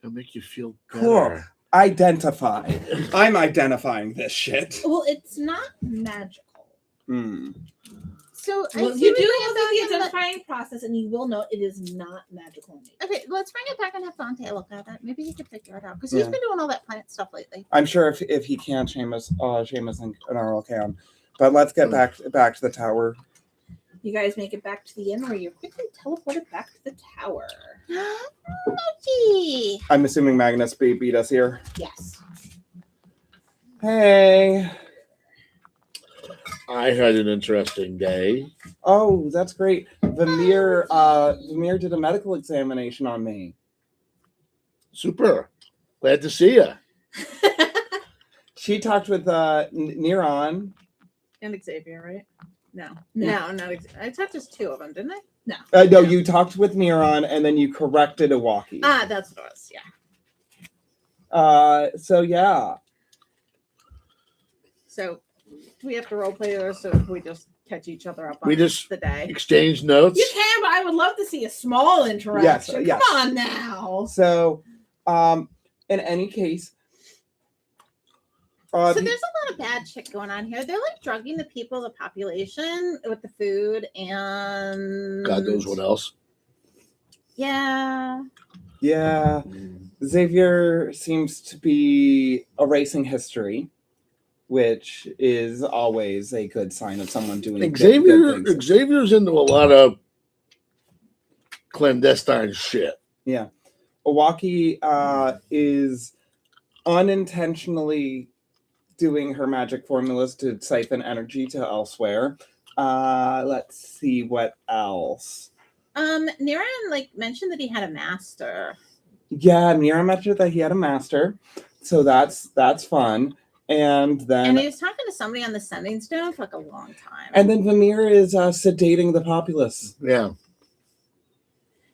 It'll make you feel Cool. better. Identify. I'm identifying this shit. Well, it's not magical. Hmm. So I Well, see you we do bring it go through the back and let- identifying process, and you will know it is not magical. in nature. Okay, let's bring it back and have Dante look at it. Maybe he could figure it out because Yeah. he's been doing all that plant stuff lately. I'm sure if he can, Seamus and Earl can. But let's get back to the tower. You guys make it back to the inn where you're quickly teleported back to the tower. Gee. I'm assuming Magnus beat us here. Yes. Hey. I had an interesting day. Oh, that's great. Vamir did a medical examination on me. Super. Glad to see you. She talked with Neron. And Xavier, right? No. No. No, not I talked to two of them, didn't I? No, you talked with Neron and then you corrected a walkie. Ah, that's what it was. Yeah. So yeah. So do we have to role play this, or we just catch each other up on We just the day? exchange notes. You can, but I would love to see a small interaction. Yes. Come on now. So in any case. So there's a lot of bad shit going on here. They're like drugging the people, the population with the food, and God knows what else. Yeah. Yeah. Xavier seems to be erasing history, which is always a good sign of someone doing good things. Xavier's into a lot of clandestine shit. Yeah. Owaki is unintentionally doing her magic formulas to siphon energy to elsewhere. Let's see what else. Niran like mentioned that he had a master. Yeah, Mira mentioned that he had a master, so that's fun. And then And he was talking to somebody on the sending stone for like a long time. and then Vamir is sedating the populace. Yeah.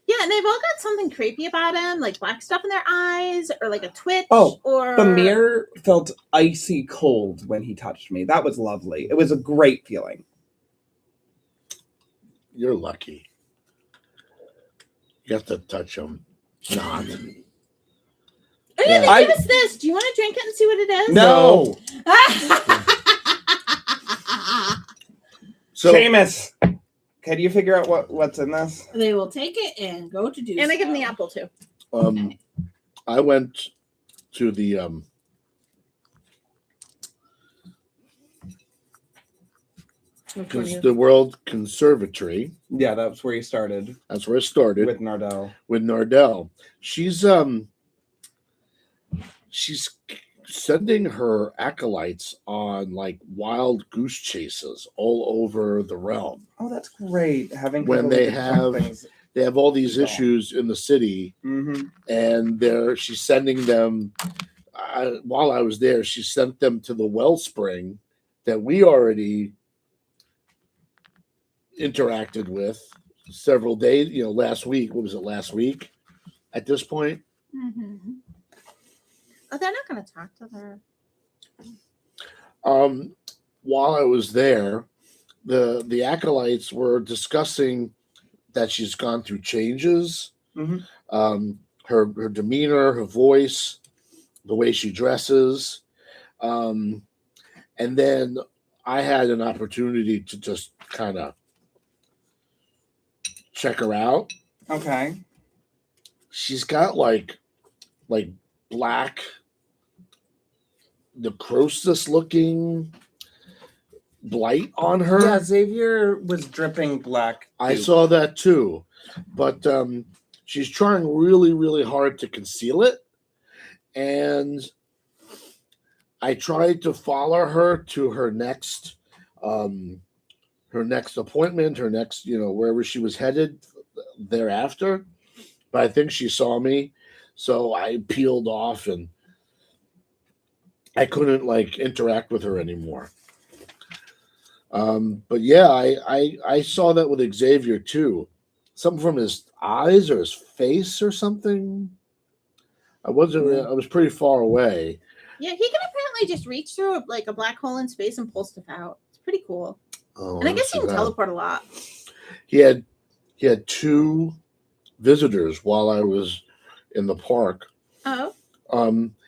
Yeah, and they've all got something creepy about him, like black stuff in their eyes, or like a twitch, Oh, or Vamir felt icy cold when he touched me. That was lovely. It was a great feeling. You're lucky. You have to touch him. Not. Oh yeah, Yeah. they give us this. Do you want to drink it and see what it is? No. So Seamus, can you figure out what's in this? They will take it and go to do. And I give him the so. apple too. I went to the the World Conservatory. Yeah, that's where you started That's where it started with Nardell. with Nardell. She's sending her acolytes on like wild goose chases all over the realm. Oh, that's great. Having When people they with have- things. They have all these Yeah. issues in the city, Mhm. and she's sending them. While I was there, she sent them to the wellspring that we already interacted with several days. Last week. What was it? Last week. At this point, Mm-hmm. Oh, they're not going to talk to her. while I was there, the acolytes were discussing that she's gone through changes. Mhm. Her demeanor, her voice, the way she dresses, and then I had an opportunity to just kind of check her out. Okay. She's got like black necrosis looking blight on her. Yeah, Xavier was dripping black. I goop. saw that too, but she's trying really, really hard to conceal it, and I tried to follow her to her next appointment, her next, wherever she was headed thereafter. But I think she saw me, so I peeled off, and I couldn't interact with her anymore. But yeah, I saw that with Xavier too. Something from his eyes or his face or something. I was pretty far away. Yeah, he can apparently just reach through like a black hole in space and pull stuff out. It's pretty cool. Oh, And I guess he can teleport a lot. He had 2 visitors while I was in the park. Oh.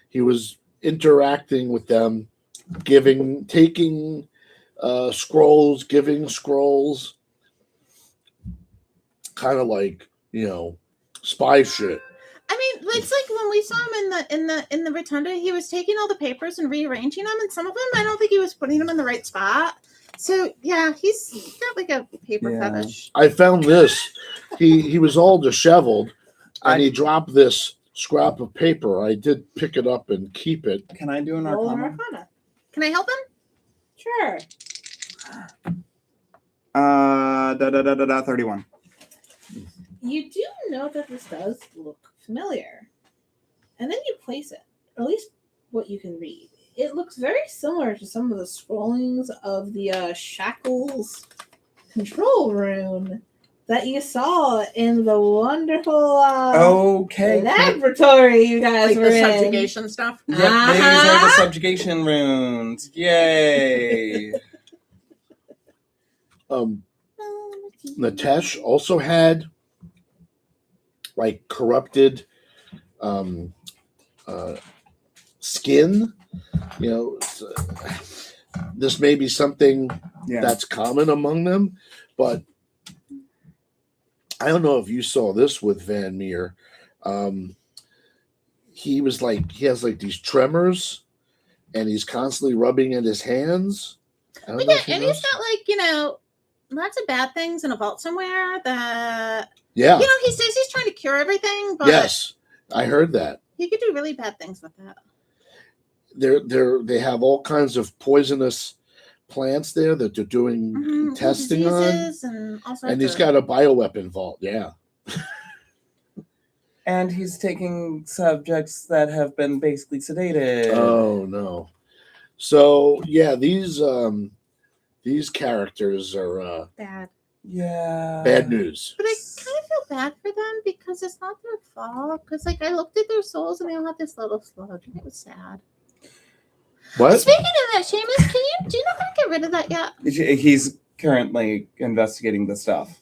He was interacting with them, taking scrolls, giving scrolls, kind of like, spy shit. I mean, it's like when we saw him in the rotunda, he was taking all the papers and rearranging them, and some of them I don't think he was putting them in the right spot. So yeah, he's got like a paper fetish. I found this. He was all disheveled, and he dropped this scrap of paper. I did pick it up and keep it. Can I do an Roll an arcana? arcana. Can I help him? Sure. 31. You do know that this does look familiar. And then you place it, or at least what you can read. It looks very similar to some of the scrollings of the Shackles control room that you saw in the wonderful Okay. laboratory you guys Like were the in. subjugation stuff. Yep, these are the subjugation runes. Yay. Natesh also had like corrupted skin. This may be something that's common among them, but I don't know if you saw this with Van Meer. He has like these tremors, and he's constantly rubbing at his hands. I don't know if you and noticed. he's got like, lots of bad things in a vault somewhere that Yeah. he says he's trying to cure everything, but Yes, I heard that. he could do really bad things with that. They have all kinds of poisonous plants there that they're doing testing on, diseases and all sorts and he's of- got a bioweapon vault. Yeah. And he's taking subjects that have been basically sedated. Oh no. So yeah, these characters are bad. Yeah. bad news. But I kind of feel bad for them because it's not their fault. Because like I looked at their souls and they all had this little slug, and it was sad. What? Speaking of that, Seamus, do you know how to get rid of that yet? He's currently investigating the stuff.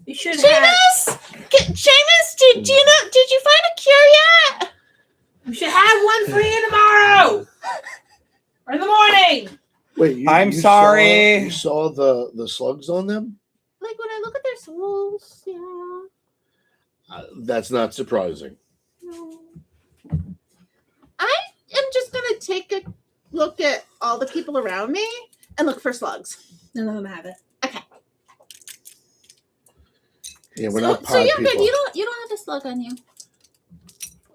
You should have. Seamus, Seamus, did you find a cure yet? You should have one for you tomorrow, or in the morning. Wait, I'm sorry. You saw the slugs on them? Like when I look at their souls, yeah. That's not surprising. No. I am just gonna take a look at all the people around me and look for slugs. None of them have it. Okay. Yeah, we're So not pod you're people. good. You don't have a slug on you.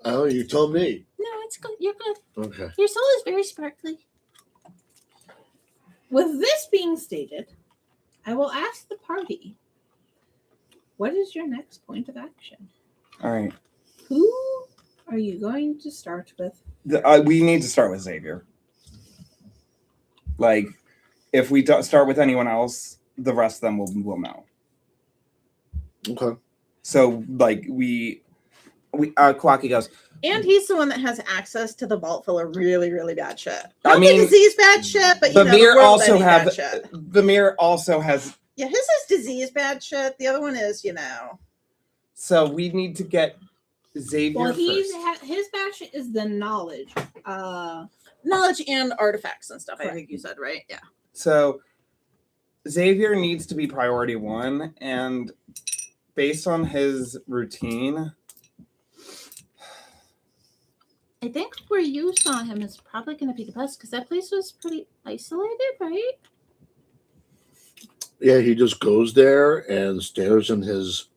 Oh, you told me. No, it's good. You're good. Okay. Your soul is very sparkly. With this being stated, I will ask the party, what is your next point of action? All right. Who are you going to start with? We need to start with Xavier. Like, if we start with anyone else, the rest of them will know. Okay. So, like, Kwaki goes, And he's the one that has access to the vault full of really, really bad shit. I Not mean, the disease bad shit, but the mirror also bad have shit. the mirror also has. Yeah, his is disease bad shit. The other one is, So we need to get Xavier Well, first. his bad shit is the knowledge. knowledge and artifacts and stuff. I Correct. think you said, right? Yeah. So Xavier needs to be priority 1, and based on his routine, I think where you saw him is probably going to be the best because that place was pretty isolated, right? Yeah, he just goes there and stares in his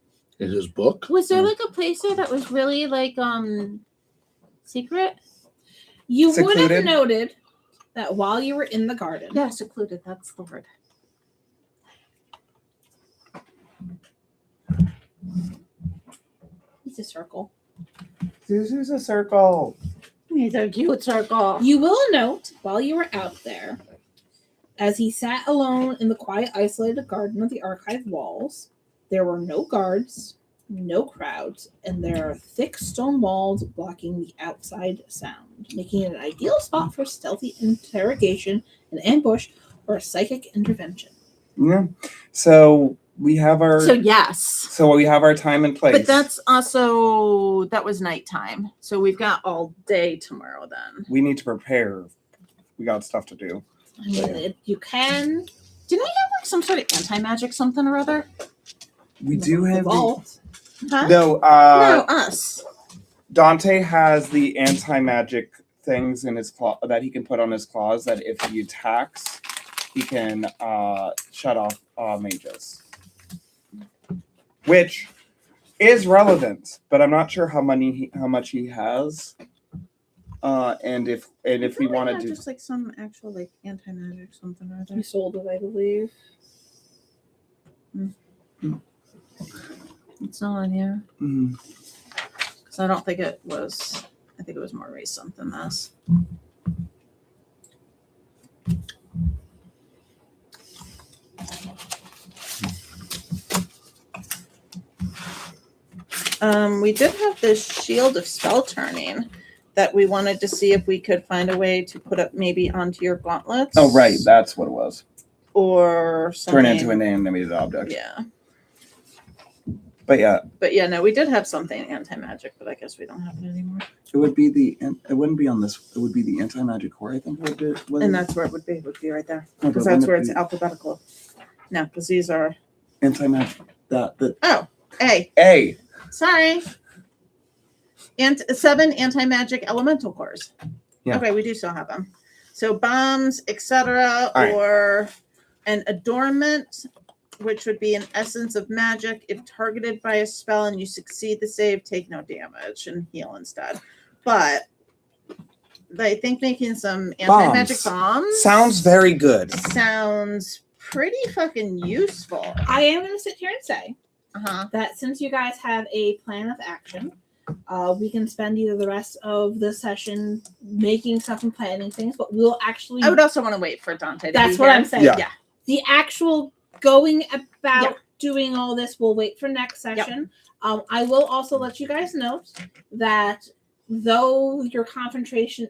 book. Was there like a place there that was really like secret? You would Secluded? have noted that while you were in the garden, Yeah, secluded. That's the word. it's a circle. this is a circle. He's a cute circle. You will note while you were out there, as he sat alone in the quiet, isolated garden of the archive walls, there were no guards, no crowds, and there are thick stone walls blocking the outside sound, making it an ideal spot for stealthy interrogation, an ambush, or a psychic intervention. Yeah. So we have our So yes. so we have our time and place. But that was nighttime. So we've got all day tomorrow then. we need to prepare. We got stuff to do. I mean, you can. Didn't we have like some sort of anti-magic something or other? We do have vault. Huh? no. No, us. Dante has the anti-magic things in his claw that he can put on his claws. That if he attacks, he can shut off mages, which is relevant. But I'm not sure how much he has. And if we want to do just like some actual like anti-magic something or You other. sold it, I believe. It's not on here. Mm, Because I don't think it was. I think it was more recent than this. We did have this shield of spell turning that we wanted to see if we could find a way to put up maybe onto your gauntlets. oh right, that's what it was. Or something. Turn into an animated object. Yeah. But yeah, But yeah, no, we did have something anti-magic, but I guess we don't have it anymore. it would be it wouldn't be on this. It would be the anti-magic core. I think it would be. And that's where it would be. It would be right there. No, Because but that's wouldn't where it it's be alphabetical. No, because these are anti-magic. That oh, A. A. Sorry. And 7 anti-magic elemental cores. Yeah. Okay, we do still have them. So bombs, etc., All right. or an adornment, which would be an essence of magic. If targeted by a spell and you succeed the save, take no damage and heal instead. But I think making some anti-magic bombs Sounds very good. sounds pretty fucking useful. I am going to sit here and say Uh-huh. that since you guys have a plan of action, we can spend either the rest of the session making stuff and planning things, but we'll actually. I would also want to wait for Dante to That's be what here. I'm saying. Yeah. Yeah. The actual going about Yeah. doing all this will wait for next session. I will also let you guys know that though your confrontation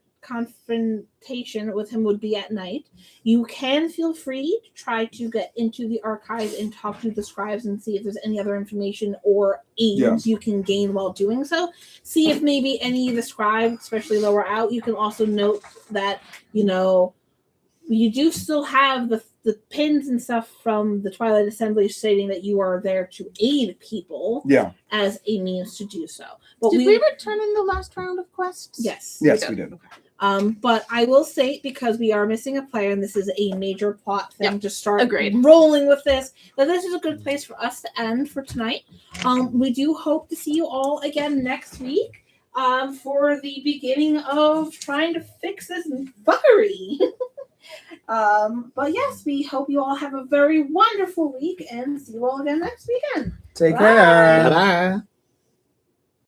with him would be at night, you can feel free to try to get into the archives and talk to the scribes and see if there's any other information or aids you can gain while doing so. See if maybe any of the scribes, especially lower out, you can also note that, you do still have the pins and stuff from the Twilight Assembly stating that you are there to aid people as a means to do so. But Did we return in the last round of quests? Yes. Yes, we did. But I will say, because we are missing a player and this is a major plot thing to start Agreed. rolling with this, that this is a good place for us to end for tonight. We do hope to see you all again next week for the beginning of trying to fix this fuckery. But yes, we hope you all have a very wonderful week and see you all again next weekend. Take Bye. care. Bye.